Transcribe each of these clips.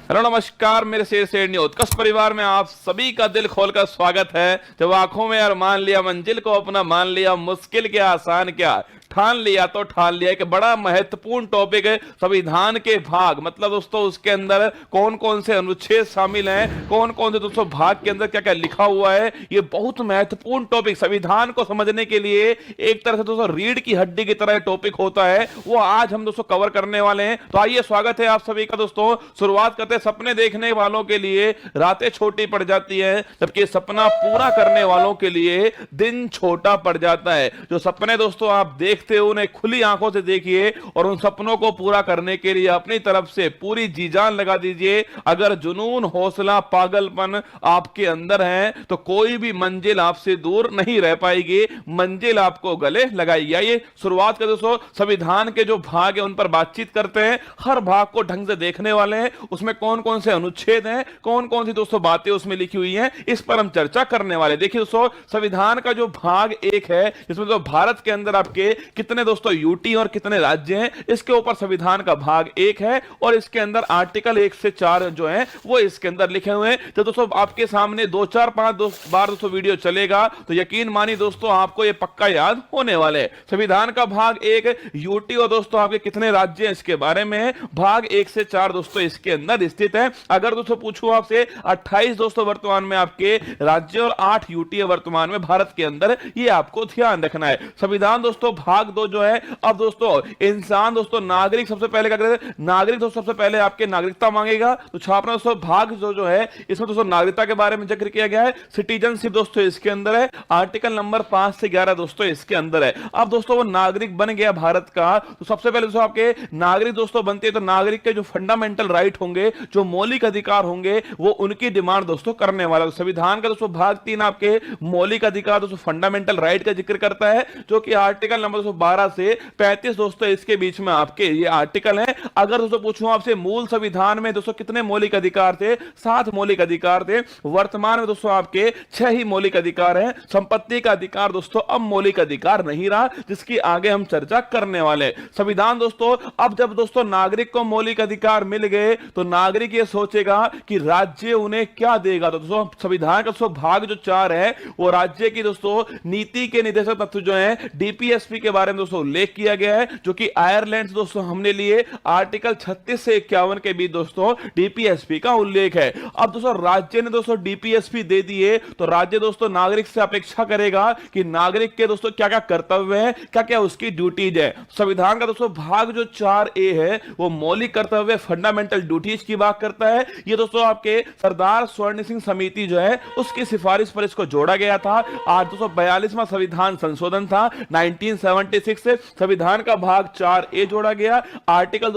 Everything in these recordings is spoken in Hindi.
हेलो नमस्कार मेरे शेर न्यूज परिवार में आप सभी का दिल खोलकर स्वागत है। जब आंखों में अरमान लिया, मंजिल को अपना मान लिया, मुश्किल क्या आसान क्या ठान लिया तो ठान लिया। एक बड़ा महत्वपूर्ण टॉपिक है संविधान के भाग, मतलब दोस्तों उसके अंदर कौन कौन से अनुच्छेद शामिल हैं, कौन कौन से दोस्तों भाग के अंदर क्या क्या लिखा हुआ है। ये बहुत महत्वपूर्ण टॉपिक, संविधान को समझने के लिए एक तरह से दोस्तों रीढ़ की हड्डी की तरह टॉपिक होता है, वो आज हम दोस्तों कवर करने वाले हैं। तो आइए, स्वागत है आप सभी का दोस्तों। शुरुआत करते हैं। सपने देखने वालों के लिए रातें छोटी पड़ जाती है, जबकि सपना पूरा करने वालों के लिए दिन छोटा पड़ जाता है। जो सपने दोस्तों आप देखते हो उन्हें खुली आंखों से देखिए और उन सपनों को पूरा करने के लिए अपनी तरफ से पूरी जी जान लगा दीजिए। अगर जुनून, हौसला, पागलपन आपके अंदर है तो कोई भी मंजिल आपसे दूर नहीं रह पाएगी, मंजिल आपको गले लगाएगी। आइए शुरुआत करते दोस्तों, संविधान के जो भाग है उन पर बातचीत करते हैं। हर भाग को ढंग से देखने वाले हैं, उसमें कौन कौन से अनुच्छेद हैं, कौन कौन सी दोस्तों बातें उसमें लिखी हुई हैं, इस पर हम चर्चा करने वाले। देखिए दोस्तों, संविधान का जो भाग एक है, इसमें तो भारत के अंदर आपके कितने दोस्तों यूटी और कितने राज्य हैं, इसके ऊपर संविधान का भाग एक है और इसके अंदर आर्टिकल 1 से 4 जो है वो इसके अंदर लिखे हुए हैं। तो दोस्तों आपके सामने 2 4 5 बार दोस्तों वीडियो चलेगा तो यकीन मानिए दोस्तों आपको ये पक्का याद होने वाले हैं। संविधान का भाग एक यूटी और दोस्तों आपके कितने राज्य हैं इसके बारे में, भाग 1 से 4 दोस्तों इसके अंदर स्थित है। अगर दोस्तों पूछूं आपसे 28 दोस्तों वर्तमान में आपके राज्य और 8 यूटी वर्तमान में भारत के अंदर, ये आपको ध्यान रखना है। संविधान दोस्तों भाग 2 जो है, अब दोस्तों इंसान दोस्तों नागरिक सबसे पहले क्या करते हैं, नागरिक दोस्तों सबसे पहले आपके नागरिकता मांगेगा। तो छापना दोस्तों भाग जो है इसमें दोस्तों नागरिकता के बारे में जिक्र किया गया है। सिटीजनशिप दोस्तों इसके अंदर है, आर्टिकल नंबर 5 से 11 दोस्तों इसके अंदर है। अब दोस्तों वो नागरिक बन गया भारत का, तो सबसे पहले दोस्तों आपके नागरिक दोस्तों बनते हैं तो नागरिक के जो फंडामेंटल राइट होंगे, जो मौलिक अधिकार होंगे, वो उनकी डिमांड दोस्तों करने वाला। संविधान का दोस्तों भाग 3 आपके मौलिक अधिकार दोस्तों फंडामेंटल राइट का जिक्र करता है, जो कि आर्टिकल नंबर 12 से 35 दोस्तों इसके बीच में आपके ये आर्टिकल है। अगर दोस्तों पूछूं आपसे मूल संविधान में दोस्तों कितने मौलिक अधिकार थे, 7 मौलिक अधिकार थे। वर्तमान में दोस्तों आपके 6 ही मौलिक अधिकार हैं। संपत्ति का अधिकार दोस्तों अब मौलिक अधिकार नहीं रहा, जिसकी आगे हम चर्चा करने वाले। संविधान दोस्तों, अब जब दोस्तों नागरिक को मौलिक अधिकार मिल गए तो नागरिक ये सोचेगा कि राज्य उन्हें क्या देगा। तो दोस्तों संविधान का दोस्तों भाग जो 4 है वो राज्य की दोस्तों नीति के निर्देशक तत्व जो है डीपीएसपी के बारे में दोस्तों उल्लेख किया गया है, जो कि आयरलैंड दोस्तों हमने लिए आर्टिकल 36 से 51 के बीच दोस्तों डीपीएसपी का उल्लेख है। अब दोस्तों राज्य ने दोस्तों डीपीएसपी दे दिए तो राज्य दोस्तों नागरिक से अपेक्षा करेगा कि नागरिक के दोस्तों क्या क्या कर्तव्य है, क्या क्या उसकी ड्यूटीज है। संविधान का दोस्तों भाग जो 4A है वो मौलिक कर्तव्य फंडामेंटल ड्यूटीज की बात करता है। ये दोस्तों आपके सरदार स्वर्ण सिंह समिति जो है उसकी सिफारिश पर इसको जोड़ा गया था। आज 242वां संविधान संशोधन था 1976 से संविधान का भाग 4A जोड़ा गया। आर्टिकल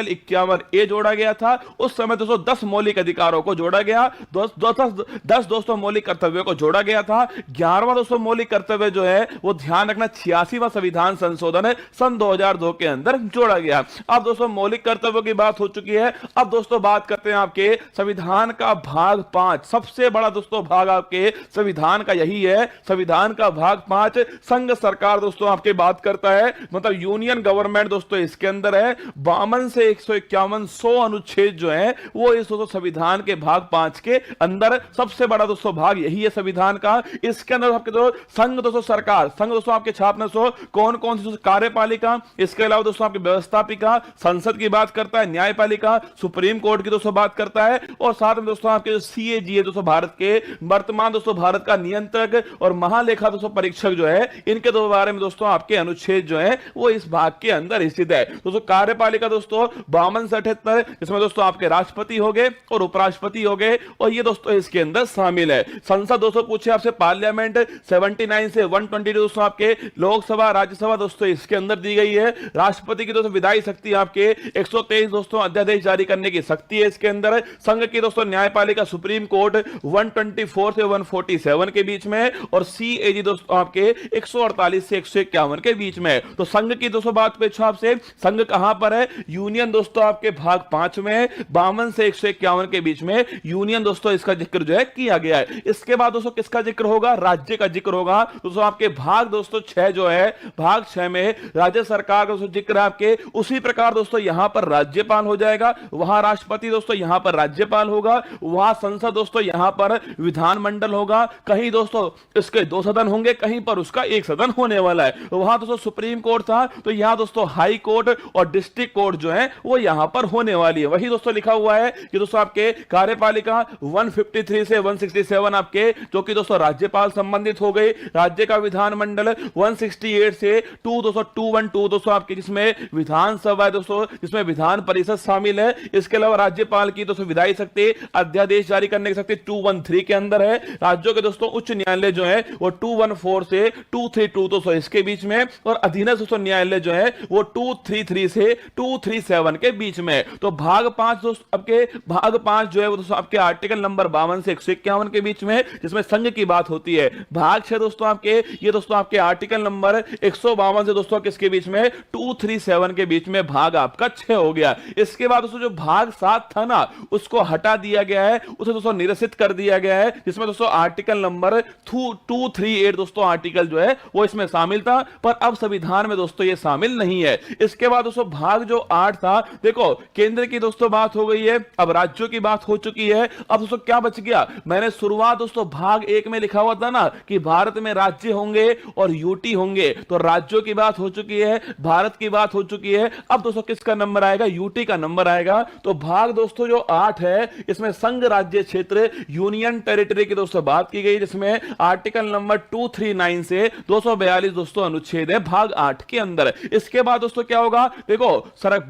51A जोड़ा गया था। उस समय दोस्तों 10 मौलिक अधिकारों को जोड़ा गया, 10 दोस्तों मौलिक कर्तव्यों को जोड़ा गया था। 11वां दोस्तों मौलिक कर्तव्य जो है वो ध्यान रखना 86वां संविधान संशोधन है सन 2002 के अंदर जोड़ा गया। अब दोस्तों मौलिक कर्तव्यों की बात हो चुकी है। अब दोस्तों बात करते हैं आपके संविधान का भाग 5, सबसे बड़ा दोस्तों भाग आपके संविधान का यही है। संविधान का भाग 5 संघ सरकार दोस्तों आपके बात करता है, मतलब यूनियन गवर्नमेंट दोस्तों इसके अंदर है। 52 से 151 100 अनुच्छेद जो है वो इस दोस्तों संविधान के भाग 5 के अंदर सबसे बड़ा दोस्तों भाग यही है संविधान का। इसके अंदर आपके दोस्तों संघ दोस्तों सरकार, संघ दोस्तों आपके छापने सो कौन कौन सी कार्यपालिका, इसके अलावा दोस्तों आपकी व्यवस्थापिका, संसद की बात करता है, न्यायपालिका, सुप्रीम कोर्ट की दोस्तों बात करता है, और साथ में दोस्तों आपके जो सीएजी है दोस्तों भारत के वर्तमान दोस्तों भारत का नियंत्रक और महालेखा दोस्तों परीक्षक जो है, इनके दो बारे में दोस्तों आपके अनुच्छेद जो है वो इस भाग के अंदर स्थित है। दोस्तों कार्यपालिका दोस्तों 52 से 78, इसमें दोस्तों आपके राष्ट्रपति हो गए और उपराष्ट्रपति हो गए, और ये दोस्तों इसके अंदर शामिल है। संसद दोस्तों पूछे आपसे पार्लियामेंट 79 से 122 दोस्तों आपके लोकसभा राज्यसभा दोस्तों इसके अंदर दी गई है। राष्ट्रपति की दोस्तों विधायी शक्ति आपके 123 दोस्तों अध्यादेश जारी करने की शक्ति है इसके अंदर। संघ की दोस्तों न्यायपालिका सुप्रीम कोर्ट 124 से 147 के बीच में, और सीएजी दोस्तों आपके 148 से 151 के बीच में। तो संघ की दोस्तों बात पे आपसे, संघ कहां पर है? यूनियन दोस्तों आपके भाग 5 में 52 से 151 के बीच में यूनियन दोस्तों इसका जिक्र जो है किया गया है। इसके बाद दोस्तों किसका जिक्र होगा? राज्य का जिक्र होगा। दोस्तों आपके भाग दोस्तों 6 जो है, भाग 6 में राज्य सरकार का दोस्तों जिक्र है आपके। उसी प्रकार दोस्तों यहां पर राज्यपाल हो जाएगा, वहां राष्ट्रपति दोस्तों यहां पर राज्यपाल होगा, वहां संसद दोस्तों यहां पर विधानमंडल होगा। कहीं दोस्तों इसके 2 सदन होंगे, कहीं पर उसका 1 सदन होने वाला है। वहां दोस्तों सुप्रीम कोर्ट था, तो यहां दोस्तों हाई कोर्ट और डिस्ट्रिक्ट कोर्ट जो है वो यहां पर होने वाली है। वही दोस्तों लिखा हुआ है कि दोस्तों आपके कार्यपालिका 153 से 167 आपके, जो कि दोस्तों राज्यपाल संबंधित हो गई। राज्य का विधानमंडल 168 से 212 दोस्तों आपके, जिसमें विधानसभा है दोस्तों, जिसमें विधान परिषद शामिल है। इसके अलावा राज्यपाल की दोस्तों विधायी शक्ति, अध्यादेश जारी करने की शक्ति 213 के अंदर है। राज्यों के दोस्तों उच्च न्यायालय जो है वो 214 से 232 दोस्तों इसके बीच में, और अधीनस्थ दोस्तों न्यायालय जो है वो 233 से 237 के बीच में। तो भाग 5 दोस्तों आपके, भाग 5 जो है वो दोस्तों आपके आर्टिकल नंबर 52 से 151 के बीच में, जिसमें संघ की बात होती है। भाग 6 दोस्तों आपके, ये दोस्तों आपके आर्टिकल नंबर 152 से दोस्तों किसके बीच में? 237 के बीच में भाग आपका 6 हो गया। इसके बाद दोस्तों जो भाग 7 था ना, उसको हटा दिया गया है, उसे दोस्तों निरसित कर दिया गया है, जिसमें दोस्तों आर्टिकल नंबर 238 दोस्तों आर्टिकल जो है वो इसमें शामिल था, पर अब संविधान में दोस्तों ये शामिल नहीं है। इसके बाद दोस्तों भाग जो 8 था, देखो केंद्र की दोस्तों बात हो गई है, अब राज्यों की बात हो चुकी है। अब दोस्तों क्या बच गया? मैंने शुरुआत दोस्तों भाग 1 में लिखा हुआ था ना कि भारत में राज्य होंगे और यूटी होंगे, तो राज्यों की बात हो चुकी है, भारत की बात हो चुकी है। अब दोस्तों किसका नंबर आएगा? यूटी का नंबर आएगा। तो भाग दोस्तों जो 8 है, इसमें संघ राज्य क्षेत्र यूनियन टेरिटरी की दोस्तों बात की गई, जिसमें आर्टिकल नंबर 239 से 242 दोस्तों अनुच्छेद है भाग 8 के अंदर। इसके बाद दोस्तों क्या होगा? देखो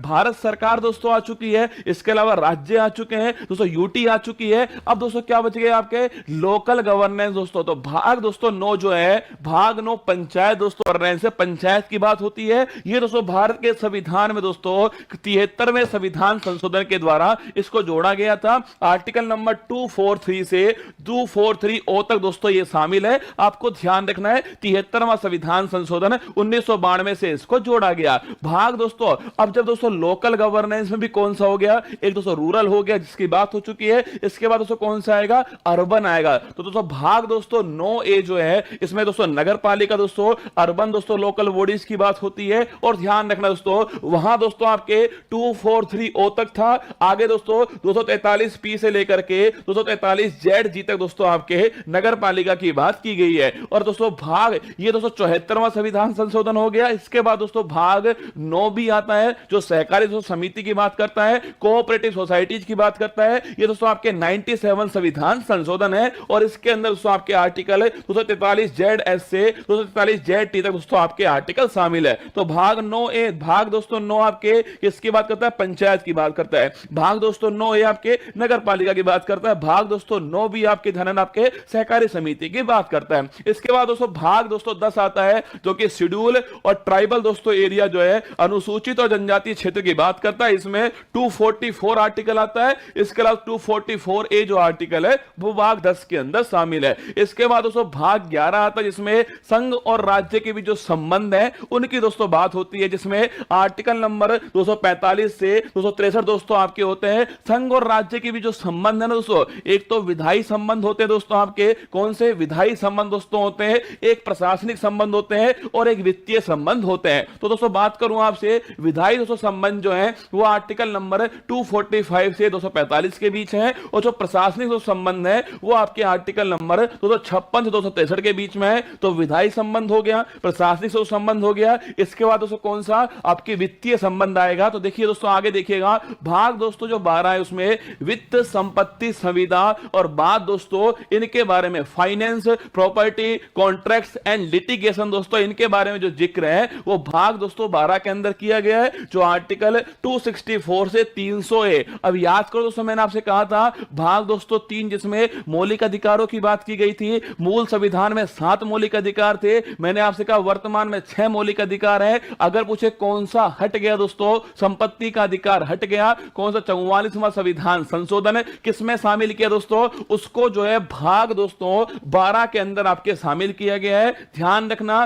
भारत सरकार दोस्तों आ चुकी है, इसके अलावा राज्य आ चुके हैं दोस्तों, यूटी आ चुकी है। अब दोस्तों क्या बच गए आपके? लोकल गवर्नेंस दोस्तों। तो भाग दोस्तों 9 जो है, भाग 9 पंचायत दोस्तों गवर्नेंस से, पंचायत की बात होती है। ये दोस्तों भारत के संविधान में दोस्तों 73वें संविधान संशोधन के द्वारा इसको जोड़ा गया था। आर्टिकल नंबर 243 से 243 ओ तक दोस्तों ये शामिल है। आपको ध्यान रखना है 73वां संविधान संशोधन 1992 से इसको जोड़ा गया। भाग दोस्तों, अब जब दोस्तों लोकल गवर्नेंस में भी कौन सा हो गया? एक दोस्तों रूरल हो गया, जिसकी बात हो चुकी है। इसके बाद दोस्तों कौन सा आएगा? अर्बन आएगा। तो दोस्तों भाग दोस्तों 9A जो है, इसमें दोस्तों नगर पालिका दोस्तों, अर्बन दोस्तों लोकल बॉडीज की बात होती है। और ध्यान रखना दोस्तों, वहां दोस्तों आपके 243O तक था। आगे दोस्तों 243P से लेकर के 243ZG तक दोस्तों आपके नगर पालिका की बात की गई है। और दोस्तों भाग, ये दोस्तों 74वां संविधान संशोधन हो गया। इसके बाद दोस्तों भाग 9 भी आता है, जो सहकारी दोस्तों समिति की बात करता है, कोऑपरेटिव सोसाइटीज की बात करता है। ये दोस्तों आपके 97 संविधान संशोधन है, और इसके अंदर दोस्तों आपके आर्टिकल 243ZS से 243ZT तक दोस्तों आपके आर्टिकल शामिल है। तो भाग 9A, भाग दोस्तों 9 आपके किसकी बात करता है? पंचायत की बात करता है। भाग दोस्तों 9A आपके नगर पालिका की बात करता है। भाग दोस्तों 9B आपके धनन आपके सहकारी समिति की बात करता है। इसके बाद दोस्तों भाग दोस्तों 10 आता है, जो कि शेड्यूल और ट्राइबल दोस्तों एरिया जो है, अनुसूचित और जनजातीय क्षेत्र की बात करता है। इसमें 244 आर्टिकल आता है। इसके अलावा 244A जो आर्टिकल है वो भाग 10 के अंदर शामिल है। इसके बाद दोस्तों भाग 11 आता है, जिसमें संघ और राज्य के बीच जो संबंध है उनकी दोस्तों बात होती है, जिसमें आर्टिकल नंबर 245 से 263 दोस्तों आपके होते हैं। संघ और राज्य के बीच जो संबंध है ना दोस्तों, एक तो विधायी संबंध होते हैं दोस्तों आपके, कौन से विधायी संबंध दोस्तों होते हैं, एक प्रशासनिक संबंध होते हैं और एक वित्तीय संबंध होते हैं। तो दोस्तों बात करूं आपसे, विधायी दोस्तों संबंध जो है वो आर्टिकल नंबर 245 से 245 के बीच है, और जो प्रशासनिक जो संबंध है वो आपके आर्टिकल नंबर 256 से 263 के बीच में है। तो विधायी संबंध हो गया, प्रशासनिक से संबंध हो गया। इसके बाद दोस्तों कौन सा? आपके वित्तीय संबंध आएगा। तो देखिए दोस्तों आगे देखिएगा, भाग दोस्तों जो 12 है उसमें वित्त, संपत्ति, संविदा, और बात दोस्तों इनके बारे में finance, property, contracts and litigation दोस्तों, इनके बारे में जो जिक्र है वो भाग दोस्तों 12 के अंदर किया गया है, जो आर्टिकल 264 से 300 है। अब याद करो दोस्तों, मैंने आपसे कहा था भाग दोस्तों 3, जिसमें मौलिक अधिकारों की बात की गई थी। मूल संविधान में 7 मौलिक अधिकार थे, मैंने आपसे कहा वर्तमान में 6 मौलिक अधिकार है। अगर पूछे कौन सा हट गया दोस्तों, संपत्ति का अधिकार हट गया। कौन सा? 44वां संविधान संशोधन किसमें शामिल किया दोस्तों? उसको जो है भाग दोस्तों 12 के अंदर आपके शामिल किया गया है। ध्यान रखना,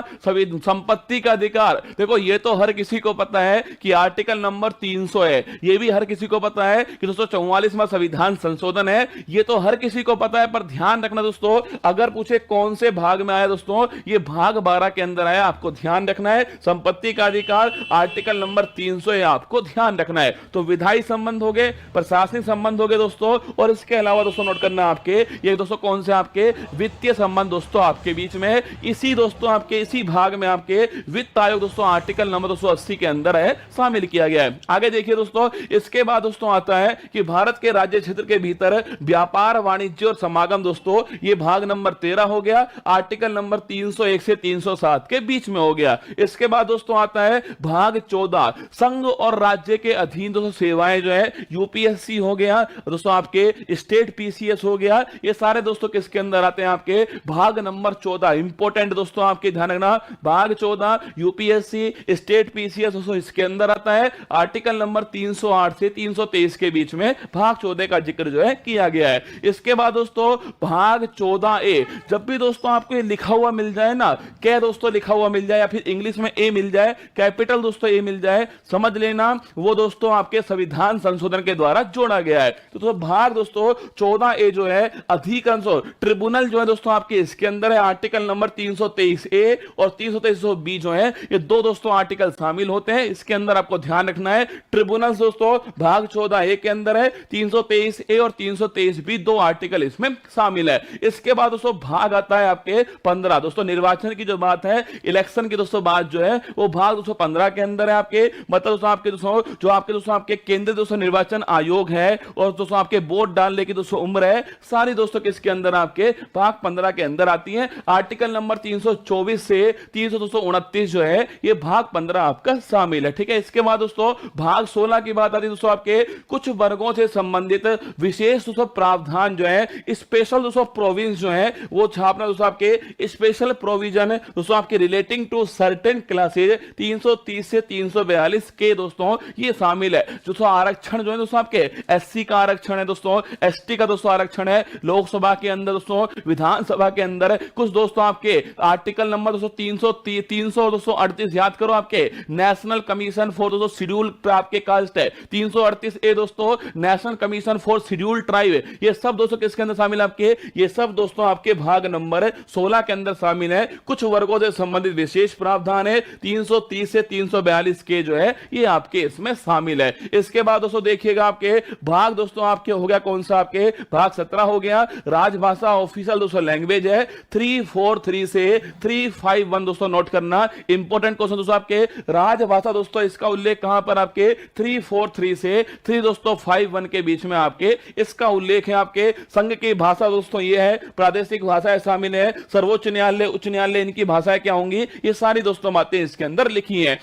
संपत्ति का अधिकार, देखो ये तो हर किसी को पता है कि आर्टिकल नंबर 300 है, ये भी हर किसी को पता है कि दोस्तों 44वां संविधान संशोधन है, ये तो हर किसी को पता है। पर ध्यान रखना दोस्तों, अगर पूछे कौन से भाग में आया दोस्तों, ये भाग 12 के अंदर आया, आपको ध्यान रखना है। संपत्ति का अधिकार आर्टिकल नंबर 300 है, आपको ध्यान रखना है। तो विधायी संबंध हो गए, प्रशासनिक संबंध हो गए दोस्तों, और इसके अलावा दोस्तों नोट करना आपके ये दोस्तों कौन से आपके वित्तीय संबंध दोस्तों आपके बीच में है। इसी दोस्तों आपके इसी भाग में आपके वित्त आयोग दोस्तों आर्टिकल नंबर 280 के अंदर है शामिल किया गया है। आगे देखिए दोस्तों, इसके बाद दोस्तों आता है कि भारत के राज्य क्षेत्र के भीतर व्यापार, वाणिज्य और समागम दोस्तों, ये भाग नंबर 13 हो गया, आर्टिकल नंबर 301 से 307 के बीच में हो गया। इसके बाद दोस्तों आता है भाग 14, संघ और राज्य के अधीन दोस्तों सेवाएं जो है, यूपीएससी हो गया दोस्तों, आपके स्टेट पीसीएस हो गया, ये सारे दोस्तों किसके अंदर आते हैं, आपके भाग नंबर 14। इंपॉर्टेंट दोस्तों आपके ध्यान रखना, भाग 14 यूपीएससी, स्टेट पीसीएस दोस्तों इसके अंदर आता है। आर्टिकल नंबर 308 से 323 के बीच में भाग 14 का जिक्र जो है किया गया है। इसके बाद दोस्तों भाग 14A, जब भी दोस्तों आपको ये लिखा हुआ मिल जाए ना, क्या दोस्तों लिखा हुआ मिल जाए या फिर इंग्लिश में ए मिल जाए, कैपिटल दोस्तों ए मिल जाए, समझ लेना वो दोस्तों आपके संविधान संशोधन के द्वारा जोड़ा गया है। तो भाग दोस्तों 14A जो है अधिकरण ट्रिब्यूनल जो है दोस्तों आपके इसके अंदर है। आर्टिकल नंबर 323A और 323B जो है, ये दो दोस्तों आर्टिकल शामिल होते हैं। इसके अंदर आपको ध्यान रखना है, ट्रिब्यूनल दोस्तों भाग 14A के अंदर है, 323A और 323B दो आर्टिकल इसमें शामिल है। इसके बाद दोस्तों भाग आता है आपके 15 दोस्तों, निर्वाचन की जो बात है, इलेक्शन की दोस्तों बात जो है, वो भाग दोस्तों 15 के अंदर है आपके, मतलब दोस्तों आपके दोस्तों जो आपके दोस्तों आपके केंद्रीय दोस्तों निर्वाचन आयोग है और दोस्तों आपके वोट डालने की दोस्तों उम्र है, सारी दोस्तों किसके अंदर आपके भाग 15 के अंदर आती है। आर्टिकल नंबर 324 से 329 जो है, ये भाग 15 आपका शामिल है। ठीक है, इसके बाद दोस्तों भाग 16 की बात आती है दोस्तों, आपके कुछ वर्गों से संबंधित विशेष दोस्तों प्रावधान जो है, स्पेशल दोस्तों प्रोविंस जो है, वो छापना दोस्तों आपके स्पेशल प्रोविजन दोस्तों आपके रिलेटिंग टू सर्टेन क्लासेज 330 से 342 के दोस्तों ये शामिल है। दोस्तों आरक्षण जो है दोस्तों आपके एससी का आरक्षण है दोस्तों, एसटी का दोस्तों आरक्षण है, लोकसभा के अंदर दोस्तों, विधानसभा के अंदर कुछ दोस्तों आपके आर्टिकल नंबर दोस्तों 300 दोस्तों 38 याद करो, आपके नेशनल कमीशन फॉर दोस्तों शेड्यूल आपके कास्ट है, 338A दोस्तों national commission for schedule tribe, ये सब दोस्तों किसके अंदर शामिल है आपके, ये सब दोस्तों आपके भाग नंबर 16 के अंदर शामिल है। कुछ वर्गों से संबंधित विशेष प्रावधान है 330 से 342 के जो है, ये आपके इसमें शामिल है। इसके बाद दोस्तों देखिएगा आपके भाग दोस्तों आपके हो गया कौन सा, आपके भाग 17 हो गया, राजभाषा ऑफिशियल दोस्तों लैंग्वेज है, 343 से 351 दोस्तों नोट करना, इंपॉर्टेंट क्वेश्चन दोस्तों आपके राजभाषा दोस्तों, इसका उल्लेख कहां पर आपके 343 से 3 दोस्तों 51 के बीच में आपके इसका उल्लेख है। आपके संघ की भाषा दोस्तों ये है, प्रादेशिक भाषाएं शामिल है, सर्वोच्च न्यायालय, उच्च न्यायालय, इनकी भाषाएं क्या होंगी, ये सारी दोस्तों बातें इसके अंदर लिखी हैं।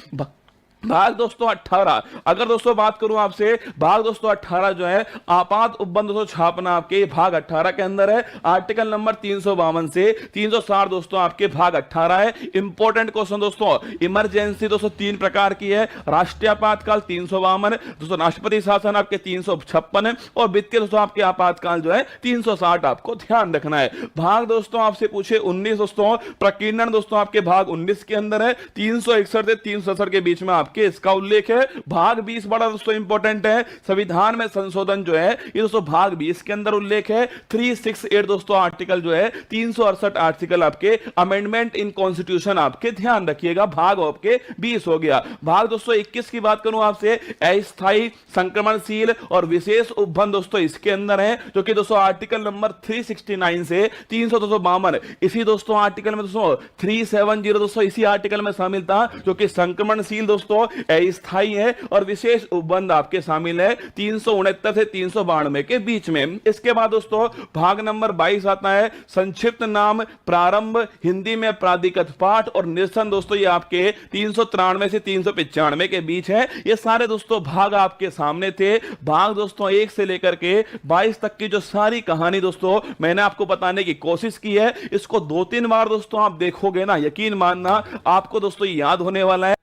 भाग दोस्तों 18, अगर दोस्तों बात करूं आपसे, भाग दोस्तों 18 जो है आपात उपबंध दोस्तों छापना आपके भाग 18 के अंदर है। आर्टिकल नंबर 352 से 360 दोस्तों आपके भाग 18 है। इंपॉर्टेंट क्वेश्चन दोस्तों, इमरजेंसी दोस्तों 3 प्रकार की है, राष्ट्रीय आपातकाल 352 दोस्तों, राष्ट्रपति शासन आपके 356 और वित्तीय दोस्तों आपके आपातकाल जो है 360, आपको ध्यान रखना है। भाग दोस्तों आपसे पूछे 19 दोस्तों, प्रकीर्णन दोस्तों आपके भाग 19 के अंदर है, 361 से 367 के बीच में के इसका उल्लेख है। भाग 20 बड़ा दोस्तों इंपॉर्टेंट है, संविधान में संशोधन जो है, ये दोस्तों भाग 20 के अंदर उल्लेख है। 368 दोस्तों आर्टिकल जो है, 368 आर्टिकल आपके अमेंडमेंट इन कॉन्स्टिट्यूशन, आपके ध्यान रखिएगा, भाग आपके 20 हो गया। भाग दोस्तों 21 की बात करूं आपसे, अस्थायी, संक्रमणशील और विशेष उपबंध दोस्तों इसके अंदर है, जो कि दोस्तों आर्टिकल नंबर 369 से 352, इसी दोस्तों आर्टिकल में दोस्तों 370 दोस्तों इसी आर्टिकल में शामिल था, जो कि संक्रमणशील दोस्तों अस्थायी है और विशेष उपबंध आपके शामिल है 369 से 392 के बीच में। इसके बाद दोस्तों भाग नंबर 22 आता है, संक्षिप्त नाम, प्रारंभ, हिंदी में प्राधिकृत पाठ और निरसन दोस्तों, ये आपके 393 से 395 के बीच है। ये सारे दोस्तों भाग आपके सामने थे। भाग दोस्तों 1 से लेकर के 22 तक की जो सारी कहानी दोस्तों मैंने आपको बताने की कोशिश की है, इसको 2-3 बार दोस्तों आप देखोगे ना, यकीन मानना आपको दोस्तों याद होने वाला है।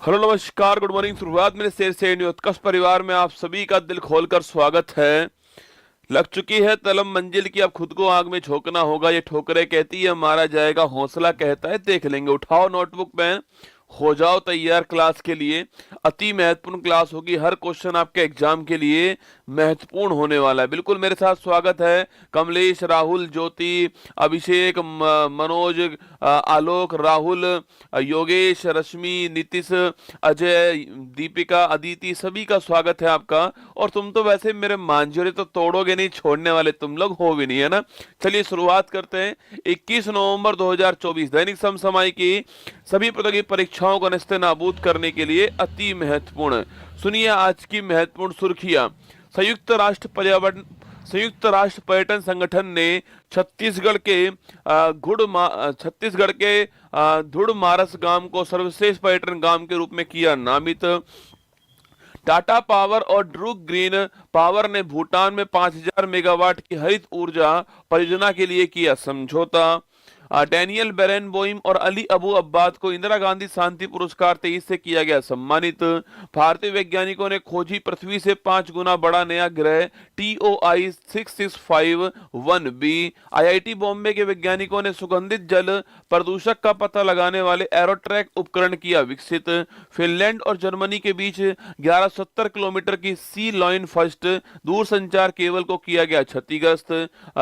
हेलो नमस्कार गुड मॉर्निंग। शुरुआत मेरे शेर से उत्कर्ष परिवार में आप सभी का दिल खोलकर स्वागत है। लग चुकी है तलम मंजिल की, अब खुद को आग में झोंकना होगा। ये ठोकरें कहती है मारा जाएगा, हौसला कहता है देख लेंगे। उठाओ नोटबुक पेन, हो जाओ तैयार क्लास के लिए। अति महत्वपूर्ण क्लास होगी, हर क्वेश्चन आपके एग्जाम के लिए महत्वपूर्ण होने वाला है। बिल्कुल मेरे साथ स्वागत है कमलेश, राहुल, ज्योति, अभिषेक, मनोज, आलोक, राहुल, योगेश, रश्मि, नीतीश, अजय, दीपिका, अदिति, सभी का स्वागत है आपका। और तुम तो वैसे मेरे मांझोरे तो तोड़ोगे नहीं, छोड़ने वाले तुम लोग हो भी नहीं, है ना। चलिए शुरुआत करते हैं। 21 नवंबर 2024 दैनिक समसामयिक की सभी प्रतियोगी परीक्षाओं को नेस्तनाबूद करने के लिए अति महत्वपूर्ण। सुनिए आज की महत्वपूर्ण सुर्खियां। संयुक्त राष्ट्र पर्यटन संगठन ने छत्तीसगढ़ के धुड़ मारस गांव को सर्वश्रेष्ठ पर्यटन गांव के रूप में किया नामित। टाटा पावर और ड्रूक ग्रीन पावर ने भूटान में 5000 मेगावाट की हरित ऊर्जा परियोजना के लिए किया समझौता। डैनियल बेरेनबोइम और अली अबू अब्बाद को इंदिरा गांधी शांति पुरस्कार 23 से किया गया सम्मानित। भारतीय वैज्ञानिकों ने खोजी पृथ्वी से 5 गुना बड़ा नया ग्रह TOI 6651b। IIT बॉम्बे के वैज्ञानिकों ने सुगंधित जल प्रदूषक का पता लगाने वाले एरोट्रैक उपकरण किया विकसित। फिनलैंड और जर्मनी के बीच 1170 किलोमीटर की सी लाइन फर्स्ट दूरसंचार केबल को किया गया क्षतिग्रस्त।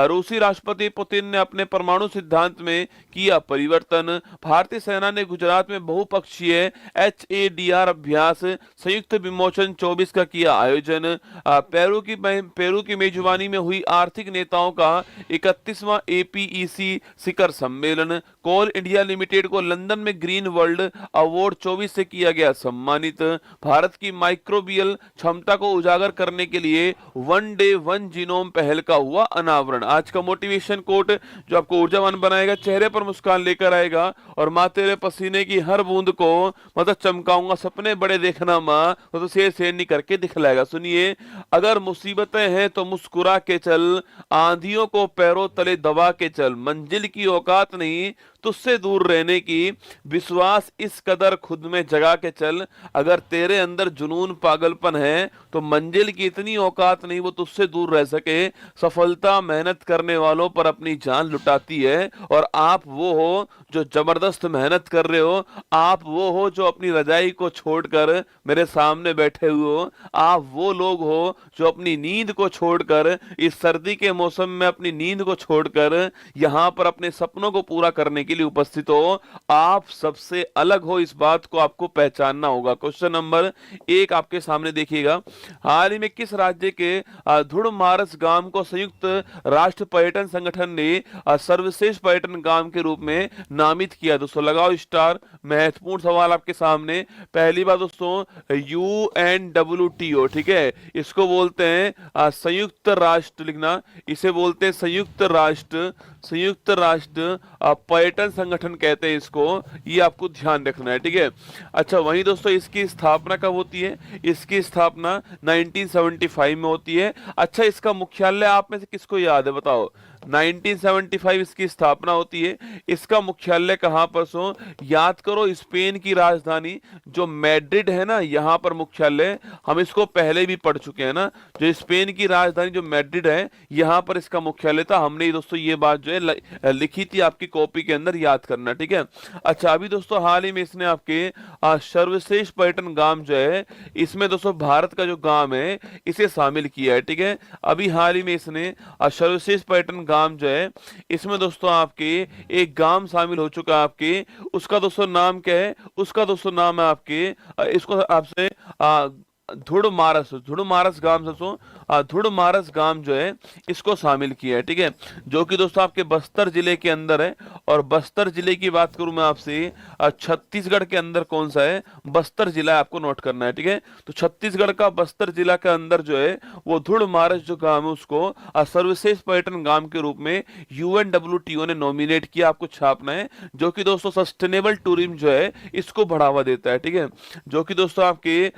रूसी राष्ट्रपति पुतिन ने अपने परमाणु सिद्धांत में किया परिवर्तन। भारतीय सेना ने गुजरात में बहुपक्षीय HADR अभ्यास संयुक्त विमोचन 24 का किया आयोजन। पेरू की मेजबानी में हुई आर्थिक नेताओं का 31वां APEC शिखर सम्मेलन। कोल इंडिया लिमिटेड को लंदन में ग्रीन वर्ल्ड अवार्ड 24 से किया गया सम्मानित। भारत की माइक्रोबियल क्षमता को उजागर करने के लिए वन डे वन जीनोम पहल का हुआ अनावरण। आज का मोटिवेशन कोट जो आपको ऊर्जावान बनाएगा, चेहरे पर मुस्कान लेकर आएगा और माँ तेरे पसीने की हर बूंद को मतलब चमकाऊंगा, सपने बड़े देखना माँ तो शेर नहीं करके दिखलाएगा। सुनिए, अगर मुसीबतें हैं तो मुस्कुरा के चल, आंधियों को पैरों तले दबा के चल, मंजिल की औकात नहीं तुझसे दूर रहने की, विश्वास इस कदर खुद में जगा के चल। अगर तेरे अंदर जुनून पागलपन है तो मंजिल की इतनी औकात नहीं वो तुझसे दूर रह सके। सफलता मेहनत करने वालों पर अपनी जान लुटाती है और आप वो हो जो जबरदस्त मेहनत कर रहे हो। आप वो हो जो अपनी रजाई को छोड़कर मेरे सामने बैठे हुए हो। आप वो लोग हो जो अपनी नींद को छोड़कर, इस सर्दी के मौसम में अपनी नींद को छोड़कर यहां पर अपने सपनों को पूरा करने के लिए उपस्थित हो। आप सबसे अलग हो, इस बात को आपको पहचानना होगा। क्वेश्चन नंबर 1 आपके सामने देखिएगा। हाल ही में किस राज्य के धुड़ मारस गांव को संयुक्त राष्ट्र पर्यटन संगठन ने सर्वश्रेष्ठ पर्यटन गांव के रूप में नामित किया? दोस्तों लगाओ स्टार। महत्वपूर्ण सवाल आपके सामने। पहली बात दोस्तों, UNWTO, ठीक है, इसको बोलते हैं संयुक्त राष्ट्र, लिखना, इसे बोलते हैं संयुक्त राष्ट्र पर्यटन संगठन कहते हैं इसको। ये आपको ध्यान रखना है, ठीक है। अच्छा, वहीं दोस्तों इसकी स्थापना कब होती है? इसकी स्थापना 1975 में होती है। अच्छा, इसका मुख्यालय आप में से किसको याद है बताओ? 1975 इसकी स्थापना होती है। इसका मुख्यालय कहां पर सो याद करो? स्पेन की राजधानी जो मैड्रिड है ना, यहां पर मुख्यालय। हम इसको पहले भी पढ़ चुके हैं ना, जो स्पेन की राजधानी जो मैड्रिड है, यहां पर इसका मुख्यालय था। हमने दोस्तों ये बात जो है लिखी थी आपकी कॉपी के अंदर, याद करना, ठीक है। अच्छा, अभी दोस्तों हाल ही में इसने आपके सर्वश्रेष्ठ पर्यटन गांव जो है, इसमें दोस्तों भारत का जो गांव है इसे शामिल किया है, ठीक है। अभी हाल ही में इसने सर्वश्रेष्ठ पर्यटन गांव जो है, इसमें दोस्तों आपके एक गांव शामिल हो चुका है आपके। उसका दोस्तों नाम क्या है? उसका दोस्तों नाम है आपके, इसको आपसे धुड़ मारस गांव जो है इसको शामिल किया है, ठीक है, जो कि दोस्तों आपके बस्तर जिले के अंदर है। और बस्तर जिले की बात करूं मैं आपसे, छत्तीसगढ़ के अंदर कौन सा है? बस्तर जिला है, आपको नोट करना है, ठीक है। तो छत्तीसगढ़ का बस्तर जिला के अंदर जो है वो धुड़ मारस जो गांव है उसको सर्वश्रेष्ठ पर्यटन गांव के रूप में UNWTO ने नॉमिनेट किया। आपको छापना है, जो कि दोस्तों सस्टेनेबल टूरिज्म जो है इसको बढ़ावा देता है, ठीक है। जो कि दोस्तों आपके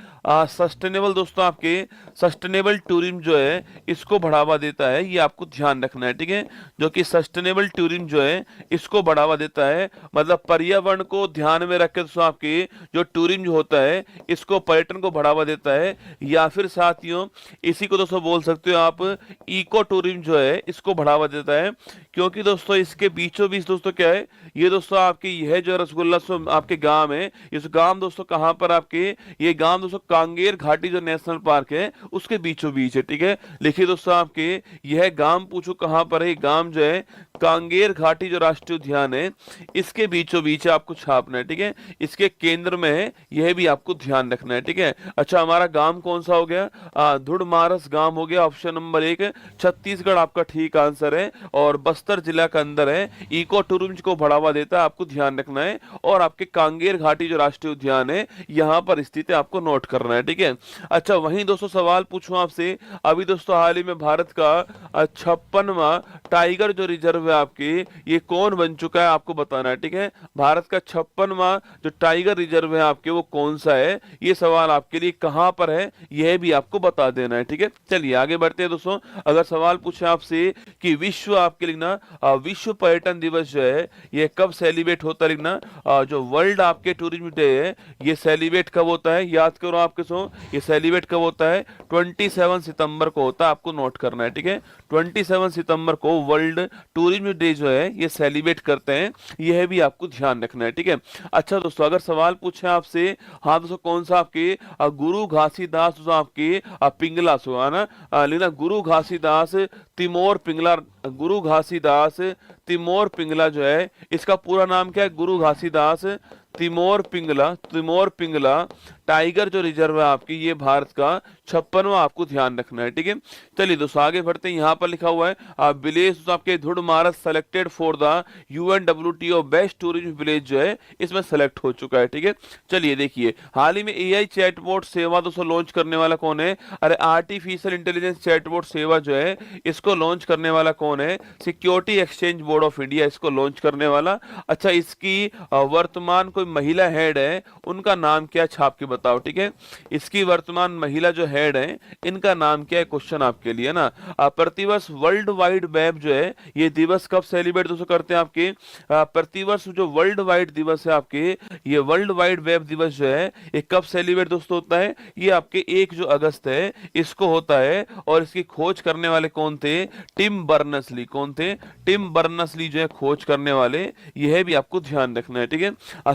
सस्टेनेबल टूरिज्म जो है इसको बढ़ावा देता है, ये आपको ध्यान रखना है, ठीक है। जो कि सस्टेनेबल टूरिज्म जो है इसको बढ़ावा देता है, मतलब पर्यावरण को ध्यान में रख के दोस्तों आपके जो टूरिज्म जो होता है इसको, पर्यटन को बढ़ावा देता है। या फिर साथियों इसी को दोस्तों बोल सकते हो आप इको टूरिज्म जो है इसको बढ़ावा देता है, क्योंकि दोस्तों इसके बीचों बीच दोस्तों क्या है, ये दोस्तों आपकी यह जो रसगुल्ला आपके गांव है, इस गांव दोस्तों कहां पर आपके, ये गांव दोस्तों कांगेर घाटी जो नेशनल पार्क है उसके बीचों बीच है, ठीक है। लिखिए दोस्तों आपके यह गांव पूछो कहां पर है, गांव जो है कांगेर घाटी जो राष्ट्रीय उद्यान है इसके बीचों बीच आपको छापना है, ठीक है। इसके केंद्र में है, यह भी आपको ध्यान रखना है, ठीक है। अच्छा हमारा गांव कौन सा हो गया, धुड़मारस गांव हो गया, ऑप्शन नंबर 1 छत्तीसगढ़ आपका ठीक आंसर है, और बस्तर जिला के अंदर है। इको टूरिज्म को बढ़ावा देता है, आपको ध्यान रखना है। और आपके कांगेर घाटी जो राष्ट्रीय उद्यान है यहां पर स्थित है, आपको नोट करना है, ठीक है। अच्छा वहीं दोस्तों सवाल पूछूं आपसे, अभी दोस्तों हाल ही में भारत का 56वां टाइगर जो रिजर्व है आपके, ये कौन बन चुका है आपको बताना है, ठीक है। भारत का 56वां जो टाइगर रिजर्व है आपके वो कौन सा है, ये सवाल आपके लिए कहां पर है यह भी आपको बता देना है, ठीक है। चलिए आगे बढ़ते हैं दोस्तों। अगर सवाल पूछे आपसे कि विश्व आपके लिखना विश्व पर्यटन दिवस जो है ये कब सेलिब्रेट होता है, लिखना जो वर्ल्ड आपके टूरिज्म डे है ये सेलिब्रेट कब होता है, याद करो आपके सो ये सेलिब्रेट कब होता है, 27 सितंबर को होता है, आपको नोट करना है, ठीक है। 27 सितंबर को वर्ल्ड टूरिज्म डे जो है ये सेलिब्रेट करते हैं, यह भी आपको ध्यान रखना है, ठीक है। अच्छा दोस्तों अगर सवाल पूछे आपसे, हाँ दोस्तों कौन सा आपके गुरु घासीदास दोस्तों आपके पिंगला सो है ना, लेना गुरु घासीदास तिमोर पिंगला, गुरु घासीदास तिमोर पिंगला जो है इसका पूरा नाम क्या है, गुरु घासीदास तिमोर पिंगला, तिमोर पिंगला टाइगर जो रिजर्व है आपकी ये भारत का 56वां आपको ध्यान रखना है, ठीक है। चलिए दोस्तों आगे बढ़ते हैं। यहाँ पर लिखा हुआ है विलेज आपके Dhudmaras selected for the UNWTO best tourism village जो है इसमें सेलेक्ट हो चुका है, ठीक है। चलिए देखिए हाल ही में AI चैटबॉट सेवा दोस्तों लॉन्च करने वाला कौन है, अरे आर्टिफिशियल इंटेलिजेंस चैटबॉट सेवा जो है इसको लॉन्च करने वाला कौन है, security exchange board of India इसको लॉन्च करने वाला। अच्छा इसकी वर्तमान कोई महिला हेड है उनका नाम क्या, छाप के बताओ, ठीक है। इसकी वर्तमान महिला जो हेड है इनका नाम क्या है, क्वेश्चन आपके लिए ना। प्रतिवर्ष वर्ल्ड वाइड वेब जो है ये दिवस कब सेलिब्रेट दोस्तों करते हैं आपके, प्रतिवर्ष जो वर्ल्ड वाइड दिवस है आपके, ये वर्ल्ड वाइड वेब दिवस जो है ये कब सेलिब्रेट दोस्तों होता है, ये आपके 1 जो अगस्त है इसको होता है। और इसकी खोज करने वाले कौन थे, टिम बर्नर्स-ली, कौन थे, टिम बर्नर्स-ली जो है खोज करने वाले, यह भी आपको ध्यान रखना है, ठीक है।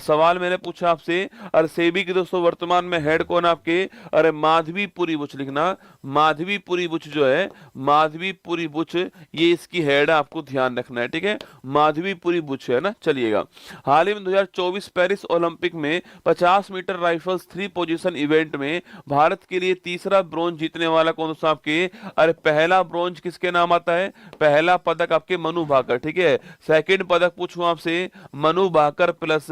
सवाल मैंने पूछा आपसे, अरे सेबी की दोस्तों वर्तमान में हेड कौन आपके, अरे माधवीपुरी बुच, लिखना माधवीपुरी बुच जो है, माधवीपुरी बुच ये इसकी हेड है, आपको ध्यान रखना है, ठीक है। माधवीपुरी बुच है ना। चलिएगा हाल ही में 2024 पेरिस ओलंपिक में 50 मीटर राइफल्स 3 पोजीशन इवेंट में भारत के लिए तीसरा ब्रॉन्ज जीतने वाला कौन सा आपके, अरे पहला ब्रॉन्ज किसके नाम आता है, पहला पदक आपके मनु भाकर, ठीक है। सेकंड पदक पूछूं आपसे, मनु भाकर प्लस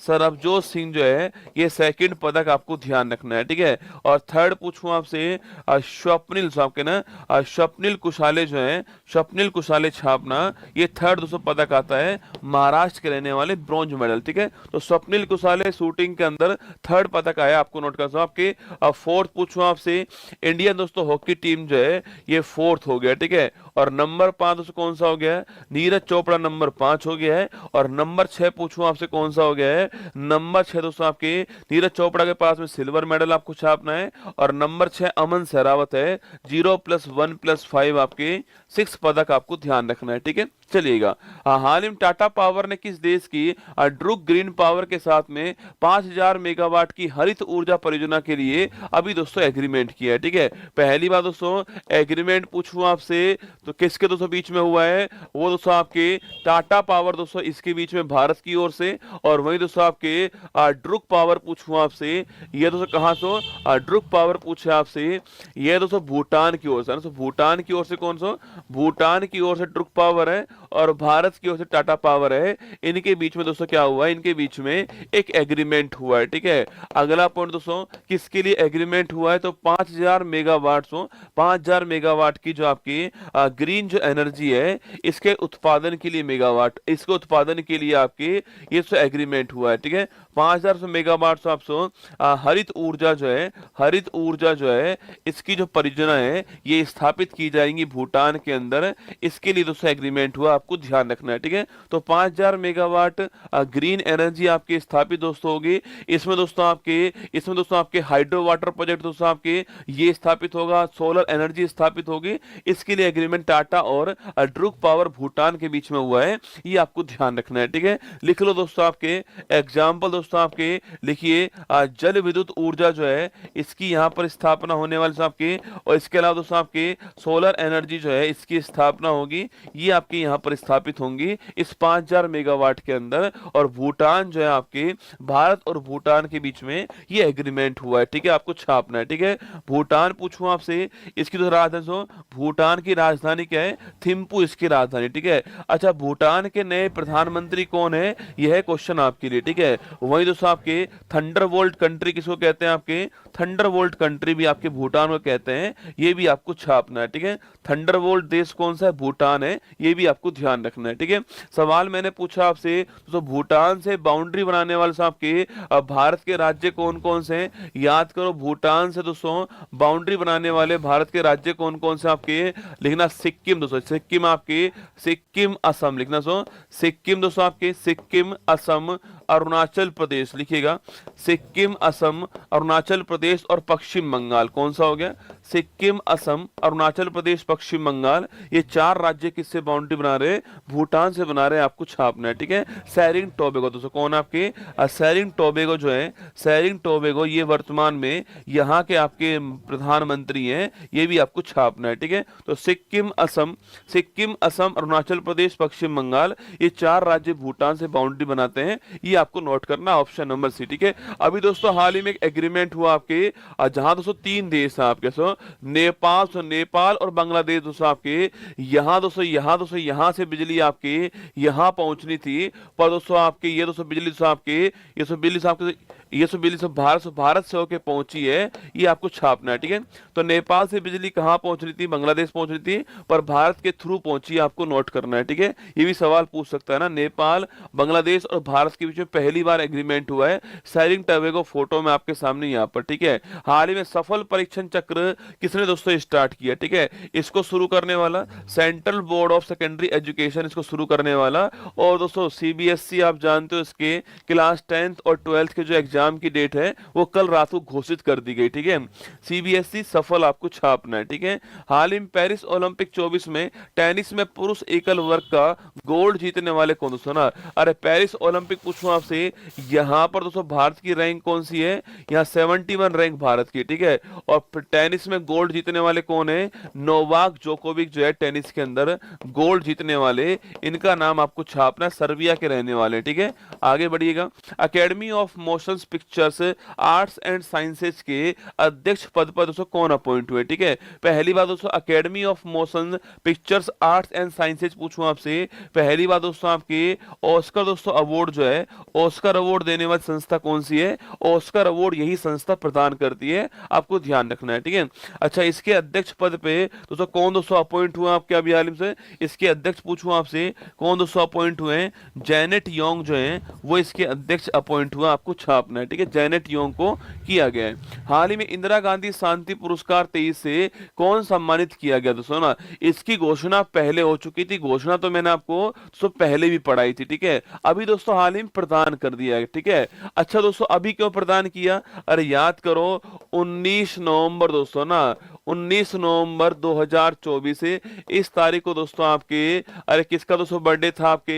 सरबजोत सिंह जो है ये सेकंड पदक आपको ध्यान रखना है, ठीक है। और थर्ड पूछूं आपसे स्वप्निल साहब के ना, स्वप्निल कुशाले जो है, स्वप्निल कुशाले छापना, ये थर्ड दोस्तों पदक आता है, महाराष्ट्र के रहने वाले, ब्रॉन्ज मेडल, ठीक है। तो स्वप्निल कुशाले शूटिंग के अंदर थर्ड पदक आया, आपको नोट कर। आपके फोर्थ पूछूं आपसे, इंडियन दोस्तों हॉकी टीम जो है ये फोर्थ हो गया, ठीक है। और नंबर 5 दोस्तों कौन सा हो गया है, नीरज चोपड़ा नंबर 5 हो गया है। और नंबर 6 पूछूं आपसे कौन सा हो गया है, नंबर 6 दोस्तों आपके नीरज चोपड़ा के पास में सिल्वर मेडल आपको छापना है। और नंबर 6 अमन सहरावत है, 0+1+5 आपके 6 पदक आपको ध्यान रखना है, ठीक है। चलिएगा हाल ही में टाटा पावर ने किस देश की ड्रूक ग्रीन पावर के साथ में 5000 मेगावाट की हरित ऊर्जा परियोजना के लिए अभी दोस्तों एग्रीमेंट किया है, ठीक है। पहली बार दोस्तों एग्रीमेंट पूछूं आपसे तो किसके दोस्तों बीच में हुआ है, वो दोस्तों आपके टाटा पावर दोस्तों इसके बीच में भारत की ओर से। और वही दोस्तों आपके ड्रूक पावर पूछूं आपसे, ये दोस्तों कहां से ड्रूक पावर पूछे आपसे, ये दोस्तों भूटान की ओर से, तो भूटान की ओर से कौन सा, भूटान की ओर से ड्रूक पावर है और भारत की ओर से टाटा पावर है। इनके बीच में दोस्तों क्या हुआ है, इनके बीच में एक एग्रीमेंट हुआ है, ठीक है। अगला पॉइंट दोस्तों किसके लिए एग्रीमेंट हुआ है, तो 5000 मेगावाट की जो आपकी ग्रीन जो एनर्जी एनर्जी है इसके उत्पादन के लिए मेगावाट, इसके उत्पादन के लिए आपके ये एग्रीमेंट हुआ है, ठीक है। 5,000 मेगावाट से आप हरित ऊर्जा जो है, हरित ऊर्जा जो है इसकी जो परियोजना है ये स्थापित की जाएंगी भूटान के अंदर, इसके लिए दोस्तों एग्रीमेंट हुआ, आपको ध्यान रखना है, ठीक है। तो 5,000 मेगावाट ग्रीन एनर्जी आपकी स्थापित दोस्तों होगी। इसमें दोस्तों आपके हाइड्रो वाटर प्रोजेक्ट दोस्तों आपके ये स्थापित होगा, सोलर एनर्जी स्थापित होगी, इसके लिए एग्रीमेंट टाटा और ड्रूक पावर भूटान के बीच में हुआ है, ये आपको ध्यान रखना है, ठीक है। लिख लो दोस्तों आपके एग्जाम्पल, दोस्तों आपके लिखिए जल विद्युत ऊर्जा जो है इसकी यहां पर स्थापना होने वाली आपके, और इसके अलावा दोस्तों आपके सोलर एनर्जी जो है इसकी स्थापना होगी, ये आपके यहां पर स्थापित होंगी इस 5,000 मेगावाट के अंदर। और भूटान जो है आपके, भारत और भूटान के बीच में ये एग्रीमेंट हुआ है, ठीक है, आपको छापना है, ठीक है। भूटान पूछूं आपसे, इसकी तो राजधानी, भूटान की राजधानी क्या है, थिम्पू इसकी राजधानी, ठीक है। अच्छा, भूटान के नए प्रधानमंत्री कौन है, यह है क्वेश्चन आपके लिए, ठीक है। वहीं दोस्तों आपके थंडरबोल्ट कंट्री किसको कहते हैं, आपके थंडरबोल्ट कंट्री भी आपके भूटान को कहते हैं, ये भी आपको छापना है, ठीक है। थंडरबोल्ट देश कौन सा है, भूटान है, ये भी आपको ध्यान रखना है, ठीक है। सवाल मैंने पूछा आपसे, तो भूटान से बाउंड्री बनाने वाले साहब के भारत के राज्य कौन कौन से हैं, याद करो। भूटान से दोस्तों बाउंड्री बनाने वाले भारत के राज्य कौन कौन से आपके, लिखना सिक्किम दोस्तों, सिक्किम आपके, सिक्किम असम लिखना, सिक्किम दोस्तों आपके, सिक्किम असम अरुणाचल प्रदेश लिखिएगा, सिक्किम असम अरुणाचल प्रदेश और पश्चिम बंगाल, कौन सा हो गया, सिक्किम असम अरुणाचल प्रदेश पश्चिम बंगाल, ये 4 राज्य किससे बाउंड्री बना रहे, भूटान से बना रहे, आपको छापना है, ठीक है। सैरिंग टोबैगो दोस्तों कौन आपके, सैरिंग टोबैगो जो है, सैरिंग टोबैगो ये वर्तमान में यहाँ के आपके प्रधानमंत्री हैं, ये भी आपको छापना है, ठीक है। तो सिक्किम असम अरुणाचल प्रदेश पश्चिम बंगाल, ये 4 राज्य भूटान से बाउंड्री बनाते हैं, ये आपको नोट करना, ऑप्शन नंबर सी, ठीक है। अभी दोस्तों हाल ही में एक एग्रीमेंट हुआ आपके, जहां दोस्तों 3 देश हैं आपके, नेपाल और बांग्लादेश दोस्तों आपके, यहां से बिजली आपके यहां पहुंचनी थी, पर दोस्तों आपके ये दोस्तों बिजली दोस्तों आपके, ये सब बिजली सब भारत से होके पहुंची है, ये आपको छापना है, ठीक है। तो नेपाल से बिजली कहां पहुंच रही थी, बांग्लादेश पहुंच रही थी, पर भारत के थ्रू पहुंची, आपको नोट करना है, ठीक है। ये भी सवाल पूछ सकता है ना, नेपाल, बांग्लादेश और भारत के बीच में पहली बार एग्रीमेंट हुआ है, सैरिंग टोबैगो फोटो में आपके सामने यहाँ पर, ठीक है। हाल ही में सफल परीक्षण चक्र किसने दोस्तों स्टार्ट किया, ठीक है, इसको शुरू करने वाला central board of secondary education, इसको शुरू करने वाला। और दोस्तों सीबीएसई आप जानते हो, इसके क्लास 10th और 12th के जो एग्जाम की डेट है वो कल रात को घोषित कर दी गई, ठीक है। सीबीएसई सफल, आपको छापना है, ठीक है। हाल ही में पेरिस ओलंपिक 24 में टेनिस में पुरुष एकल वर्ग का गोल्ड जीतने वाले कौन दोस्तों ना, अरे पेरिस ओलंपिक पूछूं आपसे, यहां पर दोस्तों भारत की रैंक कौन सी है, यहाँ 71 रैंक भारत की, ठीक है। और टेनिस में गोल्ड जीतने वाले कौन है, नोवाक जोकोविक जो है टेनिस के अंदर गोल्ड जीतने वाले, इनका नाम आपको छापना, सर्बिया के रहने वाले, ठीक है। आगे बढ़िएगा। Academy of motion pictures arts and sciences के अध्यक्ष पद पर दोस्तों कौन अपॉइंट हुए, ठीक है। पहली बार दोस्तों academy of motion pictures arts and sciences पूछूं आपसे, पहली बार दोस्तों आपके ऑस्कर दोस्तों अवार्ड जो है, ऑस्कर अवार्ड देने वाली संस्था कौन सी है, ऑस्कर अवार्ड यही संस्था प्रदान करती है, आपको ध्यान रखना है, ठीक है। अच्छा, इसके अध्यक्ष पद पे दोस्तों कौन दोस्तों अपॉइंट हुआ आपके अभी हाल से, इसके अध्यक्ष पूछूं आपसे कौन दोस्तों अपॉइंट हुए हैं, जैनेट योंग जो है वो इसके अध्यक्ष अपॉइंट हुआ, आपको छापना है, ठीक है। जैनेट योंग को किया गया है। हाल ही में इंदिरा गांधी शांति पुरस्कार 23 से कौन सम्मानित किया गया दोस्तों ना, इसकी घोषणा पहले हो चुकी थी, घोषणा तो मैंने आपको दोस्तों पहले भी पढ़ाई थी, ठीक है। अभी दोस्तों हाल ही में प्रदान कर दिया है, ठीक है। अच्छा दोस्तों, अभी क्यों प्रदान किया, अरे याद करो 19 नवंबर दोस्तों ना, 19 नवंबर 2024 से इस तारीख को दोस्तों आपके, अरे किसका दोस्तों बर्थडे था आपके,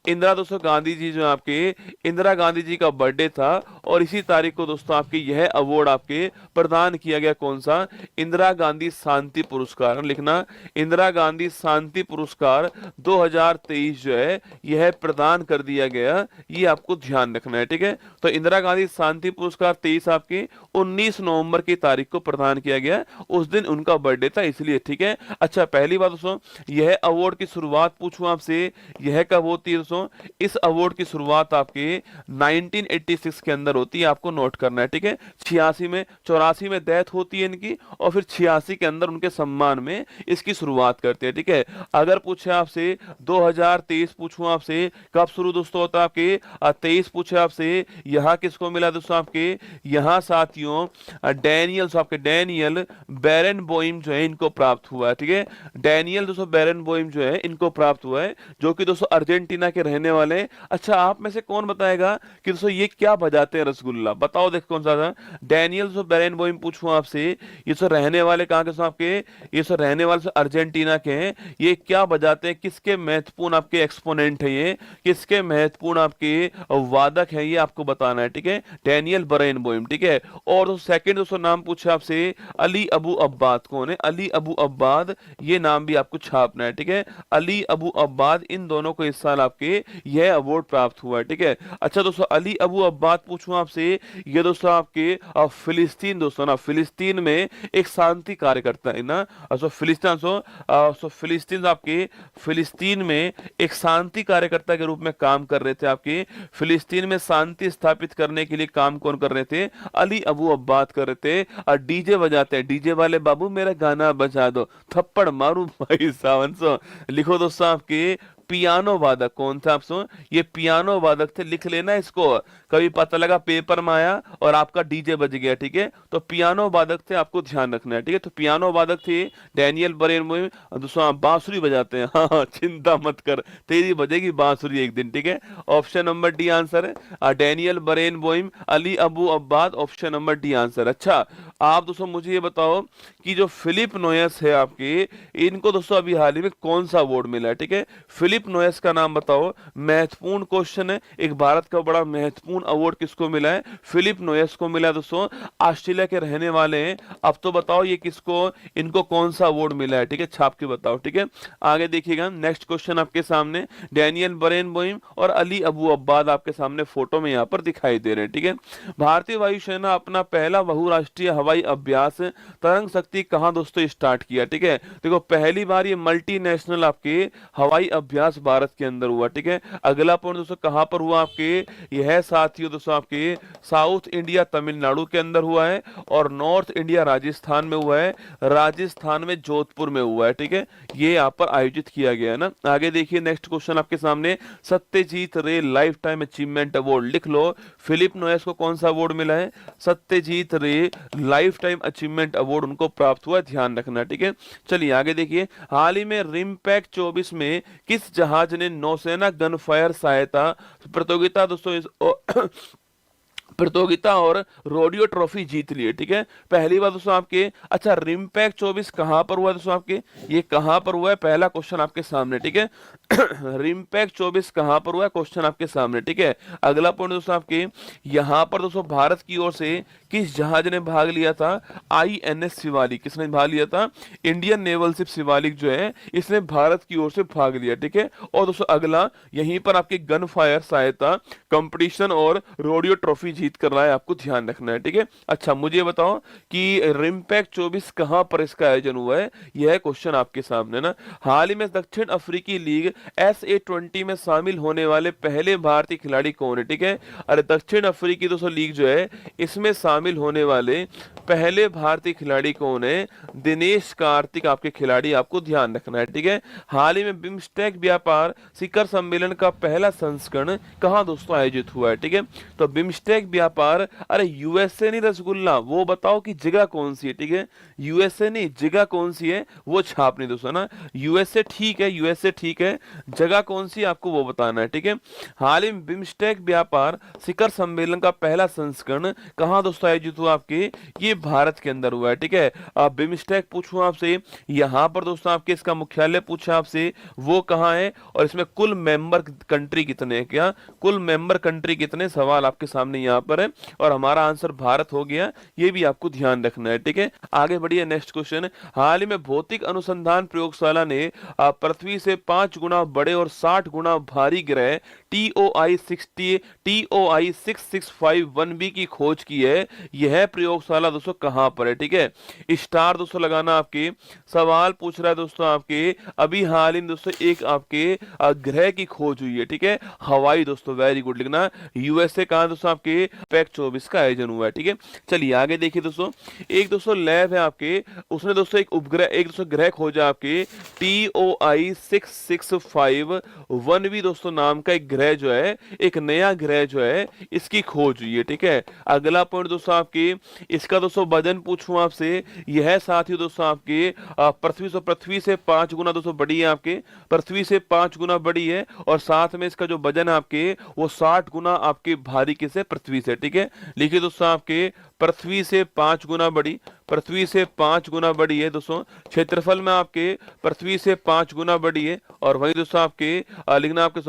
इंदिरा दोस्तों गांधी जी जो आपके, इंदिरा गांधी जी का बर्थडे था, और इसी तारीख को दोस्तों आपके यह अवार्ड आपके प्रदान किया गया, कौन सा, इंदिरा गांधी शांति पुरस्कार, लिखना इंदिरा गांधी शांति पुरस्कार 2023 जो है यह प्रदान कर दिया गया, ये आपको ध्यान रखना है, ठीक है। तो इंदिरा गांधी शांति पुरस्कार 23 आपके 19 नवंबर की तारीख को प्रदान किया गया, उस दिन उनका बर्थडे था इसलिए, ठीक है। अच्छा पहली बात दोस्तों, यह अवार्ड की शुरुआत पूछूं आपसे, यह कब होती है दोस्तों? इस अवार्ड की शुरुआत आपके 1986 के अंदर होती है, आपको नोट करना है, ठीक है। 86 में, 84 में डेथ होती है इनकी, और फिर 86 के अंदर उनके सम्मान में इसकी शुरुआत करते हैं, ठीक है। अगर पूछे आपसे 2023 पूछूं आपसे, कब शुरू दोस्तों होता है आपके? 23 पूछे आपसे, यहाँ किसको मिला दोस्तों आपके? यहाँ साथियों डैनियल, आपके डैनियल बेरेनबोइम जो है इनको प्राप्त हुआ है, ठीक है। डैनियल दोस्तों बेरेनबोइम जो है इनको प्राप्त हुआ है, जो कि दोस्तों अर्जेंटीना के रहने वाले हैं। अच्छा आप में से कौन बताएगा कि दोस्तों ये क्या बजाते हैं रसगुल्ला? बताओ देख कौन सा था। डैनियल दोस्तों बेरेनबोइम पूछूं आपसे, ये सब रहने वाले कहाँ के दोस्तों आपके? ये सब रहने वाले अर्जेंटीना के हैं। ये क्या बजाते हैं, किसके महत्वपूर्ण आपके एक्सपोनेंट है, ये किसके महत्वपूर्ण आपके वादक है, ये आपको बताना है, ठीक है। डैनियल बेरेनबोइम, ठीक है। और सेकंड दोस्तों नाम पूछा आपसे, अली अबू अब्बाद कौन है? अली अबू अब्बाद, ये नाम भी आपको छापना है, ठीक है। अली अबू अब्बाद, इन दोनों को इस साल आपके यह अवार्ड प्राप्त हुआ है, ठीक है। अच्छा दोस्तों अली अबू अब्बाद पूछूं आपसे, ये दोस्तों आपके फिलिस्तीन दोस्तों ना, फिलिस्तीन में एक शांति कार्यकर्ता है ना, फिलिस्तीन आपके फिलिस्तीन में एक शांति कार्यकर्ता के रूप में काम कर रहे थे आपके। फिलिस्तीन में शांति स्थापित करने के लिए काम कौन कर रहे थे? अली अबू अब्बाद कर रहे थे। और डीजे बजाते हैं, डीजे वाले बाबू मेरा गाना बजा दो, थप्पड़ मारू भाई सावन सो। लिखो दोस्तों आपके पियानो वादक कौन था? आप सुन, ये पियानो वादक थे, लिख लेना इसको, कभी पता लगा पेपर में आया और आपका डीजे बज गया, ठीक है। तो पियानो वादक थे, आपको ध्यान रखना है, ठीक है। तो पियानो वादक थे डैनियल बेरेनबोइम। दूसरा बांसुरी बजाते हैं, हाँ चिंता मत कर, तेरी बजेगी बांसुरी एक दिन, ठीक है। ऑप्शन नंबर डी आंसर है, Daniel Barenboim, Ali Abu Abbad, option number D answer. अच्छा आप दोस्तों मुझे ये बताओ कि जो फिलिप नोयस है आपके, इनको दोस्तों अभी हाल ही में कौन सा अवार्ड मिला है, ठीक है। फिलिप नोयस का नाम बताओ, महत्वपूर्ण क्वेश्चन है। एक भारत का बड़ा महत्वपूर्ण अवार्ड किसको मिला है? फिलिप नोयस को मिला दोस्तों, ऑस्ट्रेलिया के रहने वाले हैं। अब तो बताओ ये किसको, इनको कौन सा अवार्ड मिला है, ठीक है, छाप के बताओ, ठीक है। आगे देखिएगा नेक्स्ट क्वेश्चन आपके सामने, डैनियल बेरेनबोइम और अली अबू अब्बाद आपके सामने फोटो में यहाँ पर दिखाई दे रहे हैं, ठीक है। भारतीय वायुसेना अपना पहला बहुराष्ट्रीय हवाई अभ्यास तरंग शक्ति कहां दोस्तों स्टार्ट किया, ठीक है। देखो पहली बार ये मल्टीनेशनल आपके हवाई अभ्यास भारत के अंदर हुआ, ठीक है। अगला पॉइंट दोस्तों कहां पर हुआ आपके? यह साथियों दोस्तों आपके साउथ इंडिया तमिलनाडु के अंदर हुआ है, और नॉर्थ इंडिया राजस्थान में हुआ है, राजस्थान में जोधपुर में हुआ है, ठीक है। ये यहाँ पर आयोजित किया गया है ना। आगे देखिए नेक्स्ट क्वेश्चन आपके सामने, सत्यजीत रे लाइफ टाइम अचीवमेंट अवार्ड, लिख लो फिलिप नोयस को कौन सा अवार्ड मिला है? सत्यजीत रे लाइफ टाइम अचीवमेंट अवार्ड उनको प्राप्त हुआ, ध्यान रखना, ठीक है। चलिए आगे देखिए, हाल ही में रिमपैक 24 में किस जहाज ने नौसेना गनफायर सहायता प्रतियोगिता दोस्तों प्रतियोगिता और रोडियो ट्रॉफी जीत लिए, ठीक है। पहली बात दोस्तों आपके, अच्छा रिमपैक 24 कहां पर हुआ दोस्तों आपके? ये कहां पर हुआ है, पहला क्वेश्चन आपके सामने, ठीक है। रिमपैक 24 कहां पर हुआ है, क्वेश्चन आपके सामने, ठीक है। अगला पॉइंट दोस्तों आपके, यहां पर दोस्तों भारत की ओर से किस जहाज ने भाग लिया था? INS शिवालिक, किसने भाग लिया था? इंडियन नेवल शिप शिवालिक जो है इसने भारत की ओर से भाग लिया, ठीक है। और दोस्तों अगला यहीं पर आपके गन फायर सहायता कंपटीशन और रोडियो ट्रॉफी जीत कर रहा है, आपको ध्यान रखना है, ठीक है। अच्छा मुझे बताओ कि रिमपैक 24 कहां पर इसका आयोजन हुआ है, यह क्वेश्चन आपके सामने ना। हाल ही में दक्षिण अफ्रीकी लीग SA20 में शामिल होने वाले पहले भारतीय खिलाड़ी कौन है, ठीक है। अरे दक्षिण अफ्रीकी दोस्तों लीग जो है इसमें शामिल होने वाले पहले भारतीय खिलाड़ी कौन है? दिनेश कार्तिक आपके खिलाड़ी, आपको ध्यान रखना है, ठीक है। हाल ही में बिम्स्टेक व्यापार शिखर सम्मेलन का पहला संस्करण कहां दोस्तों आयोजित हुआ है, ठीक है। तो बिम्स्टेक व्यापार, अरे USA नहीं रसगुल्ला, वो बताओ कि जगह कौन सी है, ठीक है। USA नहीं, जगह कौन सी है वो छापनी दोस्तों ना। USA ठीक है, USA ठीक है, जगह कौन सी आपको वो बताना है, ठीक है। हाल ही में बिम्स्टेक व्यापार शिखर सम्मेलन का पहला संस्करण कहां दोस्तों आयोजित हुआ आपके? ये भारत के अंदर हुआ है, ठीक है। अब बिम्स्टेक पूछूं आपसे, यहां पर दोस्तों आपके इसका मुख्यालय पूछा आपसे, वो कहां है, और इसमें कुल मेंबर कंट्री कितने हैं? क्या कुल मेंबर कंट्री कितने? सवाल आपके सामने यहां पर है और हमारा आंसर भारत हो गया, ये भी आपको ध्यान रखना है। ठीक है, आगे बढ़िए नेक्स्ट क्वेश्चन। हाल ही में भौतिक अनुसंधान प्रयोगशाला ने पृथ्वी से 5 गुना बड़े और 60 गुना भारी ग्रह TOI 665 1b की खोज की है। यह प्रयोगशाला दोस्तों कहां पर है? ठीक है, स्टार दोस्तों लगाना। आपके सवाल पूछ रहा है दोस्तों आपके अभी हाल ही में दोस्तों एक आपके ग्रह की खोज हुई है। ठीक है, हवाई दोस्तों, वेरी गुड लिखना। यूएसए कहा दोस्तों आपके पैक 24 का आयोजन हुआ है। ठीक है, चलिए आगे देखिए दोस्तों। एक दोस्तों लैब है आपके, उसने दोस्तों एक उपग्रह, एक दोस्तों ग्रह खोजा आपके TOI 665 1b दोस्तों नाम का एक ग्रह जो है, एक नया ग्रह जो है, इसकी खोज हुई है। ठीक है, अगला पॉइंट दोस्तों आपके, इसका दोस्तों वजन पूछूं आपसे, यह साथी दोस्तों आपके पृथ्वी से 5 गुना दोस्तों बड़ी है, आपके पृथ्वी से 5 गुना बड़ी है और साथ में इसका जो वजन है आपके वो 60 गुना आपके भारी किसे? पृथ्वी से। ठीक है, लिखिए दोस्तों आपके पृथ्वी से 5 गुना बड़ी, पृथ्वी से 5 गुना बड़ी है दोस्तों। क्षेत्रफल में आपके पृथ्वी से 5 गुना बड़ी है और वही दोस्तों आपके लिखना आपके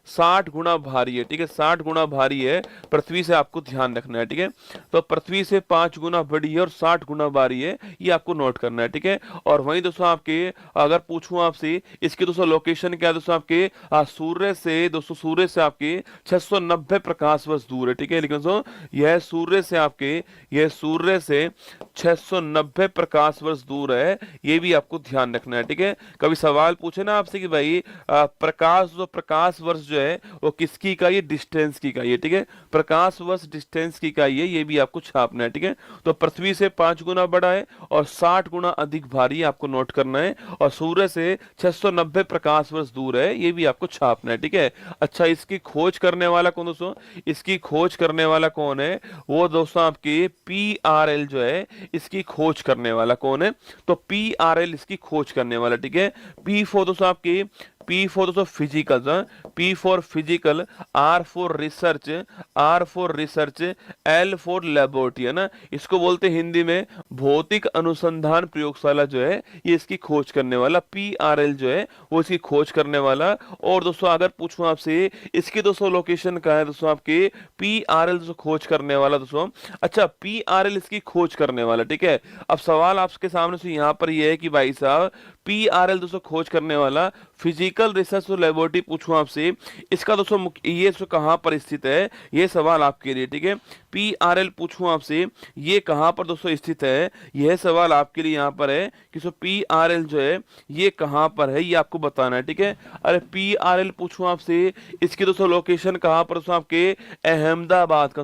60 गुना भारी है। ठीक है, 60 गुना भारी है पृथ्वी से, आपको ध्यान रखना है। ठीक है, तो पृथ्वी से 5 गुना बड़ी है और 60 गुना भारी है, ये आपको नोट करना है। ठीक है, और वही दोस्तों आपके अगर पूछूं आपसे इसकी दोस्तों लोकेशन क्या है दोस्तों आपके सूर्य से दोस्तों, सूर्य से आपके 690 प्रकाश वर्ष दूर है। ठीक है, लेकिन दोस्तों यह सूर्य से आपके, यह सूर्य से 690 प्रकाश वर्ष दूर है, ये भी आपको ध्यान रखना है। ठीक है, कभी सवाल पूछे ना आपसे कि भाई प्रकाश वर्ष जो है वो किसकी इकाई है? डिस्टेंस की इकाई है। ठीक है, प्रकाश वर्ष डिस्टेंस की इकाई है, ये भी आपको छापना है। ठीक है, तो पृथ्वी से 5 गुना बड़ा है और 60 गुना अधिक भारी, आपको नोट करना है, और सूर्य से 690 प्रकाश वर्ष दूर है, ये भी आपको छापना है। ठीक है, अच्छा इसकी खोज करने वाला कौन दोस्तों? इसकी खोज करने वाला कौन है? वो दोस्तों आपके PRL जो है, इसकी खोज करने वाला कौन है? तो PRL इसकी खोज करने वाला। ठीक है, P4 दोस्तों आपकी, P फॉर दोस्तों physical, P for physical, R for research, R for research, L for laboratory, है ना। इसको बोलते हैं हिंदी में भौतिक अनुसंधान प्रयोगशाला जो है, ये इसकी खोज करने वाला। PRL जो है वो इसकी खोज करने वाला। और दोस्तों अगर पूछूं आपसे इसकी दोस्तों लोकेशन कहाँ है दोस्तों आपके, PRL दोस्तों खोज करने वाला दोस्तों, अच्छा PRL इसकी खोज करने वाला। ठीक है, अब सवाल आपके सामने से यहाँ पर ये है कि भाई साहब PRL दोस्तों खोज करने वाला फिजिकल रिसर्च लेबोरेटरी पूछूं आपसे, इसका दोस्तों ये कहां पर स्थित है? ये सवाल आपके लिए। ठीक है, PRL पूछूं आपसे ये कहां पर दोस्तों स्थित है? यह सवाल आपके लिए यहां पर है कि PRL जो है ये कहां पर है, ये आपको बताना है। ठीक है, अरे PRL पूछूं आपसे इसकी दोस्तों लोकेशन कहां पर दोस्तों आपके अहमदाबाद का,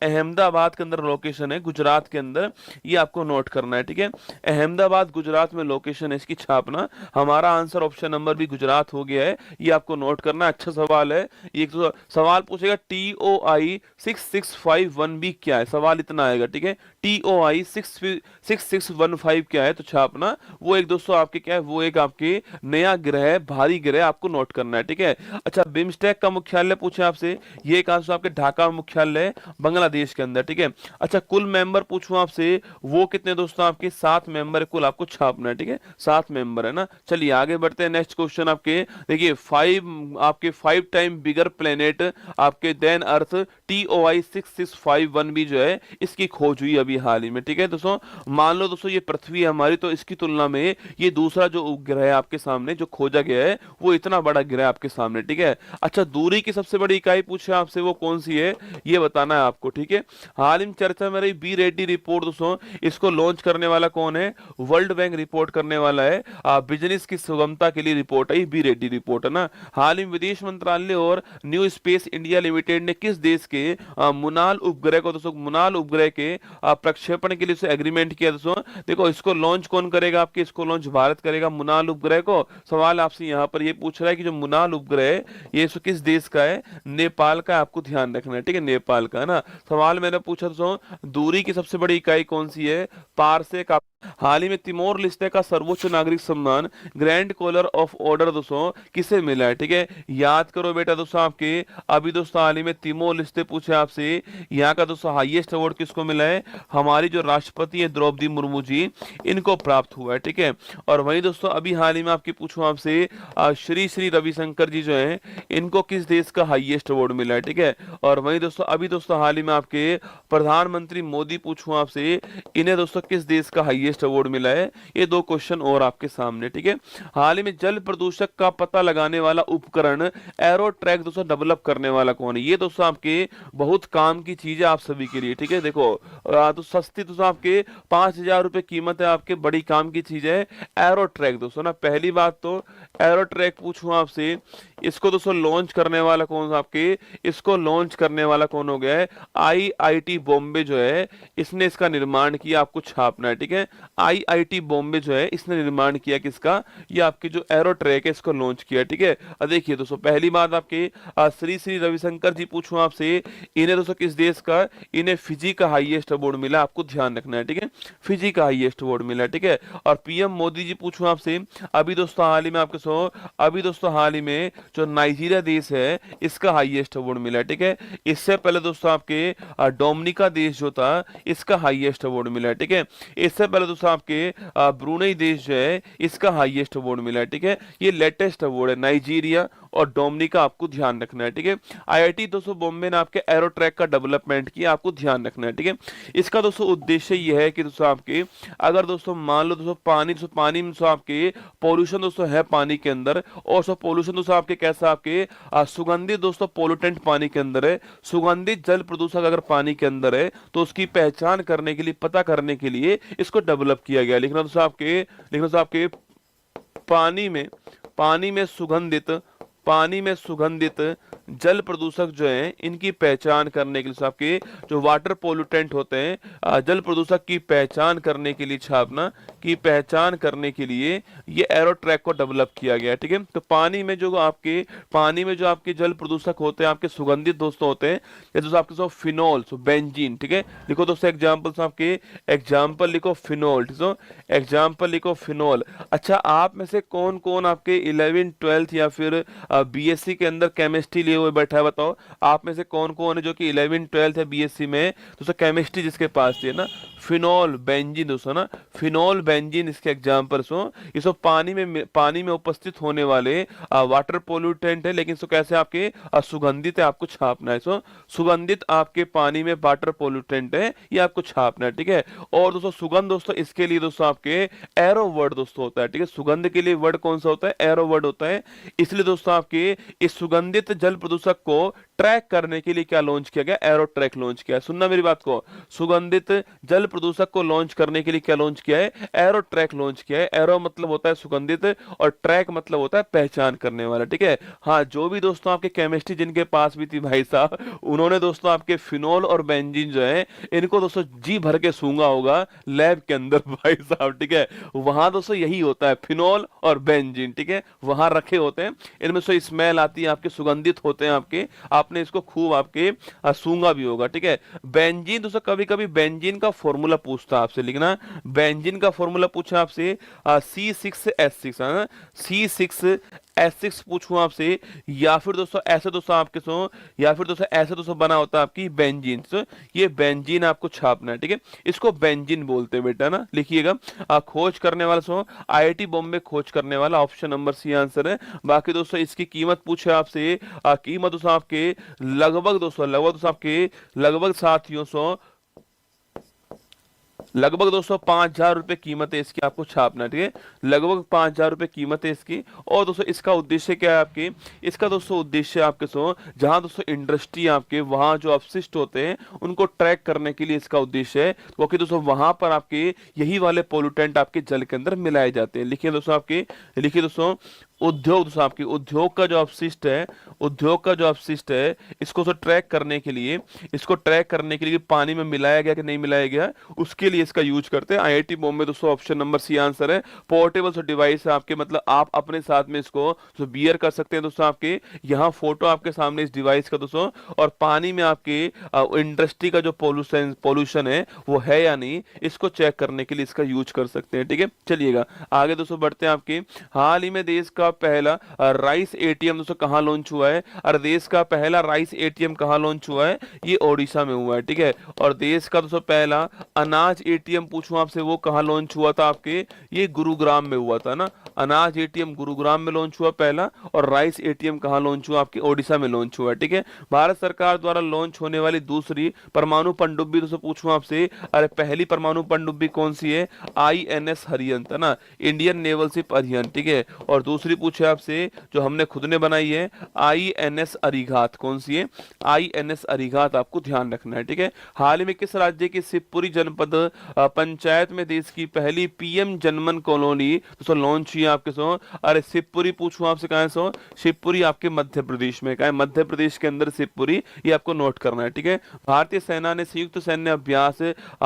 अहमदाबाद के अंदर लोकेशन है, गुजरात के अंदर, ये आपको नोट करना है। ठीक है, अहमदाबाद गुजरात में लोकेशन है इसकी छापना। हमारा आंसर ऑप्शन नंबर भी गुजरात हो गया है, ये आपको नोट करना। अच्छा सवाल है, एक तो सवाल पूछेगा TOI 665 1b क्या है, सवाल इतना आएगा। ठीक है, TOI 6615 क्या है, तो छापना। वो एक दोस्तों आपके क्या है, वो एक आपके नया ग्रह, भारी ग्रह, आपको नोट करना है। ठीक है, अच्छा बिम्स्टेक का मुख्यालय पूछे आपसे, ये एक आंसर आपके ढाका मुख्यालय बांग्लादेश के अंदर। ठीक है, अच्छा कुल मेंबर पूछूं आपसे वो कितने दोस्तों आपके 7 मेंबर कुल, आपको छापना है। ठीक है, 7 मेंबर है ना। चलिए आगे बढ़ते हैं, नेक्स्ट क्वेश्चन आपके देखिए 5 टाइम बिगर प्लेनेट आपके देन अर्थ TOI 665 1b जो है इसकी खोज हुई अभी हाल ही में। ठीक है दोस्तों, मान लो दोस्तों ये पृथ्वी है हमारी, तो इसकी तुलना में ये दूसरा जो उपग्रह है आपके सामने जो खोजा गया है वो इतना बड़ा ग्रह आपके सामने। ठीक है, अच्छा दूरी की सबसे बड़ी इकाई पूछे आपसे वो कौन सी है, ये बताना है आपको। ठीक है, हाल ही में चर्चा में रही बी रेड्डी रिपोर्ट दोस्तों, इसको लॉन्च करने वाला कौन है? वर्ल्ड बैंक रिपोर्ट करने वाला है। बिजनेस की सुगमता के लिए रिपोर्ट है, बी रेड्डी रिपोर्ट है ना। हाल ही विदेश मंत्रालय और न्यू स्पेस इंडिया लिमिटेड ने किस देश के मुनाल उपग्रह को दोस्तों, मुनाल उपग्रह के प्रक्षेपण के लिए एग्रीमेंट किया दोस्तों। देखो इसको लॉन्च कौन करेगा आपके, इसको लॉन्च भारत करेगा मुनाल उपग्रह को। सवाल आपसे यहाँ पर ये पूछ रहा है कि जो मुनाल उपग्रह है ये किस देश का है? नेपाल का, आपको ध्यान रखना है। ठीक है, नेपाल का है ना। सवाल मैंने पूछा दोस्तों दूरी की सबसे बड़ी इकाई कौन सी है? पारसेक। हाल ही में तिमोर लेस्टे का सर्वोच्च नागरिक सम्मान ग्रैंड कॉलर ऑफ ऑर्डर दोस्तों किसे मिला है, ठीक है। याद करो बेटा दोस्तों आपके अभी दोस्तों हाल ही में तिमोर लिस्टे पूछे आपसे, यहाँ का दोस्तों हाईएस्ट अवार्ड किसको मिला है, हमारी जो राष्ट्रपति है द्रौपदी मुर्मू जी, इनको प्राप्त हुआ है, ठीक है। और वहीं दोस्तों अभी हाल ही में आपकी पूछूं आपसे श्री श्री रविशंकर जी जो है, इनको किस देश का हाईएस्ट अवार्ड मिला है, ठीक है। और वहीं दोस्तों अभी दोस्तों हाल ही में आपके प्रधानमंत्री मोदी पूछूं आपसे, इन्हें दोस्तों किस देश का हाईएस्ट अवार्ड मिला है। ये दो क्वेश्चन और आपके सामने, ठीक है। हाल ही में जल प्रदूषक का पता लगाने वाला उपकरण एरो ट्रैक दोस्तों डेवलप करने वाला कौन है। ये दोस्तों आपके बहुत काम की चीज है आप सभी के लिए, ठीक है। देखो तो सस्ती दोस्तों आपके 5,000 रुपए कीमत है, आपके बड़ी काम की चीज है एरो ट्रैक दोस्तों ना। पहली बात तो एरो ट्रैक पूछूं आपसे, इसको दोस्तों लॉन्च करने वाला कौन आपके, इसको लॉन्च करने वाला कौन हो गया है, आईआईटी बॉम्बे जो है, इसने इसका निर्माण किया, आपको छापना है, ठीक है। आईआईटी बॉम्बे जो है इसने निर्माण किया किसका, ये आपके जो एरो ट्रैक है इसको लॉन्च किया, ठीक है। देखिए दोस्तों पहली बात आपके श्री श्री रविशंकर जी पूछूं आपसे, इन्हें दोस्तों किस देश का, इन्हें फिजी का हाईएस्ट अवार्ड मिला, आपको ध्यान रखना है, ठीक है। फिजी का हाईएस्ट अवार्ड मिला, ठीक है। और पीएम मोदी जी पूछूं आपसे, अभी दोस्तों हाल ही में आपके अभी दोस्तों हाल ही में जो नाइजीरिया देश है इसका हाईएस्ट अवार्ड मिला, ठीक है। इससे पहले दोस्तों आपके डोमिनिका देश जो था इसका हाईएस्ट अवार्ड मिला, ठीक है। इससे पहले दोस्तों आपके ब्रुनेई देश जो है इसका हाईएस्ट अवार्ड मिला, ठीक है। ये लेटेस्ट अवार्ड है, नाइजीरिया और डोमिनिका, आपको ध्यान रखना है, ठीक है। आईआईटी दोस्तों बॉम्बे ने आपके एरो ट्रैक का डेवलपमेंट किया, आपको ध्यान रखना है, ठीक है। इसका दोस्तों उद्देश्य ये है कि दोस्तों आपके अगर दोस्तों मान लो दोस्तों पानी में दोस्तों आपके पॉल्यूशन दोस्तों है पानी के अंदर, और सो पॉल्यूशन दोस्तों आपके कैसा आपके सुगंधित दोस्तों पोल्यूटेंट पानी के अंदर है, सुगंधित जल प्रदूषक अगर पानी के अंदर है तो उसकी पहचान करने के लिए, पता करने के लिए इसको डेवलप किया गया। लिखना दोस्तों आपके पानी में सुगंधित जल प्रदूषक जो है इनकी पहचान करने के लिए आपके जो वाटर पोल्यूटेंट होते हैं, जल प्रदूषक की पहचान करने के लिए, छापना की पहचान करने के लिए ये एरो ट्रैक को डेवलप किया गया है, ठीक है। तो पानी में जो आपके जल प्रदूषक होते हैं, आपके सुगंधित दोस्तों होते हैं, जैसे आपके फिनोल, बेंजीन, ठीक है। लिखो दोस्तों एग्जाम्पल लिखो फिनोल, ठीक है। एग्जाम्पल लिखो फिनोल। अच्छा, आप में से कौन कौन आपके 11th 12th या फिर बीएससी के अंदर केमिस्ट्री लिए हुए बैठा है, बताओ आप में से कौन कौन है जो कि 11th 12th है बीएससी में, दोस्तों केमिस्ट्री जिसके पास थी ना, फिनोल बेंजीन दोस्तों ना, फिनोल बेंजीन इसके एग्जांपल्स हो। ये सब पानी में उपस्थित होने वाले वाटर पोल्यूटेंट है, लेकिन इसको कैसे आपके सुगंधित है, आपको छापना है। सो सुगंधित आपके पानी में वाटर पोल्यूटेंट है, ये आपको छापना है, ठीक है। और दोस्तों सुगंध दोस्तों इसके लिए दोस्तों आपके एरो वर्ड दोस्तों होता है, ठीक है। सुगंध के लिए वर्ड कौन सा होता है, एरो वर्ड होता है। इसलिए दोस्तों आपके इस सुगंधित जल प्रदूषक को ट्रैक करने के लिए क्या लॉन्च किया गया, एरो ट्रैक लॉन्च किया है। सुनना मेरी बात को, सुगंधित जल प्रदूषक को लॉन्च करने के लिए क्या लॉन्च किया है, एरो ट्रैक लॉन्च किया है। एरो मतलब होता है सुगंधित और ट्रैक मतलब होता है पहचान करने वाला, ठीक है। हाँ, जो भी दोस्तों आपके केमिस्ट्री जिनके पास भी थी भाई साहब, उन्होंने दोस्तों आपके फिनोल और बेंजीन जो है इनको दोस्तों जी भर के सूंघा होगा लैब के अंदर भाई साहब, ठीक है। वहां दोस्तों यही होता है, फिनोल और बेंजीन, ठीक है, वहां रखे होते हैं। इनमें से स्मेल आती है आपके, सुगंधित होते हैं आपके, आपने इसको खूब आपके सूंघा भी होगा, ठीक है। बेंजीन दोस्तों कभी कभी बेंजीन का फॉर्मूला पूछता है आपसे, लिखना बेंजीन का फॉर्मूला पूछा आपसे C6H6, C6H6 पूछूं आपसे, या फिर दोस्तों ऐसे दोस्तों बना होता है आपकी बेंजीन। तो ये बेंजीन आपको छापना है, ठीक है। इसको बेंजीन बोलते हैं बेटा ना, लिखिएगा। खोज करने वाला आईआईटी बॉम्बे खोज करने वाला, ऑप्शन नंबर सी आंसर है। बाकी दोस्तों इसकी कीमत पूछे आपसे, कीमत दोस्तों आपके लगभग साथियों लगभग दोस्तों 5,000 रुपए कीमत है इसकी, आपको छापना है, ठीक है। लगभग 5,000 रुपए कीमत है इसकी। और दोस्तों इसका उद्देश्य क्या है आपके, इसका दोस्तों उद्देश्य आपके जहां दोस्तों इंडस्ट्री आपके वहां जो अपशिष्ट होते हैं उनको ट्रैक करने के लिए इसका उद्देश्य है, क्योंकि दोस्तों वहां पर आपके यही वाले पोल्यूटेंट आपके जल के अंदर मिलाए जाते हैं। लिखिए दोस्तों उद्योग दोस्तों आपकी उद्योग का जो अपशिष्ट है, उद्योग का जो अपशिष्ट है, इसको तो ट्रैक करने के लिए, इसको ट्रैक करने के लिए पानी में मिलाया गया कि नहीं मिलाया गया, उसके लिए इसका यूज करते हैं। आईआईटी बॉम्बे दोस्तों ऑप्शन नंबर सी आंसर है। पोर्टेबल सो डिवाइस है आपके, मतलब आप अपने साथ में इसको जो बियर कर सकते हैं दोस्तों आपके। यहाँ फोटो आपके सामने इस डिवाइस का दोस्तों, और पानी में आपके इंडस्ट्री का जो पोल्यूशन पोल्यूशन है वो है या नहीं, इसको चेक करने के लिए इसका यूज कर सकते हैं। ठीक है, चलिएगा आगे दोस्तों बढ़ते हैं। आपके हाल ही में देश का पहला राइस एटीएम दोस्तों कहाँ लॉन्च हुआ है? और देश का पहला राइस एटीएम कहाँ लॉन्च हुआ है? ये ओडिशा में हुआ है। ठीक है, और देश का दोस्तों पहला अनाज एटीएम पूछूं आपसे, वो कहाँ लॉन्च हुआ था आपके? ये गुरुग्राम में हुआ था ना। अनाज एटीएम गुरुग्राम में लॉन्च हुआ पहला, और राइस एटीएम कहाँ लॉन्च हुआ? आपकी ओडिशा में लॉन्च हुआ है। ठीक है, भारत सरकार द्वारा लॉन्च होने वाली दूसरी परमाणु पनडुब्बी दोस्तों पूछूं आपसे, अरे पहली परमाणु पनडुब्बी कौन सी है? आईएनएस अरिहंत है ना, इंडियन नेवल शिप अरिहंत। ठीक है, और दूसरी पूछे आपसे जो हमने खुद ने बनाई है, आईएनएस अरिघात। कौन सी है? आईएनएस अरिघात, आपको ध्यान रखना है। ठीक है, हाल ही में किस राज्य की शिवपुरी जनपद पंचायत में देश की पहली पीएम जनमन कॉलोनी दोस्तों लॉन्च हुई आपके सो? अरे शिवपुरी पूछूं आपसे, कहां है सो? शिवपुरी आपके मध्य प्रदेश में, कहा है मध्य प्रदेश के अंदर शिवपुरी, ये आपको नोट करना है। ठीक है, भारतीय सेना ने संयुक्त सैन्य अभ्यास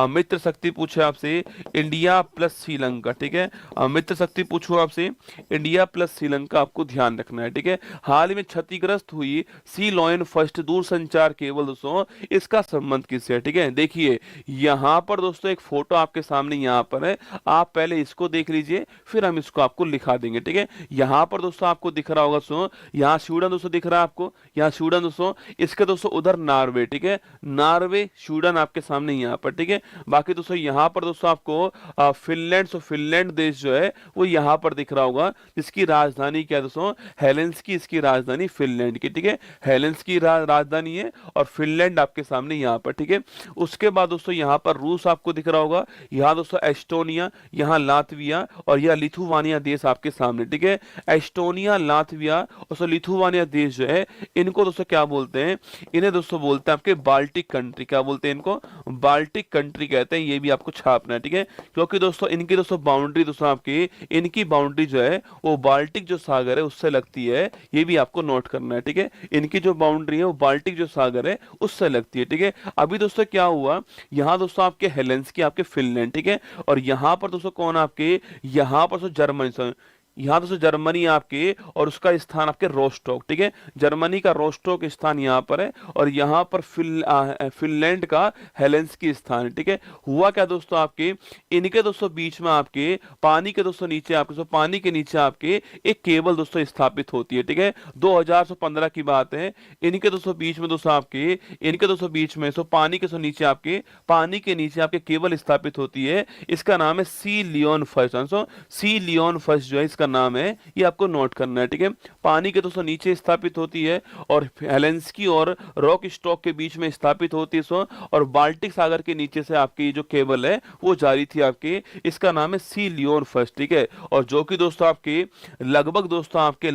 मित्र शक्ति पूछे आपसे, इंडिया प्लस श्रीलंका। ठीक है, मित्र शक्ति पूछो आपसे, इंडिया प्लस श्रीलंका, आपको ध्यान रखना है। ठीक है, हाल ही में क्षतिग्रस्त हुई सी लॉयन फर्स्ट दूरसंचार केबल दोस्तों, इसका संबंध किससे है? ठीक है, देखिए यहां पर दोस्तों एक फोटो आपके सामने यहां पर है, आप पहले इसको देख लीजिए, फिर हम इसको आपको लिखा देंगे। ठीक है, यहां पर दोस्तों आपको दिख रहा होगा सो, यहाँ स्वीडन दोस्तों दिख रहा है आपको, यहाँ स्वीडन दोस्तों, इसके दोस्तों उधर नॉर्वे। ठीक है, नॉर्वे स्वीडन आपके सामने यहाँ पर। ठीक है, बाकी दोस्तों यहाँ पर दोस्तों आपको फिनलैंड, सो फिनलैंड देश जो है वो यहाँ पर दिख रहा होगा, जिसकी राजधानी क्या है दोस्तों? हेलेंस्की, इसकी राजधानी फिनलैंड की। ठीक है, हेलेंस्की राजधानी है, और फिनलैंड आपके सामने यहाँ पर। ठीक है, उसके बाद दोस्तों यहाँ पर रूस आपको दिख रहा होगा, यहाँ दोस्तों एस्टोनिया, यहाँ लातविया, और यह लिथुवानिया देश आपके सामने। ठीक है, एस्टोनिया, लातविया और लिथुवानिया देश जो है, इनको दोस्तों क्या बोलते हैं? इन्हें दोस्तों बोलते हैं आपके बाल्टिक कंट्री। क्या बोलते हैं इनको? बाल्टिक कंट्री कहते हैं। ये भी आपको छापना है। ठीक है, क्योंकि दोस्तों इनकी दोस्तों बाउंड्री दोस्तों आपकी, इनकी बाउंड्री जो है वो बाल्टिक जो सागर है उससे लगती है, ये भी आपको नोट करना है। ठीक है, इनकी जो बाउंड्री है वो बाल्टिक जो सागर है उससे लगती है। ठीक है, अभी दोस्तों क्या हुआ, यहाँ दोस्तों आपके हेलेंस्की आपके फिनलैंड। ठीक है, और यहाँ पर दोस्तों कौन आपके? यहाँ पर जर्मनी, यहाँ दोस्तों जर्मनी आपके, और उसका स्थान आपके रोस्टॉक। ठीक है, जर्मनी का रोस्टॉक स्थान यहाँ पर है, और यहाँ पर फिनलैंड का हेलेंस्की स्थान है। ठीक है, हुआ क्या दोस्तों आपके, इनके दोस्तों बीच में आपके पानी के दोस्तों नीचे आपके पानी के नीचे आपके एक केबल दोस्तों स्थापित होती है। ठीक है, 2015 की बात है, इनके दोस्तों बीच में दोस्तों आपके, इनके दोस्तों बीच में पानी के नीचे आपके, पानी के नीचे आपके केबल स्थापित होती है। इसका नाम है सी लियोन फर्स्ट। सी लियोन फर्स्ट जो है इसका नाम है, ये आपको नोट करना है। ठीक है, पानी के दोस्तों नीचे स्थापित होती है, और हेलेंस्की और रॉक स्टॉक के बीच में स्थापित होती है सो, और बाल्टिक सागर के नीचे से आपकी जो केबल है वो जारी थी आपकी, इसका नाम है सी लियोन फर्स्ट। ठीक है, और जो कि दोस्तों आपके लगभग दोस्तों आपके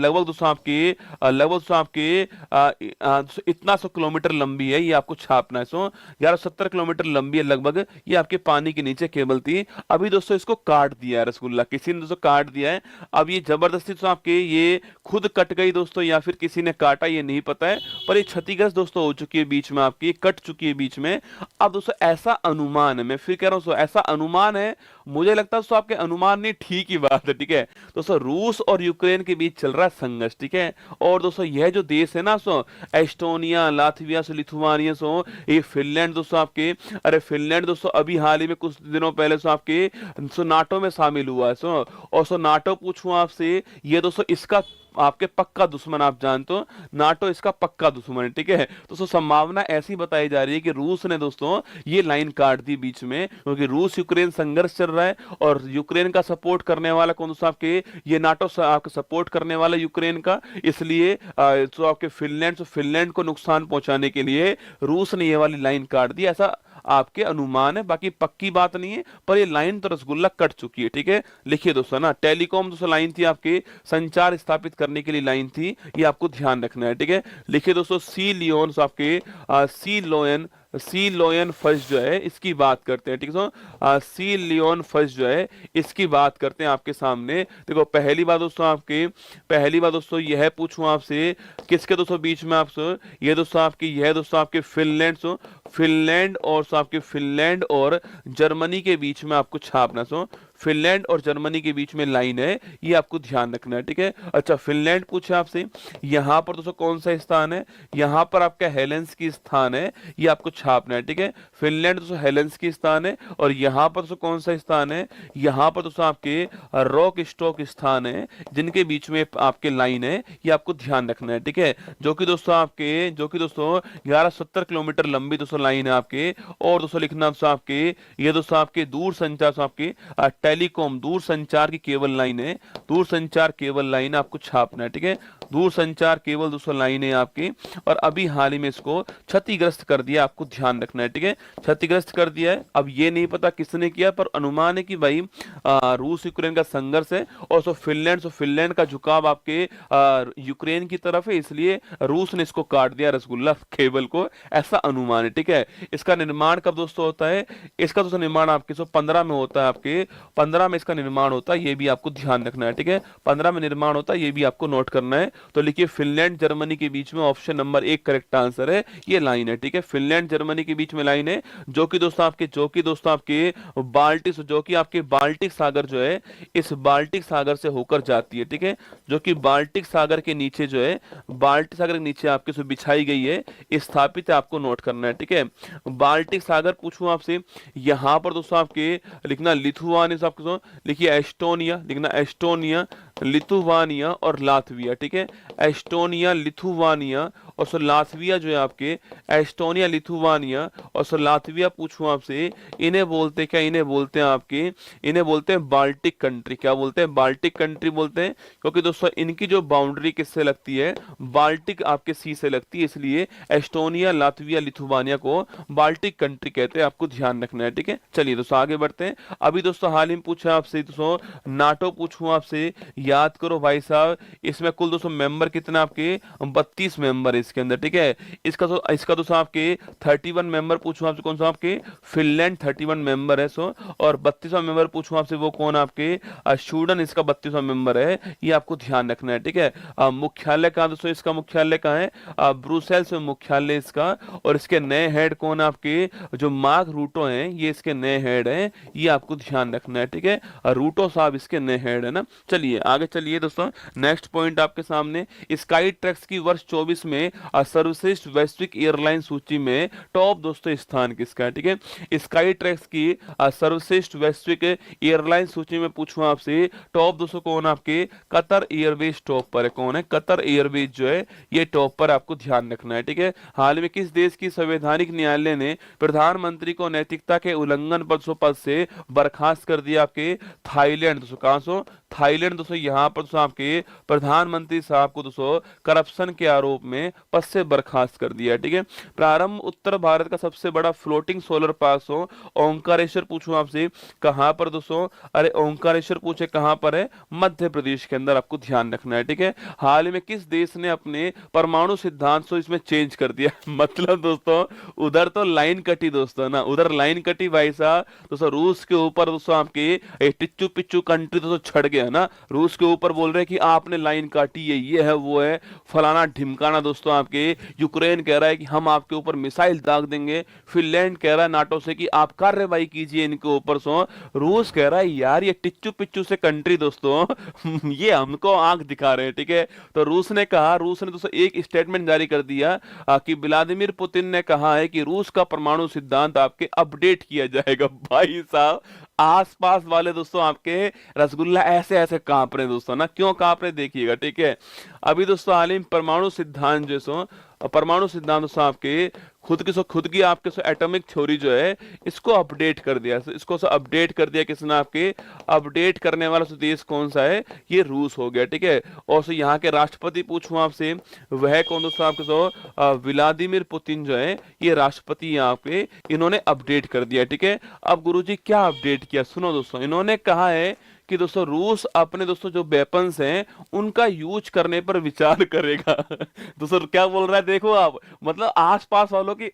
इतना 100 किलोमीटर लंबी है, ये आपको छापना है। सो 1170 किलोमीटर लंबी है लगभग, ये आपके पानी के नीचे केबल थी। अभी दोस्तों इसको काट दिया है रसगुल्ला, किसी ने दोस्तों काट दिया है। अब ये जबरदस्ती तो आपके ये खुद कट गई दोस्तों, या फिर किसी ने काटा, ये नहीं पता है, पर ये क्षतिग्रस्त दोस्तों हो चुकी है बीच में आपकी, कट चुकी है बीच में। अब दोस्तों ऐसा अनुमान है, मैं फिर कह रहा हूं ऐसा अनुमान है, मुझे लगता है दोस्तों आपके अनुमान नहीं, ठीक ही बात है। ठीक है दोस्तों, रूस और यूक्रेन के बीच चल रहा है संघर्ष। ठीक है, और दोस्तों यह जो देश है ना सो, एस्टोनिया, लातविया, लिथुआनिया, सो ये फिनलैंड दोस्तों आपके, अरे फिनलैंड दोस्तों अभी हाल ही में कुछ दिनों पहले सो आपके नाटो में शामिल हुआ है। सो और नाटो पूछूं आपसे, ये दोस्तों इसका आपके पक्का दुश्मन, आप जानते हो नाटो इसका पक्का दुश्मन है। ठीक है, तो संभावना ऐसी बताई जा रही है कि रूस ने दोस्तों ये लाइन काट दी बीच में, क्योंकि रूस यूक्रेन संघर्ष चल रहा है, और यूक्रेन का सपोर्ट करने वाला कौन सा आपके, ये नाटो आपका सपोर्ट करने वाला यूक्रेन का, इसलिए तो आपके फिनलैंड को नुकसान पहुंचाने के लिए रूस ने ये वाली लाइन काट दी, ऐसा आपके अनुमान है, बाकी पक्की बात नहीं है, पर ये लाइन तो रसगुल्ला कट चुकी है। ठीक है, लिखिए दोस्तों ना, टेलीकॉम दोस्तों लाइन थी आपके, संचार स्थापित करने के लिए लाइन थी, ये आपको ध्यान रखना है। ठीक है, लिखिए दोस्तों सी लियोन आपके, सी लोयन सी लियोन फर्स्ट जो है इसकी बात करते हैं, ठीक है। सी लियोन फर्स्ट जो है इसकी बात करते हैं आपके सामने। देखो पहली बात दोस्तों यह पूछूं आपसे, किसके दोस्तों बीच में आपसे, ये दोस्तों आपके फिनलैंड और जर्मनी के बीच में आपको छापना। फिनलैंड और जर्मनी के बीच में लाइन है, ये आपको ध्यान रखना है, ठीक है। अच्छा, फिनलैंड पूछे आपसे, यहाँ पर दोस्तों कौन सा स्थान है, यहाँ पर आपका हेलेंस्की स्थान है, ये आपको छापना है, ठीक है। फिनलैंड दोस्तों हेलेंस्की स्थान है, और यहाँ पर दोस्तों कौन सा स्थान है, यहाँ पर दोस्तों आपके रॉक स्टॉक स्थान है, जिनके बीच में आपके लाइन है, ये आपको ध्यान रखना है, ठीक है। जो कि दोस्तों 1170 किलोमीटर लंबी दोस्तों लाइन है आपके। और दोस्तों लिखना दोस्तों आपके, ये दोस्तों आपके दूर संचार आपके टेलीकॉम दूर संचार की केबल लाइन है, दूर संचार केबल लाइन आपको छापना है, ठीक है। दूर संचार केबल दोस्तों लाइन है आपकी, और अभी हाल ही में इसको क्षतिग्रस्त कर दिया, आपको ध्यान रखना है, ठीक है। क्षतिग्रस्त कर दिया है। अब ये नहीं पता किसने किया, पर अनुमान है कि भाई रूस यूक्रेन का संघर्ष है, और फिनलैंड का झुकाव आपके यूक्रेन की तरफ है, इसलिए रूस ने इसको काट दिया रसगुल्ला केबल को, ऐसा अनुमान है, ठीक है। इसका निर्माण कब दोस्तों होता है, इसका दोस्तों निर्माण आपके 15 में होता है, आपके 15 में इसका निर्माण होता है, ये भी आपको ध्यान रखना है, ठीक है। 15 में निर्माण होता है, ये भी आपको नोट करना है। तो लिखिए फिनलैंड जर्मनी के बीच में ऑप्शन नंबर 1 करेक्ट आंसर है, ये लाइन है, ठीक है। फिनलैंड जर्मनी के बीच में लाइन है, जो कि दोस्तों आपके बाल्टिक सागर जो है, इस बाल्टिक सागर से होकर जाती है, ठीक है। जो कि बाल्टिक सागर के नीचे जो है, बाल्टिक सागर के नीचे आपके से बिछाई गई है, स्थापित है, आपको नोट करना है, ठीक है। बाल्टिक सागर पूछूं आपसे, यहां पर दोस्तों आपके लिखना लिथुआनिया, आपको लिखिए एस्टोनिया, लिखना एस्टोनिया, लिथुवानिया और लातविया, ठीक है। एस्टोनिया, लिथुवानिया और सो लातविया जो है आपके, एस्टोनिया, लिथुवानिया और सो लातविया पूछूं आपसे, इन्हें बोलते क्या, इन्हें बोलते हैं बाल्टिक कंट्री। क्या बोलते हैं, बाल्टिक कंट्री बोलते हैं, क्योंकि दोस्तों इनकी जो बाउंड्री किससे लगती है, बाल्टिक आपके सी से लगती है, इसलिए एस्टोनिया, लातविया, लिथुवानिया को बाल्टिक कंट्री कहते हैं, आपको ध्यान रखना है, ठीक है। चलिए दोस्तों आगे बढ़ते हैं। अभी दोस्तों हाल ही में पूछा आपसे दोस्तों नाटो, पूछूं आपसे, याद करो भाई साहब, इसमें कुल दोस्तों मेंबर कितना आपके 32 मेंबर है इसके अंदर, ठीक है। इसका दोस्तों आपके 31 मेंबर पूछूं आपसे, कौन सा आपके फिनलैंड 31 मेंबर है सो, और 32वां मेंबर पूछूं आपसे, वो कौन आपके स्वीडन, इसका 32वां मेंबर है, ये आपको ध्यान रखना है, ठीक है। मुख्यालय कहाँ दोस्तों, इसका मुख्यालय कहाँ है, ब्रुसेल्स में मुख्यालय इसका, और इसके नए हेड कौन आपके, जो मार्क रूटो हैं, ये इसके नए हेड हैं, ये आपको ध्यान रखना है, ठीक है। रूटो साहब इसके नए हेड है ना। चलिए आगे चलिए दोस्तों, नेक्स्ट पॉइंट आपके सामने, स्काई ट्रैक्स की वर्ष 24 में सर्वश्रेष्ठ वैश्विक एयरलाइन सूची में टॉप दोस्तों स्थान किसका है, ठीक है। स्काई ट्रैक्स की सर्वश्रेष्ठ वैश्विक एयरलाइन सूची में पूछूं आपसे, टॉप दोस्तों कौन आपके, कतर एयरवेज टॉप पर है, कौन है, कतर एयरवेज जो है ये टॉप पर, आपको ध्यान रखना है, ठीक है। हाल में किस देश की संवैधानिक न्यायालय ने प्रधानमंत्री को नैतिकता के उल्लंघन पद से बर्खास्त कर दिया, आपके थाईलैंड दोस्तों, कहां सो, थाईलैंड दोस्तों, यहां पर दोस्तों आपके प्रधानमंत्री साहब को दोस्तों करप्शन के आरोप में पद से बर्खास्त कर दिया, ठीक है। प्रारंभ उत्तर भारत का सबसे बड़ा फ्लोटिंग सोलर पार्क हो ओंकारेश्वर, पूछूं आपसे कहां पर दोस्तों, अरे ओंकारेश्वर पूछे कहां पर है, मध्य प्रदेश के अंदर, आपको ध्यान रखना है, ठीक है। हाल ही में किस देश ने अपने परमाणु सिद्धांत को इसमें चेंज कर दिया मतलब दोस्तों उधर तो लाइन कटी दोस्तों ना, उधर लाइन कटी भाई साहब, दोस्तों रूस के ऊपर दोस्तों आपके टिच्चू पिच्चू कंट्री दोस्तों छड़ गया ना, रूस के ऊपर बोल रहे हैं कि आपने लाइन काटी है, ये है वो है फलाना ढिमकाना दोस्तों आपके। यूक्रेन कह रहा है कि हम आपके ऊपर मिसाइल दाग देंगे, फिनलैंड कह रहा है नाटो से कि आप कार्रवाई कीजिए इनके ऊपर, सो रूस कह रहा है यार ये टिच्चू पिच्चू से कंट्री दोस्तों ये हमको आंख दिखा रहे हैं, ठीक है। तो रूस ने दोस्तों एक स्टेटमेंट जारी कर दिया कि व्लादिमीर पुतिन ने कहा है कि रूस का परमाणु सिद्धांत आपके अपडेट किया जाएगा। भाई साहब आसपास वाले दोस्तों आपके रसगुल्ला ऐसे ऐसे कांप रहे दोस्तों ना, क्यों कांप रहे देखिएगा, ठीक है। अभी दोस्तों हाल ही परमाणु सिद्धांत दोस्तों आपके खुद की आपके एटॉमिक थ्योरी जो है इसको अपडेट कर दिया, अपडेट कर दिया किसने, आपके अपडेट करने वाला देश कौन सा है, ये रूस हो गया, ठीक है। और यहाँ के राष्ट्रपति पूछूं आपसे, वह कौन दोस्तों आपके व्लादिमीर पुतिन जो है ये राष्ट्रपति यहाँ पे, इन्होंने अपडेट कर दिया, ठीक है। अब गुरुजी क्या अपडेट किया, सुनो दोस्तों, इन्होंने कहा है कि दोस्तों रूस अपने दोस्तों जो वेपन्स हैं उनका यूज करने पर विचार करेगा दोस्तों क्या बोल रहा है देखो आप, मतलब आसपास वालों की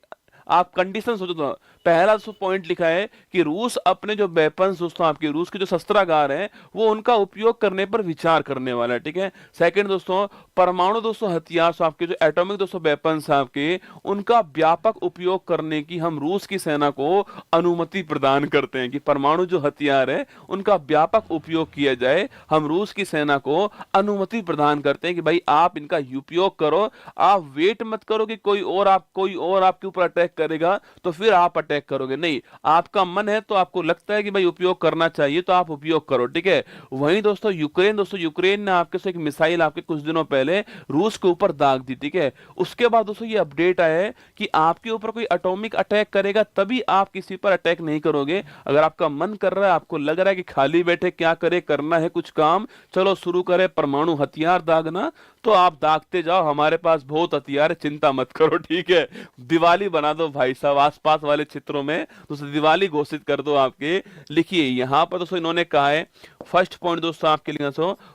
आप कंडीशन सोचो तो पहला दोस्तों पॉइंट लिखा है कि रूस अपने जो वेपन्स दोस्तों आपके रूस के जो शस्त्रागार हैं वो उनका उपयोग करने पर विचार करने वाला है, ठीक है। सेकंड दोस्तों परमाणु दोस्तों हथियार सो आपके जो एटॉमिक दोस्तों वेपन्स हैं आपके उनका व्यापक उपयोग करने की हम रूस की सेना को अनुमति प्रदान करते हैं कि परमाणु जो हथियार है उनका व्यापक उपयोग किया जाए। हम रूस की सेना को अनुमति प्रदान करते हैं कि भाई आप इनका उपयोग करो, आप वेट मत करो कि कोई और आपके ऊपर अटैक करेगा तो फिर आप अटैक करोगे, नहीं, आपका मन है तो आपको लगता है कि भाई उपयोग करना चाहिए तो आप उपयोग करो, ठीक है। वहीं दोस्तों यूक्रेन ने आपके से एक मिसाइल आपके कुछ दिनों पहले रूस के ऊपर दाग दी, ठीक है। उसके बाद दोस्तों ये अपडेट आया है कि आपके ऊपर कोई एटॉमिक अटैक करेगा तभी आप किसी पर अटैक नहीं करोगे। अगर आपका मन कर रहा है, आपको लग रहा है कि खाली बैठे क्या करे, करना है कुछ काम, चलो शुरू करें परमाणु हथियार दागना, तो आप दागते जाओ, हमारे पास बहुत हथियार है, चिंता मत करो, ठीक है। दिवाली बना दो भाई साहब आसपास वाले क्षेत्रों में, तो दिवाली घोषित कर दो आपके। लिखिए यहां पर दोस्तों इन्होंने कहा है फर्स्ट पॉइंट दोस्तों आपके लिए,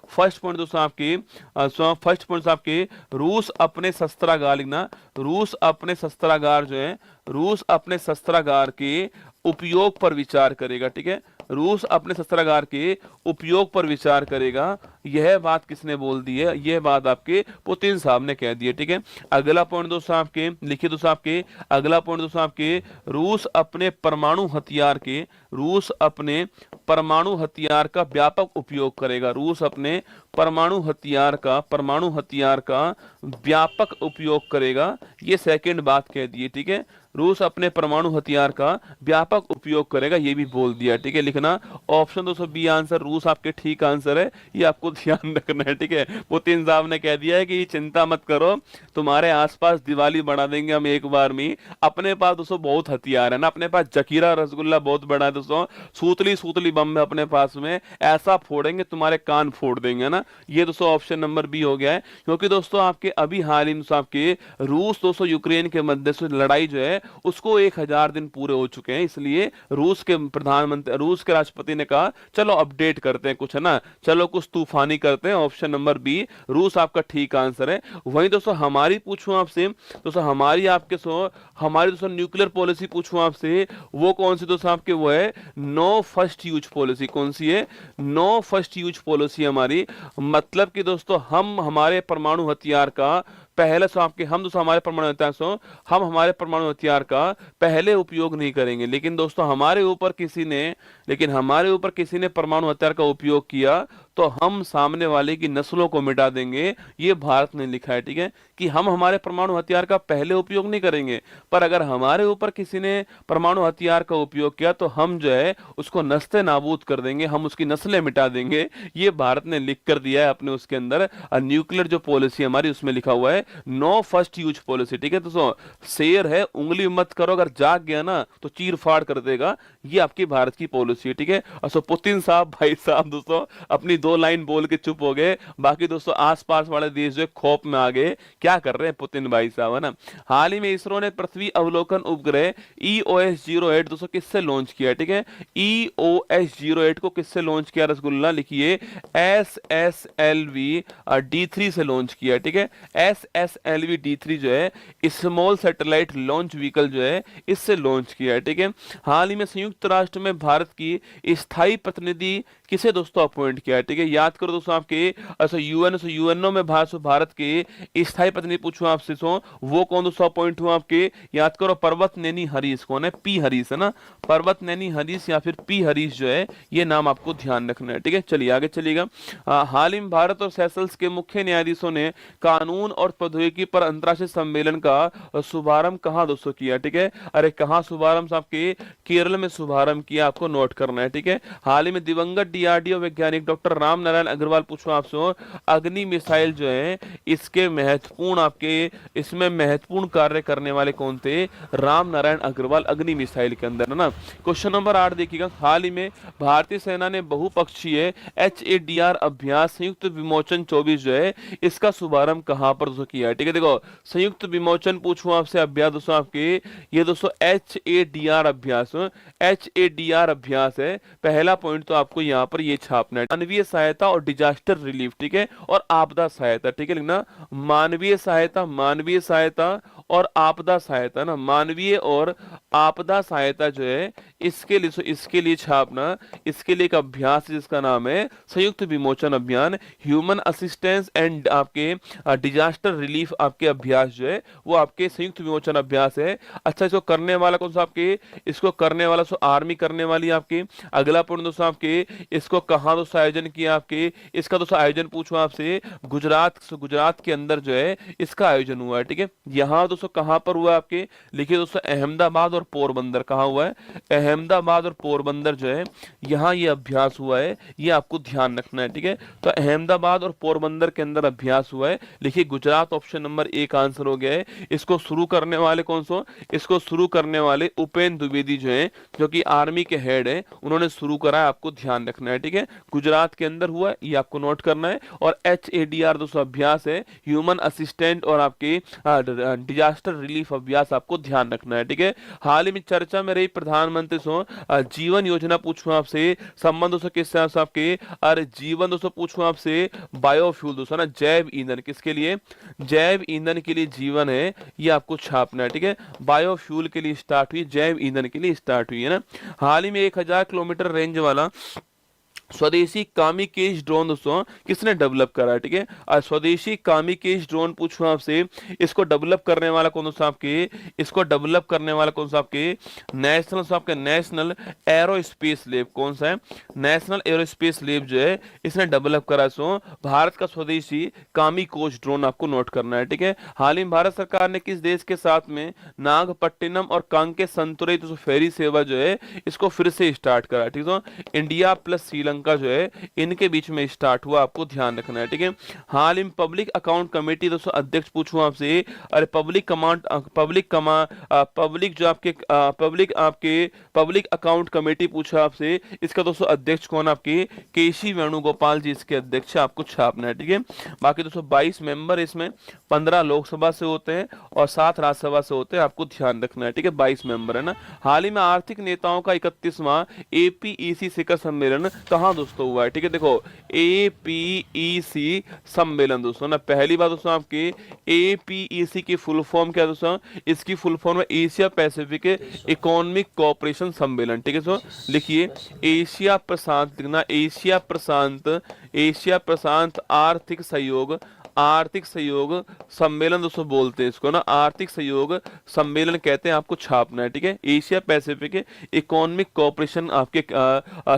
फर्स्ट पॉइंट दोस्तों आपके रूस अपने शस्त्रागार लिखना, रूस अपने शस्त्रागार जो है रूस अपने शस्त्रागार के उपयोग पर विचार करेगा, ठीक है। रूस अपने शस्त्रागार के उपयोग पर विचार करेगा, यह बात किसने बोल दी है, यह बात आपके पुतिन साहब ने कह दी है, ठीक है। अगला पॉइंट दोस्तों आपके लिखिए दोस्तों आपके अगला पॉइंट दोस्तों आपके रूस अपने परमाणु हथियार का व्यापक उपयोग करेगा, रूस अपने परमाणु हथियार का व्यापक उपयोग करेगा, ये सेकंड बात कह दी है, ठीक है। रूस अपने परमाणु हथियार का व्यापक उपयोग करेगा, ये भी बोल दिया, ठीक है। लिखना ऑप्शन 200 आंसर रूस आपके ठीक आंसर है, ये आपको ध्यान रखना है, ठीक है। पुतिन साहब ने कह दिया है कि चिंता मत करो, तुम्हारे आसपास दिवाली बना देंगे हम एक बार में। अपने पास दोस्तों बहुत हथियार है ना, अपने पास जकीरा रसगुल्ला बहुत बड़ा है दोस्तों, सूतली बम है अपने पास में, ऐसा फोड़ेंगे तुम्हारे कान फोड़ देंगे ना। ये दोस्तों ऑप्शन नंबर बी हो गया है, क्योंकि दोस्तों आपके अभी हाल ही में आपके रूस दोस्तों यूक्रेन के मध्य से लड़ाई जो है उसको 1000 दिन पूरे हो चुके हैं, इसलिए रूस के राष्ट्रपति ने कहा चलो अपडेट करते हैं कुछ, है ना, चलो कुछ तूफानी करते हैं। ऑप्शन नंबर बी रूस आपका ठीक आंसर है। वहीं दोस्तों हमारी पूछूं आपसे, दोस्तों हमारी दोस्तों न्यूक्लियर पॉलिसी पूछूं आपसे, वो कौन सी दोस्तों आपके, वो है नो फर्स्ट यूज पॉलिसी। कौन सी है? नो फर्स्ट यूज पॉलिसी हमारी, मतलब कि दोस्तों हम हमारे परमाणु हथियार का पहले हमारे परमाणु हथियार का पहले उपयोग नहीं करेंगे, लेकिन दोस्तों हमारे ऊपर किसी ने परमाणु हथियार का उपयोग किया तो हम सामने वाले की नस्लों को मिटा देंगे, ये भारत ने लिखा है, ठीक है, कि हम हमारे परमाणु हथियार का पहले उपयोग नहीं करेंगे, पर अगर हमारे ऊपर किसी ने परमाणु हथियार का उपयोग किया तो हम जो है उसको नस्ते नाबूद कर देंगे, हम उसकी नस्लें मिटा देंगे, ये भारत ने लिख कर दिया है अपने उसके अंदर न्यूक्लियर जो पॉलिसी हमारी उसमें लिखा हुआ है नो फर्स्ट यूज पॉलिसी, ठीक है। दोस्तों शेर है, उंगली मत करो, अगर जाग गया ना तो चीर फाड़ कर देगा, ये आपकी भारत की पॉलिसी है, ठीक है। और पुतिन साहब भाई साहब दोस्तों अपनी 2 लाइन बोल के चुप हो गए, बाकी दोस्तों आसपास वाले देश जो खौफ में आ गए, क्या कर रहे हैं पुतिन भाई साहब, है ना। हाल ही में इसरो ने पृथ्वी अवलोकन उपग्रह EOS-08 दोस्तों किससे लॉन्च किया, ठीक है। EOS-08 को किससे लॉन्च किया रसगुल्ला, लिखिए SSLV D3 से लॉन्च किया, ठीक है। SSLV D3 जो है स्मॉल सैटेलाइट लॉन्च व्हीकल जो है इससे लॉन्च किया है, ठीक है। हाल ही में संयुक्त राष्ट्र में भारत की स्थायी प्रतिनिधि किसे दोस्तों अपॉइंट किया है, ठीक है। याद करो दोस्तों आपके यूएनओ में भारत के स्थायी प्रतिनिधि पूछूं आपसे, वो कौन दोस्तों अपॉइंट हुआ आपके, याद करो पर्वत नैनी हरीश, कौन है, पी हरीश, है ना, पर्वत नैनी हरीश या फिर पी हरीश जो है, ये नाम आपको ध्यान रखना है, ठीक है। चलिए आगे चलिएगा। हाल ही में भारत और सेशल्स के मुख्य न्यायाधीशों ने कानून और प्रौद्योगिकी पर अंतर्राष्ट्रीय सम्मेलन का शुभारंभ कहां दोस्तों किया, ठीक है। अरे कहां शुभारंभ, आपके केरल में शुभारंभ किया, आपको नोट करना है, ठीक है। हाल ही में दिवंगत DRDO वैज्ञानिक डॉक्टर राम नारायण अग्रवाल पूछो आपसे, अग्नि मिसाइल जो है इसमें महत्वपूर्ण कार्य करने वाले कौन थे, राम नारायण अग्रवाल अग्नि मिसाइल के अंदर, है ना। क्वेश्चन नंबर 8 देखिएगा। हाल ही में भारतीय सेना ने बहुपक्षीय HADR अभ्यास संयुक्त विमोचन 24 जो है इसका शुभारंभ कहां पर दोस्तों किया है, ठीक है। देखो संयुक्त विमोचन पूछूं आपसे अभ्यास दोस्तों आपके, ये दोस्तों HADR अभ्यास है, पहला पॉइंट तो आपको यहाँ पर ये छापना है, मानवीय सहायता और डिजास्टर रिलीफ, ठीक है, और आपदा सहायता, ठीक है, लिखना मानवीय सहायता और आपदा सहायता ना, मानवीय और आपदा सहायता जो है इसके लिए छापना, इसके लिए एक अभ्यास है जिसका नाम है संयुक्त विमोचन अभियान, ह्यूमन असिस्टेंस एंड आपके डिजास्टर रिलीफ आपके अभ्यास जो है वो आपके संयुक्त विमोचन अभ्यास है। अच्छा, इसको करने वाला कौन सा आपके, इसको करने वाला सो आर्मी करने वाली आपके। अगला पॉइंट दोस्तों आपके, इसको कहाँ दोस्तों आयोजन किया आपके, इसका दोस्तों आयोजन पूछो आपसे गुजरात के अंदर जो है इसका आयोजन हुआ है। ठीक है, यहाँ दोस्तों कहाँ पर हुआ आपके, लिखिए दोस्तों अहमदाबाद और पोरबंदर। कहाँ हुआ है, अहमदाबाद और पोरबंदर जो है यहाँ ये अभ्यास हुआ है, ये आपको ध्यान रखना है। ठीक है, तो अहमदाबाद और पोरबंदर के अंदर अभ्यास हुआ है। लिखिए गुजरात ऑप्शन नंबर 1 आंसर हो गया है। इसको शुरू करने वाले कौन सो, इसको शुरू करने वाले उपेंद्र द्विवेदी जो है, जो कि आर्मी के हेड है, उन्होंने शुरू करा है, आपको ध्यान रखना है। ठीक है, गुजरात के अंदर हुआ है, ये आपको नोट करना है। और HADR दोस्तों अभ्यास है, ह्यूमन असिस्टेंट और आपके डिजास्टर रिलीफ अभ्यास, आपको ध्यान रखना है। ठीक है, हाल ही में चर्चा में रही प्रधानमंत्री सो जीवन योजना पूछूं आपसे, संबंध दोस्तों किससे आपके, अरे जीवन दोस्तों पूछूं आपसे बायोफ्यूल दोस्तों ना, जैव ईंधन, किसके लिए, जैव ईंधन के लिए जीवन है, ये आपको छापना है। ठीक है, बायोफ्यूल के लिए स्टार्ट हुई, जैव ईंधन के लिए स्टार्ट हुई है ना। हाल ही में 1000 किलोमीटर रेंज वाला स्वदेशी कामिकेश ड्रोन दोस्तों किसने डेवलप करा है। ठीक है, और स्वदेशी कामिकेश ड्रोन पूछूं आपसे, इसको डेवलप करने वाला कौन सा आपके, इसको डेवलप करने वाला कौन सा आपके, नेशनल एरोस्पेस लैब, कौन सा है, नेशनल एरोस्पेस लैब जो है इसने डेवलप करा। सो भारत का स्वदेशी कामिकोश ड्रोन आपको नोट करना है। ठीक है, हाल ही में भारत सरकार ने किस देश के साथ में नागपट्टिनम और कांके संतुरे फेरी सेवा जो है इसको फिर से स्टार्ट करा। ठीक है, इंडिया प्लस श्रीलंका का जो है इनके बीच में स्टार्ट हुआ, आपको ध्यान रखना है। ठीक है, हाल ही में पब्लिक अकाउंट कमेटी दोस्तों अध्यक्ष पूछूं आपसे, अरे पब्लिक अकाउंट कमेटी पूछा आपसे, इसका दोस्तों अध्यक्ष कौन आपके, केसी वेणुगोपाल जी इसके अध्यक्ष, आपको छापना है। ठीक है, बाकी दोस्तों 22 मेंबर इसमें, 15 लोकसभा से होते हैं और 7 राज्यसभा से होते हैं, आपको ध्यान रखना है। ठीक है, 22 मेंबर है ना। हाल ही में आर्थिक नेताओं का 31वां APEC शिखर सम्मेलन कहां दोस्तों हुआ है। ठीक है, देखो APEC सम्मेलन दोस्तों ना, पहली बार दोस्तों आपके APEC की फुल फॉर्म क्या दोस्तों, इसकी फुल फॉर्म है एशिया पैसिफिक इकोनॉमिक कोऑपरेशन सम्मेलन। ठीक है दोस्तों, लिखिए एशिया प्रशांत लिखना, एशिया प्रशांत आर्थिक सहयोग सम्मेलन दोस्तों बोलते हैं इसको ना, आर्थिक सहयोग सम्मेलन कहते हैं, आपको छापना है। ठीक है, एशिया पैसिफिक इकोनॉमिक कोऑपरेशन आपके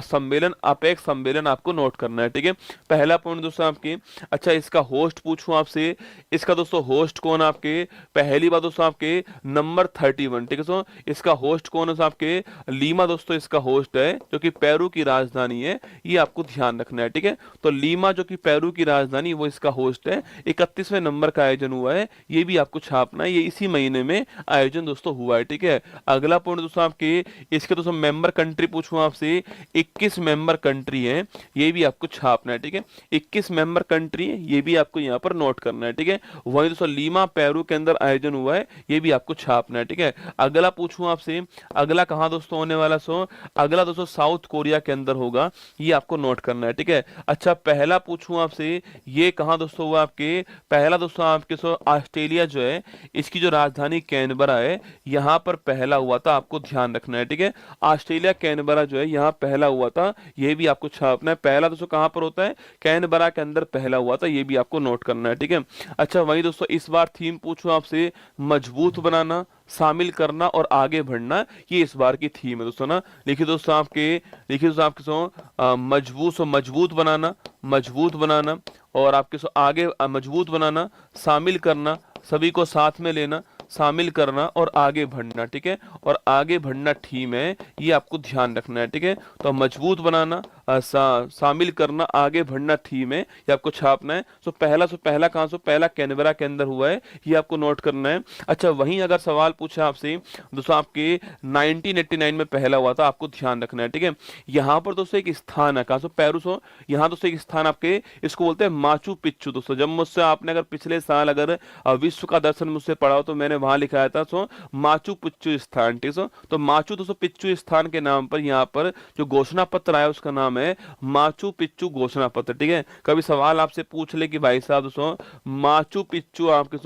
सम्मेलन, अपेक्स सम्मेलन आपको नोट करना है। ठीक है, पहला पॉइंट दोस्तों आपके। अच्छा, इसका होस्ट पूछूं आपसे, इसका दोस्तों होस्ट कौन आपके, पहली बात दोस्तों आपके नंबर 31। ठीक है दोस्तों, इसका होस्ट कौन है आपके, लीमा दोस्तों इसका होस्ट है, जो कि पेरू की राजधानी है, ये आपको ध्यान रखना है। ठीक है, तो लीमा जो कि पेरू की राजधानी, वो इसका होस्ट है। 31वें नंबर का आयोजन हुआ है, ये भी आपको छापना है, ये इसी महीने में आयोजन दोस्तों हुआ है। ठीक है, अगला पॉइंट दोस्तों आपके, इसके दोस्तों मेंबर कंट्री पूछूं आपसे, 21 मेंबर कंट्री है, ये भी आपको छापना है। ठीक है, 21 मेंबर कंट्री है, ये भी आपको यहाँ पर नोट करना है। ठीक है, वही दोस्तों लीमा पेरू के अंदर आयोजन हुआ है, ये भी आपको छापना है। ठीक है, अगला पूछूं आपसे, अगला कहां दोस्तों होने वाला, सो अगला दोस्तों साउथ कोरिया के अंदर होगा, ये आपको नोट करना है। ठीक है, अच्छा पहला पूछूं आपसे, ये कहां दोस्तों हुआ आपके, पहला दोस्तों आपके सो ऑस्ट्रेलिया जो है, इसकी जो राजधानी कैनबरा है, यहां पर पहला हुआ था, आपको ध्यान रखना है। ठीक है, ऑस्ट्रेलिया कैनबरा जो है यहां पहला हुआ था, ये भी आपको छापना है। पहला दोस्तों कहां पर होता है, कैनबरा के अंदर पहला हुआ था, ये भी आपको नोट करना है। ठीक है, अच्छा वही दोस्तों इस बार थीम पूछूं आपसे, मजबूत बनाना, शामिल करना और आगे बढ़ना, ये इस बार की थीम है दोस्तों ना। लिखिए दोस्तों आपके सो मजबूत बनाना और आपके सो आगे मजबूत बनाना, शामिल करना, सभी को साथ में लेना, शामिल करना और आगे बढ़ना। ठीक है, और आगे बढ़ना थीम है, ये आपको ध्यान रखना है। ठीक है, तो मजबूत बनाना, शामिल करना, आगे बढ़ना थीम है, ये आपको छापना है। सो पहला कहां, पहला कैनबरा के अंदर हुआ है, ये आपको नोट करना है। अच्छा वहीं अगर सवाल पूछा आपसे दोस्तों, आपके 1989 में पहला हुआ था, आपको ध्यान रखना है। ठीक है, यहाँ पर दोस्तों एक स्थान है, कहां, पेरू यहाँ दोस्तों एक स्थान आपके, इसको बोलते हैं माचू पिच्चू दोस्तों। जब मुझसे आपने अगर पिछले साल अगर विश्व का दर्शन मुझसे पढ़ा हो, तो मैंने वहां लिखाया था माचू पिच्चू स्थान। ठीक है, तो माचू दोस्तों पिच्चू स्थान के नाम पर यहाँ पर जो घोषणा पत्र आया उसका नाम है माचू पिच्चू घोषणा पत्र। ठीक है, कभी सवाल आपसे पूछ ले कि भाई साहब दोस्तों माचू पिच्चू आपके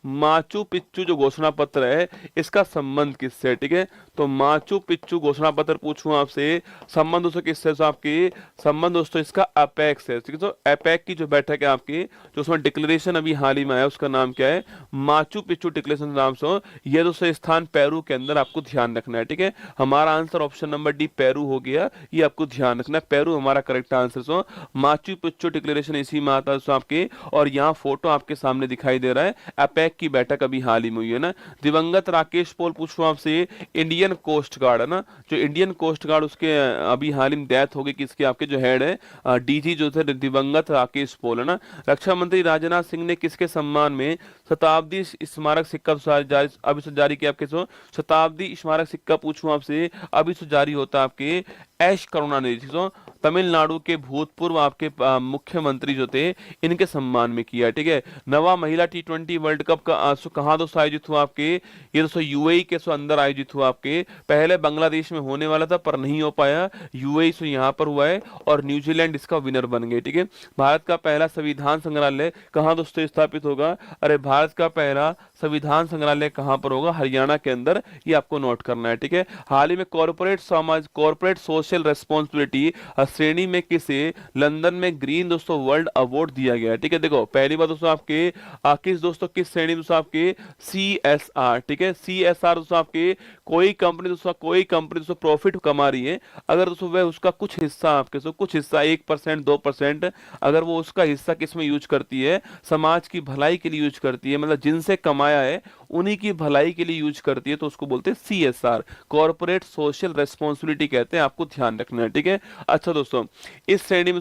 माचू पिच्चू जो घोषणा पत्र है इसका संबंध किससे है, ठीक है। तो माचू पिच्चू घोषणा पत्र पूछूं आपसे, संबंध दोस्तों किससे, तो आपकी संबंध दोस्तों इसका अपेक से, ठीक है। तो अपेक की जो बैठक है आपकी, जो उसमें डिक्लेरेशन अभी हाल ही में आया उसका नाम क्या है, माचू पिच्चू डिक्लेरेशन नाम से। ये दोस्तों स्थान पेरू के अंदर आपको ध्यान रखना है, ठीक है। हमारा answer option number D Peru हो गया, ये आपको ध्यान रखना है, पेरू हमारा करेक्ट आंसर। सो माचू पिच्चू डिक्लेरेशन इसी में आता है आपके, और यहाँ फोटो आपके सामने दिखाई दे रहा है, अपेक की बैठक अभी हाल ही में हुई है ना। दिवंगत राकेश पोल पूछूं आपसे, इंडियन कोस्ट गार्ड है ना, जो इंडियन कोस्ट गार्ड उसके अभी हाल ही में डेथ हो गई, किसके, आपके जो हेड है डीजी जो थे दिवंगत राकेश पोल है ना। रक्षा मंत्री राजनाथ सिंह ने किसके सम्मान में शताब्दी स्मारक सिक्का जारी अभी से जारी किया आपके, सो शताब्दी स्मारक सिक्का पूछूं आपसे, अभी से जारी होता है आपके एश करुणानिधि, तो तमिलनाडु के भूतपूर्व आपके मुख्यमंत्री जो थे इनके सम्मान में किया, ठीक है। नवा महिला T20 वर्ल्ड कप का कहाँ दोस्तों आयोजित हुआ आपके, ये दोस्तों यूएई के अंदर आयोजित हुआ आपके। पहले बांग्लादेश में होने वाला था पर नहीं हो पाया, यूएई से यहाँ पर हुआ है, और न्यूजीलैंड इसका विनर बन गए, ठीक है। भारत का पहला संविधान संग्रहालय कहाँ दोस्तों स्थापित होगा, अरे भारत का पहला संविधान संग्रहालय कहाँ पर होगा, हरियाणा के अंदर, ये आपको नोट करना है, ठीक है। हाल ही में कॉर्पोरेट सोशल रेस्पॉन्सिबिलिटी श्रेणी में किसे लंदन में ग्रीन दोस्तों वर्ल्ड अवार्ड दिया गया है, ठीक है। देखो पहली बात दोस्तों आपके किस दोस्तों किस श्रेणी दोस्तों आपके CSR, ठीक है। CSR दोस्तों आपके कोई कंपनी दोस्तों प्रॉफिट कमा रही है, अगर दोस्तों वह उसका कुछ हिस्सा आपके कुछ हिस्सा 1% 2% अगर वो उसका हिस्सा किस में यूज करती है, समाज की भलाई के लिए यूज करती है, मतलब जिनसे कमाया है उन्हीं की भलाई के लिए यूज करती है, तो उसको बोलते हैं CSR, कॉर्पोरेट सोशल रेस्पॉन्सिबिलिटी कहते हैं, आपको ध्यान रखना है, ठीक है। अच्छा दोस्तों इस श्रेणी में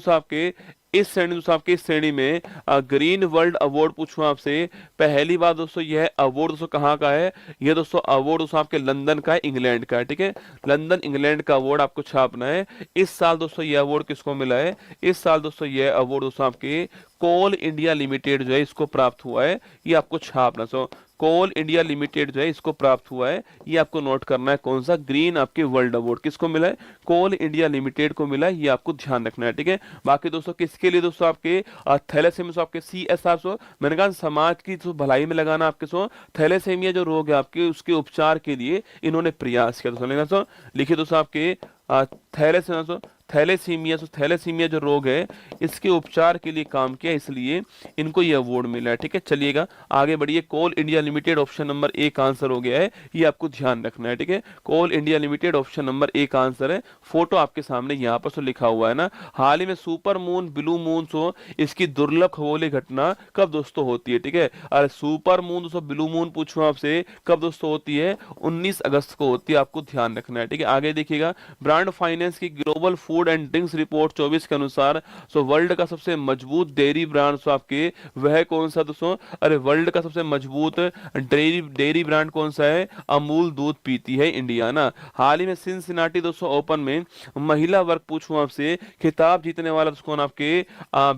इस श्रेणी में ग्रीन वर्ल्ड अवार्ड पूछूं आपसे, पहली बात दोस्तों यह अवार्ड दोस्तों कहाँ का है, यह दोस्तों अवार्ड दोस्तों आपके लंदन का है, इंग्लैंड का है, ठीक है। लंदन इंग्लैंड का अवार्ड आपको छापना है। इस साल दोस्तों यह अवार्ड किसको मिला है, इस साल दोस्तों यह अवार्ड दोस्तों आपके कोल इंडिया लिमिटेड जो है इसको प्राप्त हुआ है, ये आपको छापना। सो कोल इंडिया लिमिटेड जो है इसको प्राप्त हुआ है, ये आपको नोट करना है, कौन सा, ग्रीन आपके वर्ल्ड अवार्ड किसको मिला है, कोल इंडिया लिमिटेड को मिला है, ये आपको ध्यान रखना है, ठीक है। बाकी दोस्तों किसके लिए दोस्तों आपके थैलेसीमिया आपके CSR, सो मैंने कहा समाज की तो भलाई में लगाना आपके, सो थैलेसीमिया जो रोग है आपके उसके उपचार के लिए इन्होंने प्रयास किया दोस्तों। लिखिए दोस्तों आपके थैलेसीमिया जो रोग है इसके उपचार के लिए काम किया, इसलिए इनको ये अवार्ड मिला है, ठीक है। चलिएगा आगे बढ़िए, Coal India Limited option number 1 answer हो गया है, ये आपको ध्यान रखना है, ठीक है। Coal India Limited option number 1 answer है, फोटो आपके सामने यहाँ पर सो लिखा हुआ है ना। हाल ही में super moon blue moon so इसकी दुर्लभ खगोलीय घटना कब दोस्तों होती है, ठीक है। अरे सुपर मून दोस्तों ब्लू मून पूछूं आपसे कब दोस्तों होती है, 19 अगस्त को होती है, आपको ध्यान रखना है, ठीक है। आगे देखिएगा, ब्रांड फाइनेंस की global food and drinks report 24 के अनुसार सो वर्ल्ड का सबसे मजबूत डेयरी ब्रांड सो आपके वह कौन सा दोस्तों, अरे वर्ल्ड का सबसे मजबूत डेयरी ब्रांड कौन सा है, अमूल दूध पीती है इंडिया ना। हाल ही में सिनसिनाटी दोस्तों ओपन में महिला वर्ग पूछूं आपसे खिताब जीतने वाला दोस्तों कौन, आपके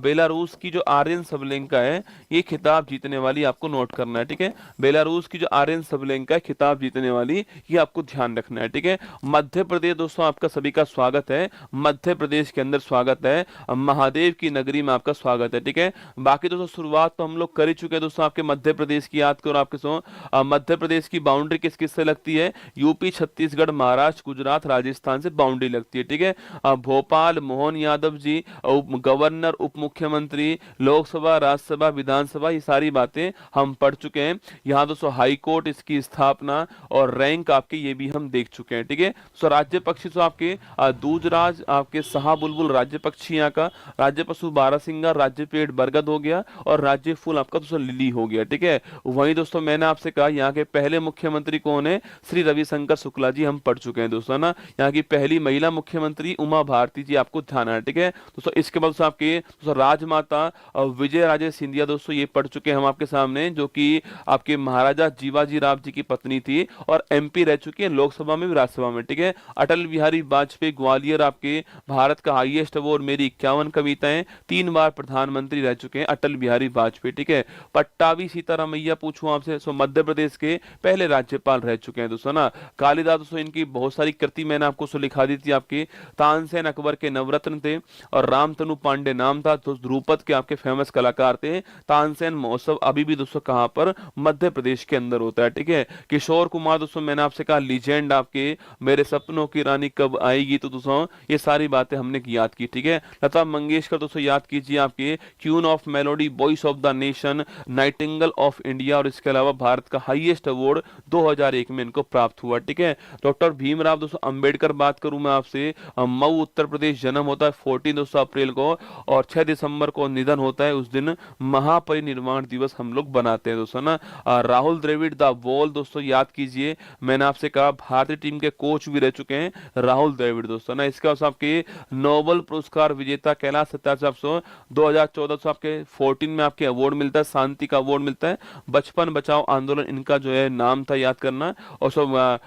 बेलारूस की जो आर्यन सबलेंका है, ये खिताब जीतने वाली, आपको नोट करना है, ठीक है। बेलारूस की जो आर्यन सबलेंका है खिताब जीतने वाली, ये आपको ध्यान रखना है, ठीक है। मध्य प्रदेश दोस्तों आपका सभी का स्वागत है, मध्य प्रदेश के अंदर स्वागत है, महादेव की नगरी में आपका स्वागत है, ठीक है। बाकी दोस्तों शुरुआत तो हम लोग कर ही चुके हैं दोस्तों, आपके मध्य प्रदेश की याद करो आपके मध्य प्रदेश की बाउंड्री किस किस से लगती है, यूपी छत्तीसगढ़ महाराष्ट्र गुजरात राजस्थान से बाउंड्री लगती है, ठीक है। भोपाल मोहन यादव जी गवर्नर उप मुख्यमंत्री लोकसभा राज्यसभा विधानसभा ये सारी बातें हम पढ़ चुके हैं। यहाँ दोस्तों हाई कोर्ट इसकी स्थापना और रैंक आपके ये भी हम देख चुके हैं, ठीक है। सो राज्य पक्षी तो आपके दूजराज आपके शाहबुलबुल राज्य पक्षी यहाँ का, राज्य पशु बारहसिंगा, राज्य पेड़ बरगद हो गया, और राज्य फूल आपका दोस्तों लिली हो गया, ठीक है। वहीं दोस्तों मैंने आपसे कहा यहाँ के पहले मुख्यमंत्री कौन है, श्री रविशंकर शुक्ला जी, हम पढ़ चुके हैं दोस्तों ना। यहाँ की पहली महिला मुख्यमंत्री उमा भारती जी, आपको ध्यान है, ठीक है। दोस्तों इसके बाद आपके दोस्तों राजमाता विजय राजे सिंधिया दोस्तों ये पढ़ चुके हैं हम आपके सामने, जो कि आपके महाराजा जीवाजी राव जी की पत्नी थी और MP रह चुकी है लोकसभा में भी राज्यसभा में, ठीक है। अटल बिहारी वाजपेयी ग्वालियर आपके भारत का हाईएस्ट अवार्ड मेरी 51 कविताएं, 3 बार प्रधानमंत्री रह चुके हैं अटल बिहारी वाजपेयी, ठीक है। पट्टाभी सीतारामैया पूछूं आपसे, सो मध्य प्रदेश के पहले राज्यपाल रह चुके हैं दोस्तों ना। कालिदास दोस्तों इनकी बहुत सारी कृति मैंने आपको सो लिखा दी थी आपकी। तानसेन अकबर के नवरत्न थे और रामतनु पांडे नाम था, तो ध्रुपद के आपके फेमस कलाकार थे। तानसेन महोत्सव अभी भी दोस्तों कहां पर, मध्य प्रदेश के अंदर होता है, ठीक है। किशोर कुमार दोस्तों मैंने आपसे कहा लीजेंड आपके, मेरे सपनों की रानी कब आएगी, तो दोस्तों ये सारी बातें हमने याद की, ठीक है। लता मंगेशकर दोस्तों याद कीजिए आपके, queen of melody, voice of the nation, Nightingale of India, और इसके अलावा भारत का हाईएस्ट अवार्ड 2001 में इनको प्राप्त हुआ, ठीक है। डॉक्टर भीमराव दोस्तों अंबेडकर बात करूं मैं आपसे, मऊ उत्तर प्रदेश जन्म होता है 14 दोस्तों अप्रैल को, और 6 दिसंबर को निधन होता है। उस दिन महापरिनिर्वाण दिवस हम लोग बनाते हैं दोस्तों ना। राहुल द्रविड़ द वॉल दोस्तों याद कीजिए, मैंने आपसे कहा भारतीय टीम के कोच भी रह चुके हैं राहुल द्रविड़ दोस्तों ना। इसके बाद आपके नोबेल पुरस्कार विजेता कैलाश सत्यार्थी साहब 2014 से आपके 14 में आपके अवार्ड मिलता है, शांति का अवार्ड मिलता है। बचपन बचाओ आंदोलन इनका जो है नाम था, याद करना। और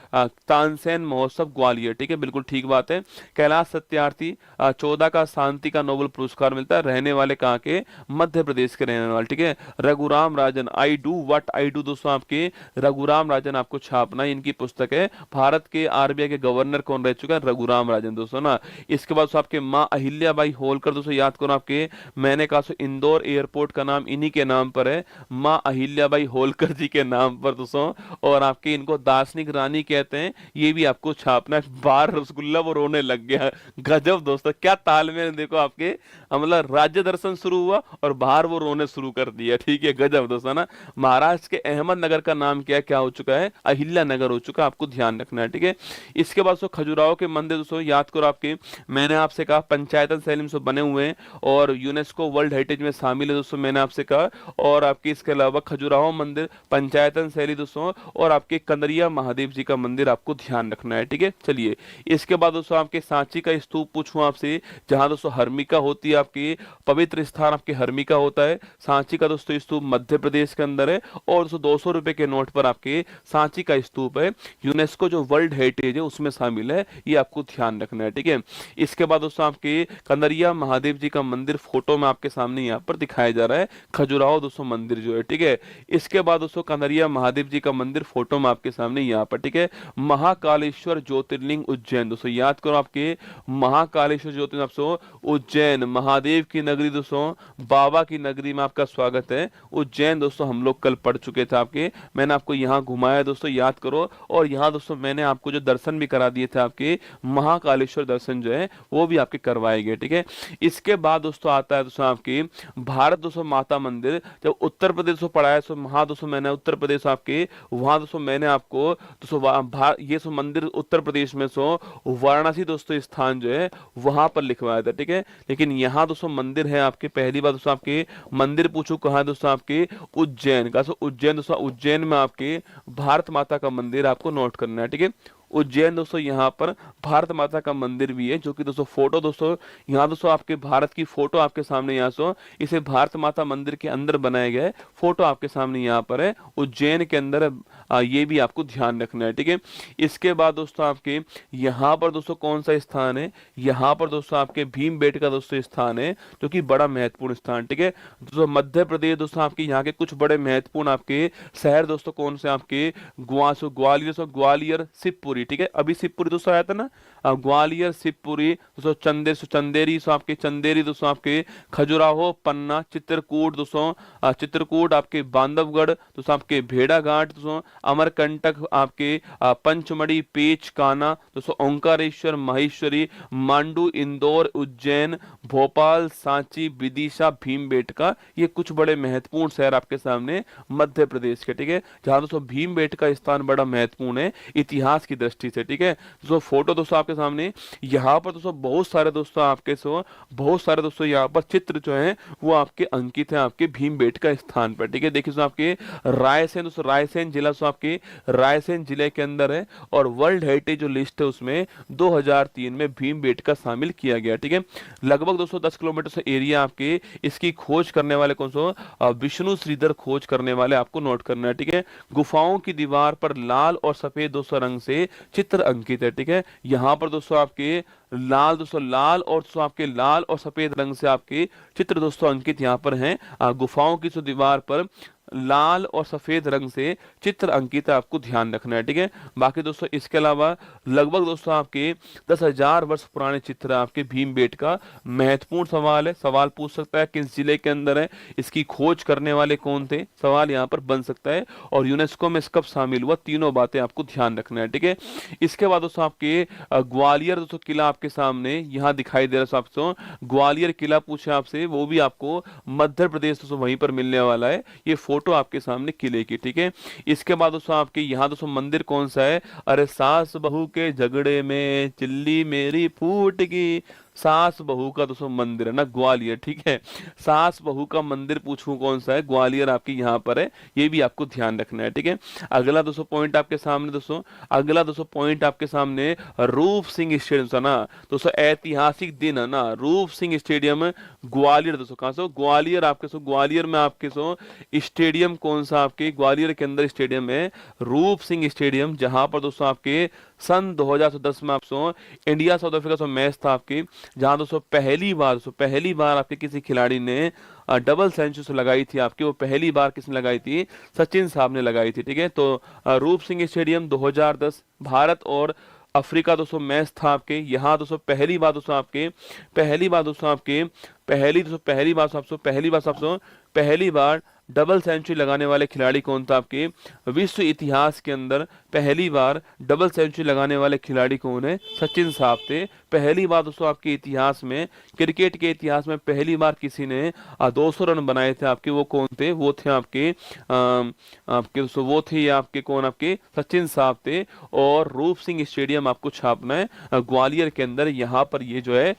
तानसेन महोत्सव ग्वालियर, ठीक है, बिल्कुल ठीक बात है। कैलाश सत्यार्थी 14 का शांति का नोबेल पुरस्कार मिलता है, रहने वाले कहाँ के, मध्य प्रदेश के रहने वाले, ठीक है। Raghuram Rajan I do what I do दोस्तों आपके, रघुराम राजन आपको छापना है, इनकी पुस्तक है। भारत के आरबीआई के गवर्नर कौन रह चुका है, रघुराम राजन दोस्तों ना। इसके बाद आपके माँ अहिल्याबाई होलकर दोस्तों याद करो आपके, मैंने कहा इंदौर एयरपोर्ट का नाम इन्हीं के नाम पर है, माँ अहिल्याबाई होलकर जी के नाम पर दोस्तों। और आपके इनको दार्शनिक रानी कहते हैं, ये भी आपको छापना है। बार रसगुल्ला वो रोने लग गया, गजब दोस्तों, क्या तालमेल देखो आपके, मतलब राज्य दर्शन शुरू हुआ और बाहर वो रोने शुरू कर दिया, ठीक है, गजब दोस्तों ना। महाराष्ट्र के अहमदनगर का नाम क्या हो चुका है, अहिल्या नगर हो चुका है, आपको ध्यान रखना है, ठीक है। इसके बाद खजुराहो के मंदिर दोस्तों याद करो आपके, मैंने आपसे कहा पंचायतन शैली में बने हुए हैं और यूनेस्को वर्ल्ड हेरिटेज में शामिल है दोस्तों, मैंने आपसे कहा। और आपके इसके अलावा खजुराहो मंदिर, पंचायतन शैली दोस्तों, और आपके कंदरिया महादेव जी का मंदिर आपको ध्यान रखना है, ठीक है। चलिए इसके बाद दोस्तों आपके सांची का स्तूप पूछूं आपसे, जहां दोस्तों हर्मिका होती है, आपकी पवित्र स्थान आपके हर्मिका होता है। सांची का दोस्तों स्तूप मध्य प्रदेश के अंदर है, और दोस्तों 200 रुपए के नोट पर आपके सांची का स्तूप है, यूनेस्को जो वर्ल्ड हेरिटेज है उसमें शामिल है, ये आपको ध्यान रखना है, ठीक है। इसके बाद दोस्तों आपके कंदरिया महादेव जी का मंदिर फोटो में आपके सामने यहाँ पर दिखाया जा रहा है, खजुराहो दोस्तों मंदिर जो है, ठीक है। इसके बाद दोस्तों कंदरिया महादेव जी का मंदिर फोटो में आपके सामने यहाँ पर, ठीक है। महाकालेश्वर ज्योतिर्लिंग उज्जैन दोस्तों याद करो आपके, महाकालेश्वर ज्योतिर्लिंग दोस्तों उज्जैन, महादेव की नगरी दोस्तों, बाबा की नगरी में आपका स्वागत है। उज्जैन दोस्तों हम लोग कल पढ़ चुके थे आपके, मैंने आपको यहाँ घुमाया दोस्तों, याद करो। और यहाँ दोस्तों मैंने आपको जो दर्शन भी करा दिए थे आपके, महाकालेश्वर दर्शन जो है वो भी आपके करवाए गए, ठीक है। इसके बाद दोस्तों आता है दोस्तों आपकी भारत दोस्तों माता मंदिर, जब उत्तर प्रदेश को पढ़ाया तो वहां दोस्तों मैंने उत्तर प्रदेश आपके, वहां दोस्तों मैंने आपको दोस्तों ये सो मंदिर उत्तर प्रदेश में वाराणसी दोस्तों स्थान जो है वहां पर लिखवाया था, ठीक है। लेकिन यहाँ दोस्तों मंदिर है आपके, पहली बार दोस्तों आपके मंदिर पूछो कहा दोस्तों आपके, उज्जैन का। उज्जैन दोस्तों, उज्जैन में आपके भारत माता का मंदिर आपको नोट करना है, ठीक है। उज्जैन दोस्तों यहाँ पर भारत माता का मंदिर भी है, जो कि दोस्तों फोटो दोस्तों यहाँ दोस्तों आपके भारत की फोटो आपके सामने यहाँ इसे भारत माता मंदिर के अंदर बनाया गया है, फोटो आपके सामने यहाँ पर है, उज्जैन के अंदर ये भी आपको ध्यान रखना है, ठीक है। इसके बाद दोस्तों आपके यहाँ पर दोस्तों कौन सा स्थान है, यहाँ पर दोस्तों आपके भीमबेटका दोस्तों स्थान है, जो कि बड़ा महत्वपूर्ण स्थान, ठीक है। दोस्तों मध्य प्रदेश दोस्तों आपके यहाँ के कुछ बड़े महत्वपूर्ण आपके शहर दोस्तों कौन से आपके, ग्वालियर शिवपुरी, ठीक है। अभी शिवपुरी दोस्तों आया था ना, ग्वालियर शिवपुरी दोस्तों, चंदेरी आपके, चंदेरी दोस्तों आपके, खजुराहो, पन्ना, चित्रकूट दोस्तों, चित्रकूट आपके, बांधवगढ़ दोस्तों आपके, भेड़ाघाट दोस्तों, अमरकंटक आपके, पंचमढ़ी, पेच, काना दोस्तों, ओंकारेश्वर, महेश्वरी, मांडू, इंदौर, उज्जैन, भोपाल, सांची, विदिशा, भीमबेटका, ये कुछ बड़े महत्वपूर्ण शहर आपके सामने मध्य प्रदेश के, ठीक है। जहां दोस्तों भीमबेटका स्थान बड़ा महत्वपूर्ण है इतिहास की दृष्टि से, ठीक है। दोस्तों फोटो दोस्तों आपके सामने, यहाँ पर दोस्तों बहुत सारे दोस्तों आपके बहुत सारे दोस्तों यहाँ पर चित्र जो है वो आपके अंकित है आपके भीमबेटका स्थान पर, ठीक है। देखिए दोस्तों आपके रायसेन दोस्तों, रायसेन जिला दोस्तों आपके रायसेन जिले के अंदर है, और वर्ल्ड हेरिटेज जो लिस्ट है उसमें 2003 में भीमबेटका शामिल किया गया, ठीक है। लगभग 210 किलोमीटर से एरिया आपके, इसकी खोज करने वाले कौन सो, विष्णु श्रीधर खोज करने वाले आपको नोट करना है, ठीक है। गुफाओं की दीवार पर लाल और सफेद दोस्तों रंग से चित्र अंकित है। ठीक है, यहाँ पर दोस्तों आपके लाल और दोस्तों आपके लाल और सफेद रंग से आपके चित्र दोस्तों अंकित यहाँ पर हैं। गुफाओं की जो दीवार पर लाल और सफेद रंग से चित्र अंकित है, आपको ध्यान रखना है। ठीक है, बाकी दोस्तों इसके अलावा लगभग दोस्तों आपके 10,000 वर्ष पुराने चित्र आपके भीमबेटका। महत्वपूर्ण सवाल है, सवाल पूछ सकता है किस जिले के अंदर है, इसकी खोज करने वाले कौन थे, सवाल यहाँ पर बन सकता है, और यूनेस्को में कब शामिल हुआ, तीनों बातें आपको ध्यान रखना है। ठीक है, इसके बाद दोस्तों आपके ग्वालियर दोस्तों किला आपके सामने यहाँ दिखाई दे रहा है आपको। ग्वालियर किला पूछे आपसे, वो भी आपको मध्य प्रदेश दोस्तों वहीं पर मिलने वाला है। ये फोटो आपके सामने किले की। ठीक है, इसके बाद दोस्तों आपके यहाँ दोस्तों मंदिर कौन सा है, अरे सास बहू के झगड़े में चिल्ली मेरी फूट गई, सास बहू का दोस्तों मंदिर है ना ग्वालियर। ठीक है, सास बहू का मंदिर पूछूं कौन सा है, ग्वालियर आपके यहाँ पर है, ये भी आपको ध्यान रखना है। ठीक है, अगला दोस्तों पॉइंट आपके सामने दोस्तों, अगला दोस्तों पॉइंट आपके सामने रूप सिंह स्टेडियम था ना दोस्तों, ऐतिहासिक दिन है ना, रूप सिंह स्टेडियम ग्वालियर दोस्तों, कहाँ से, ग्वालियर आपके सो, ग्वालियर में आपके सो स्टेडियम कौन सा, आपके ग्वालियर के अंदर स्टेडियम है रूप सिंह स्टेडियम, जहां पर दोस्तों आपके सन 2010 में आपको इंडिया साउथ अफ्रीका से मैच था आपकी, जहां दोस्तों पहली बार आपके किसी खिलाड़ी ने डबल सेंचुरी लगाई थी आपकी, वो पहली बार किसने लगाई थी, सचिन साहब ने लगाई थी। ठीक है, तो रूप सिंह स्टेडियम 2010 भारत और अफ्रीका दोस्तों मैच था आपके, यहाँ दोस्तों पहली बार पहली बार डबल सेंचुरी लगाने वाले खिलाड़ी कौन था आपके विश्व इतिहास के अंदर, पहली बार डबल सेंचुरी लगाने वाले खिलाड़ी कौन है, सचिन साहब थे। पहली बार दोस्तों आपके इतिहास में, क्रिकेट के इतिहास में पहली बार किसी ने 200 रन बनाए थे आपके, वो कौन थे, वो थे आपके दोस्तों, वो थे आपके कौन, आपके सचिन साहब थे। और रूप सिंह स्टेडियम आपको छापना है ग्वालियर के अंदर, यहाँ पर ये जो है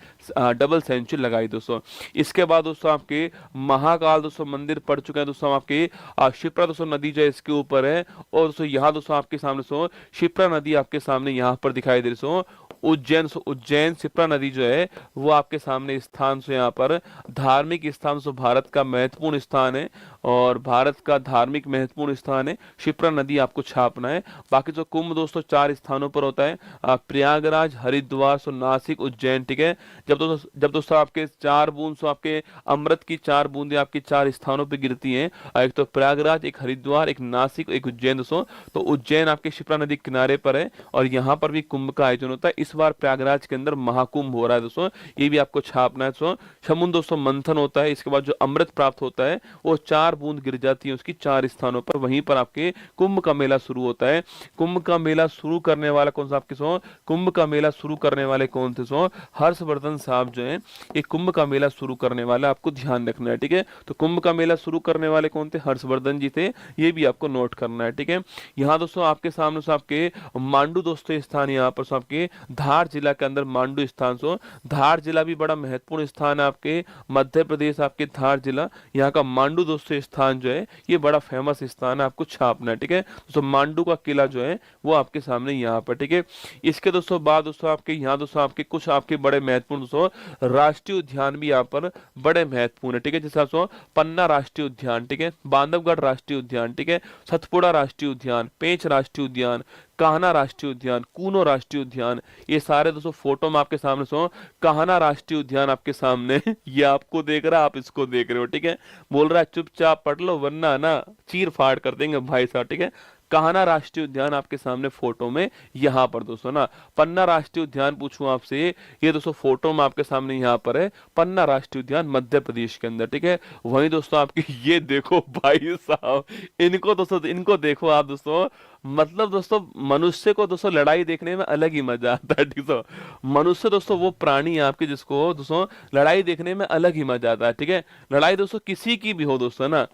डबल सेंचुरी लगाई दोस्तों। इसके बाद दोस्तों आपके महाकाल दोस्तों मंदिर पड़ चुका है दोस्तों आपके, शिप्रा दोस्तों नदी जो है इसके ऊपर है, और दोस्तों यहाँ दोस्तों आपके सामने सो शिप्रा नदी आपके सामने यहाँ पर दिखाई दे रही सो उज्जैन शिप्रा नदी जो है वो आपके सामने स्थान से, यहाँ पर धार्मिक स्थान से भारत का महत्वपूर्ण स्थान है, और भारत का धार्मिक महत्वपूर्ण स्थान है, शिप्रा नदी आपको छापना है। बाकी जो कुंभ दोस्तों 4 स्थानों पर होता है, प्रयागराज, हरिद्वार, सो नासिक, उज्जैन। ठीक है, जब दोस्तों आपके 4 बूंद सो आपके अमृत की 4 बूंदें आपकी 4 स्थानों पर गिरती हैं, एक तो प्रयागराज, एक हरिद्वार, एक नासिक, एक उज्जैन दोस्तों, तो उज्जैन आपके शिप्रा नदी किनारे पर है, और यहाँ पर भी कुंभ का आयोजन होता है। इस बार प्रयागराज के अंदर महाकुंभ हो रहा है दोस्तों, ये भी आपको छापना है दोस्तों। समुद्र दोस्तों मंथन होता है, इसके बाद जो अमृत प्राप्त होता है वो 4 बूंद गिर जाती है उसकी 4 स्थानों पर, वहीं पर आपके कुंभ का मेला शुरू होता है। कुंभ का मेला शुरू करने वाला कौन सा आपके सो, कुंभ का मेला शुरू करने वाले कौन थे सो, हर्षवर्धन साहब जो है ये कुंभ का मेला शुरू करने वाला, आपको ध्यान रखना है। ठीक है, तो कुंभ का मेला शुरू करने वाले कौन थे, हर्षवर्धन जी थे, ये भी आपको नोट करना है। ठीक है, यहाँ दोस्तों आपके सामने से आपके मांडू दोस्तों स्थान, यहाँ पर आपके धार जिला के अंदर मांडू स्थान सो, धार जिला भी बड़ा महत्वपूर्ण स्थान है आपके मध्य प्रदेश, आपके धार जिला, यहाँ का मांडू दोस्तों स्थान जो है ये बड़ा फेमस स्थान है, आपको छापना है। ठीक है, दोस्तों मांडू का किला जो है वो आपके सामने यहाँ पर। ठीक है, इसके दोस्तों बाद दोस्तों आपके यहाँ दोस्तों आपके कुछ आपके बड़े महत्वपूर्ण दोस्तों राष्ट्रीय उद्यान भी यहाँ पर बड़े महत्वपूर्ण है। ठीक है, जैसे दोस्तों पन्ना राष्ट्रीय उद्यान, ठीक है, बांधवगढ़ राष्ट्रीय उद्यान, ठीक है, सतपुड़ा राष्ट्रीय उद्यान, पेंच राष्ट्रीय उद्यान, कान्हा राष्ट्रीय उद्यान, कूनो राष्ट्रीय उद्यान, ये सारे दोस्तों फोटो में आपके सामने सो, कान्हा राष्ट्रीय उद्यान आपके सामने ये आपको देख रहा है, आप इसको देख रहे हो। ठीक है, बोल रहा है चुपचाप पढ़ लो वरना ना चीर फाड़ कर देंगे भाई साहब। ठीक है, कान्हा राष्ट्रीय उद्यान आपके सामने फोटो में यहाँ पर दोस्तों ना, पन्ना राष्ट्रीय उद्यान पूछूं आपसे, ये दोस्तों फोटो में आपके सामने यहाँ पर है पन्ना राष्ट्रीय उद्यान मध्य प्रदेश के अंदर। ठीक है, वहीं दोस्तों आपके ये देखो भाई साहब, इनको दोस्तों इनको देखो आप दोस्तों, मतलब दोस्तों मनुष्य को दोस्तों लड़ाई देखने में अलग ही मजा आता है। ठीक है, मनुष्य दोस्तों वो प्राणी है आपके जिसको दोस्तों लड़ाई देखने में अलग ही मजा आता है। ठीक है, लड़ाई दोस्तों किसी की भी हो दोस्तों ना,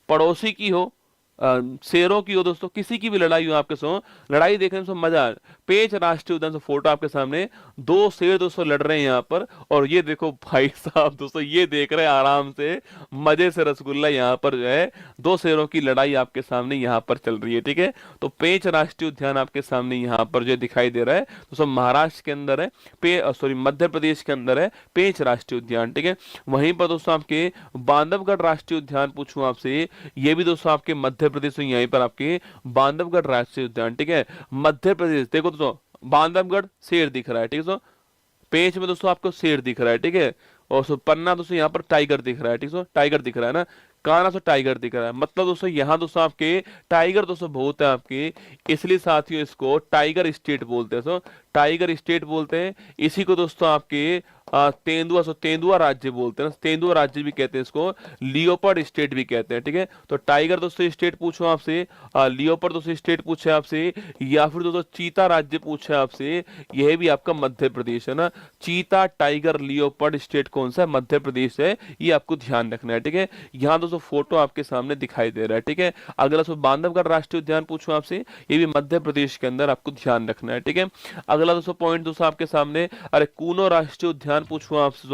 पड़ोसी की हो, शेरों की हो दोस्तों, किसी की भी लड़ाई हो आपके सो, लड़ाई देखने में मजा। पेंच राष्ट्रीय उद्यान से फोटो आपके सामने, 2 शेर दोस्तों लड़ रहे हैं यहाँ पर, और ये देखो भाई साहब दोस्तों ये देख रहे हैं आराम से मजे से रसगुल्ला, यहाँ पर जो है 2 शेरों की लड़ाई आपके सामने यहाँ पर चल रही है। ठीक है, तो पेंच राष्ट्रीय उद्यान आपके सामने यहाँ पर जो दिखाई दे रहा है दोस्तों महाराष्ट्र के अंदर है, मध्य प्रदेश के अंदर है पेंच राष्ट्रीय उद्यान। ठीक है, वहीं पर दोस्तों आपके बांधवगढ़ राष्ट्रीय उद्यान पूछूं आपसे, ये भी दोस्तों आपके मध्य प्रदेश तो यहीं पर आपके बांधवगढ़ राष्ट्रीय उद्यान, ठीक है। मध्य प्रदेश देखो दोस्तों बांधवगढ़ शेर दिख रहा है, ठीक है दोस्तों, पेज में दोस्तों आपको शेर दिख रहा है, ठीक है। और सो पन्ना दोस्तों यहाँ पर टाइगर दिख रहा है, ठीक है, टाइगर दिख रहा है ना, काना से टाइगर दिख रहा है, मतलब दोस्तों यहाँ दोस्तों आपके टाइगर दोस्तों बहुत है आपके, इसलिए साथियों इसको टाइगर स्टेट बोलते हैं, टाइगर स्टेट बोलते हैं। इसी को दोस्तों आपके तेंदुआ तेंदुआ राज्य बोलते हैं, तेंदुआ राज्य भी कहते हैं इसको, लियोपर्ड स्टेट भी कहते हैं, ठीक है। तो टाइगर दोस्तों स्टेट पूछो आपसे, लियोपर्ड दोस्तों स्टेट पूछे आपसे, या फिर दोस्तों चीता राज्य पूछे आपसे, यह भी आपका मध्य प्रदेश है ना। चीता टाइगर लियोपर्ड स्टेट कौन सा है? मध्य प्रदेश है, ये आपको ध्यान रखना है, ठीक है। यहाँ दोस्तों फोटो आपके सामने दिखाई दे रहा है, ठीक है। अगला सो बांधवगढ़ राष्ट्रीय उद्यान पूछो आपसे, ये भी मध्य प्रदेश के अंदर आपको ध्यान रखना है, ठीक है। अगला दोस्तों पॉइंट दोस्तों आपके सामने, अरे कूनो राष्ट्रीय उद्यान पूछो आपसे,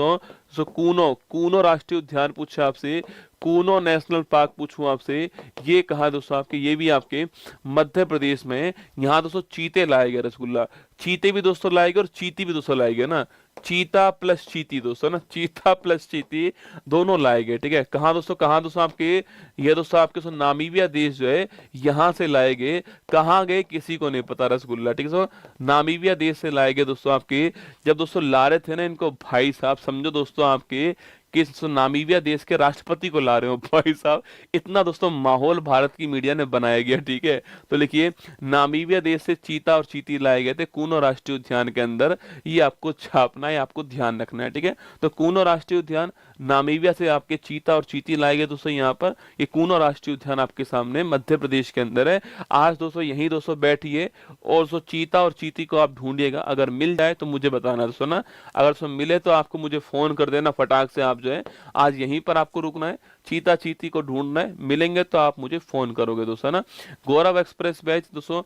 सो कूनो कूनो राष्ट्रीय उद्यान पूछा आपसे, कूनो नेशनल पार्क पूछूं आपसे, ये कहा दोस्तों आपके, ये भी आपके मध्य प्रदेश में है। यहाँ दोस्तों चीते लाए गए, रसगुल्ला चीते भी दोस्तों लाए गए और चीती भी दोस्तों लाए गए ना, चीता प्लस चीती दोस्तों ना, चीता प्लस चीती दोनों लाए गए, ठीक है। कहाँ दोस्तों आपके, ये दोस्तों आपके नामीबिया देश जो है यहाँ से लाए गए, कहाँ गए किसी को नहीं पता रसगुल्ला, ठीक है दोस्तों, नामीबिया देश से लाए गए दोस्तों आपके। जब दोस्तों ला रहे थे ना इनको, भाई साहब समझो दोस्तों आपके कि नामीबिया देश के राष्ट्रपति को ला रहे हो भाई साहब, इतना दोस्तों माहौल भारत की मीडिया ने बनाया गया, ठीक है। तो लिखिए नामीबिया देश से चीता और चीती लाए गए थे कूनो राष्ट्रीय उद्यान के अंदर, ये आपको छापना है, आपको ध्यान रखना है, ठीक है। तो कूनो राष्ट्रीय उद्यान, नामीबिया से आपके चीता और चीती लाए गए दोस्तों यहाँ पर, ये कूनो राष्ट्रीय उद्यान आपके सामने मध्य प्रदेश के अंदर है। आज दोस्तों यही दोस्तों बैठिए और दोस्तों चीता और चीती को आप ढूंढिएगा, अगर मिल जाए तो मुझे बताना दोस्तों ना, अगर दोस्तों मिले तो आपको मुझे फोन कर देना फटाक से, आप जो है आज यहीं पर आपको रुकना है, चीता चीती को ढूंढना है, मिलेंगे तो आप मुझे फोन करोगे दोस्तों ना। गौरव एक्सप्रेस बैच दोस्तों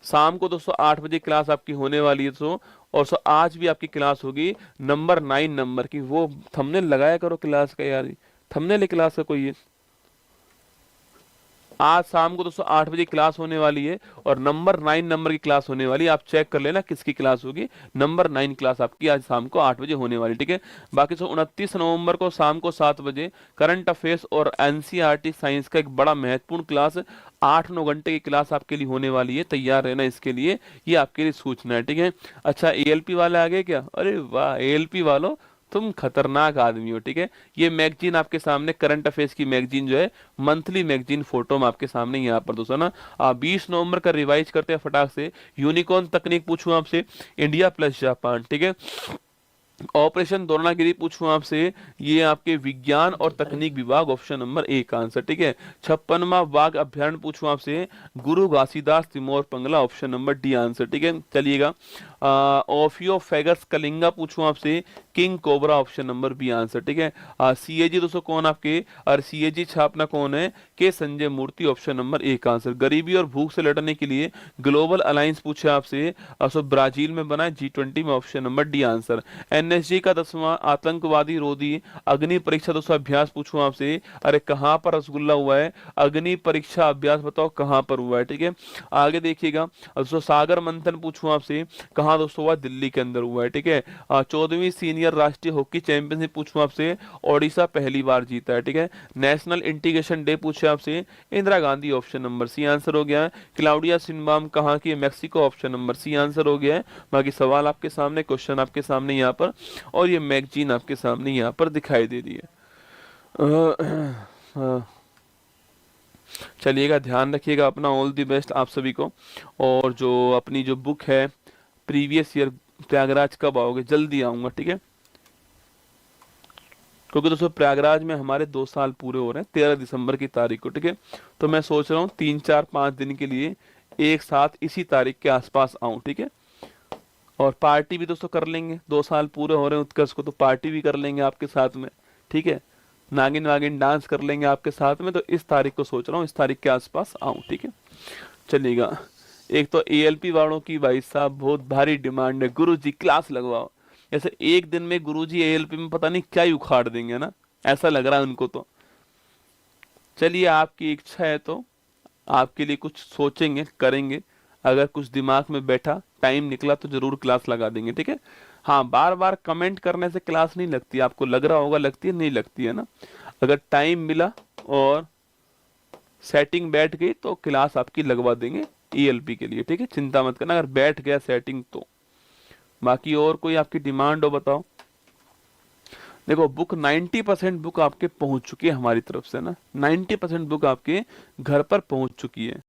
शाम को दोस्तों 8 बजे क्लास आपकी होने वाली है दोस्तों, और सो आज भी आपकी क्लास होगी नंबर 9 नंबर की, वो थंबनेल लगाया करो क्लास का यार, थंबनेल क्लास का कोई है। आज शाम को दोस्तों 8 बजे क्लास होने वाली है और नंबर 9 नंबर की क्लास होने वाली है, आप चेक कर लेना किसकी क्लास होगी, नंबर 9 क्लास आपकी आज शाम को 8 बजे होने वाली, ठीक है। बाकी 29 नवंबर को शाम को 7 बजे करंट अफेयर्स और एनसीईआरटी साइंस का एक बड़ा महत्वपूर्ण क्लास 8-9 घंटे की क्लास आपके लिए होने वाली है, तैयार रहना इसके लिए, ये आपके लिए सूचना है, ठीक है। अच्छा एएलपी वाले आ गए क्या? अरे वाह एएलपी वालों तुम खतरनाक आदमी हो, ठीक है। ये मैगजीन आपके सामने करंट अफेयर्स की मैगजीन जो है, मंथली मैगजीन फोटो में आपके सामने यहाँ पर दोस्तों ना 20 नवंबर का रिवाइज करते हैं फटाक से। यूनिकॉर्न तकनीक पूछूं आपसे, इंडिया प्लस जापान, ठीक है। ऑपरेशन द्रोणागिरी पूछूं आपसे, ये आपके विज्ञान और तकनीक विभाग, ऑप्शन नंबर ए का आंसर, ठीक है। 56वां बाघ अभ्यारण्य पूछूं आपसे, Guru Ghasidas Tamor Pingla, option number D answer, ठीक है। चलिएगा ओफियोफेगस कलिंगा पूछूं आपसे, king cobra, option number B answer, ठीक है। सीएजी दोस्तों कौन आपके, और सीएजी छापना कौन है, के संजय मूर्ति, ऑप्शन नंबर ए का आंसर। गरीबी और भूख से लड़ने के लिए ग्लोबल अलायंस पूछे आपसे, ब्राजील में बना है, G20 में, option number D answer. NSG का 10वां आतंकवादी रोधी अग्नि परीक्षा दोस्तों अभ्यास पूछूं आपसे, अरे कहां पर रसगुल्ला हुआ है, अग्नि परीक्षा अभ्यास बताओ कहां पर हुआ है, ठीक है। आगे देखिएगा दोस्तों सागर मंथन पूछूं आपसे, कहां दोस्तों हुआ, दिल्ली के अंदर हुआ है, ठीक है। 14वीं सीनियर राष्ट्रीय हॉकी चैंपियनशिप पूछूं आपसे, ओडिशा पहली बार जीता है, ठीक है। नेशनल इंटीग्रेशन डे पूछे आपसे, Indira Gandhi, option number C answer हो गया है। क्लाउडिया सिनबाम कहां की, Mexico, option number C answer हो गया है। बाकी सवाल आपके सामने, क्वेश्चन आपके सामने यहाँ पर, और ये मैगजीन आपके सामने यहाँ पर दिखाई दे रही है। चलिएगा ध्यान रखिएगा अपना, ऑल द बेस्ट आप सभी को। और जो अपनी जो बुक है प्रीवियस ईयर प्रयागराज कब आओगे, जल्दी आऊंगा, ठीक है। क्योंकि दोस्तों प्रयागराज में हमारे 2 साल पूरे हो रहे हैं 13 दिसंबर की तारीख को, ठीक है। तो मैं सोच रहा हूँ 3-4-5 दिन के लिए एक साथ इसी तारीख के आसपास आऊं, ठीक है। और पार्टी भी दोस्तों कर लेंगे, 2 साल पूरे हो रहे हैं उत्कर्ष को, तो पार्टी भी कर लेंगे आपके साथ में, ठीक है। नागिन वागिन डांस कर लेंगे आपके साथ में, तो इस तारीख को सोच रहा हूँ, इस तारीख के आसपास आऊं, ठीक है। चलिएगा, एक तो एएलपी वालों की भाई साहब बहुत भारी डिमांड है, गुरुजी क्लास लगवाओ, जैसे एक दिन में गुरुजी एएलपी में पता नहीं क्या ही उखाड़ देंगे ना, ऐसा लग रहा है उनको तो। चलिए आपकी इच्छा है तो आपके लिए कुछ सोचेंगे, करेंगे, अगर कुछ दिमाग में बैठा, टाइम निकला तो जरूर क्लास लगा देंगे, ठीक है। हाँ बार बार कमेंट करने से क्लास नहीं लगती, आपको लग रहा होगा लगती है, नहीं लगती है ना। अगर टाइम मिला और सेटिंग बैठ गई तो क्लास आपकी लगवा देंगे ईएलपी के लिए, ठीक है, चिंता मत करना अगर बैठ गया सेटिंग तो। बाकी और कोई आपकी डिमांड हो बताओ। देखो बुक 90% बुक आपके पहुंच चुकी है हमारी तरफ से ना, 90% बुक आपके घर पर पहुंच चुकी है।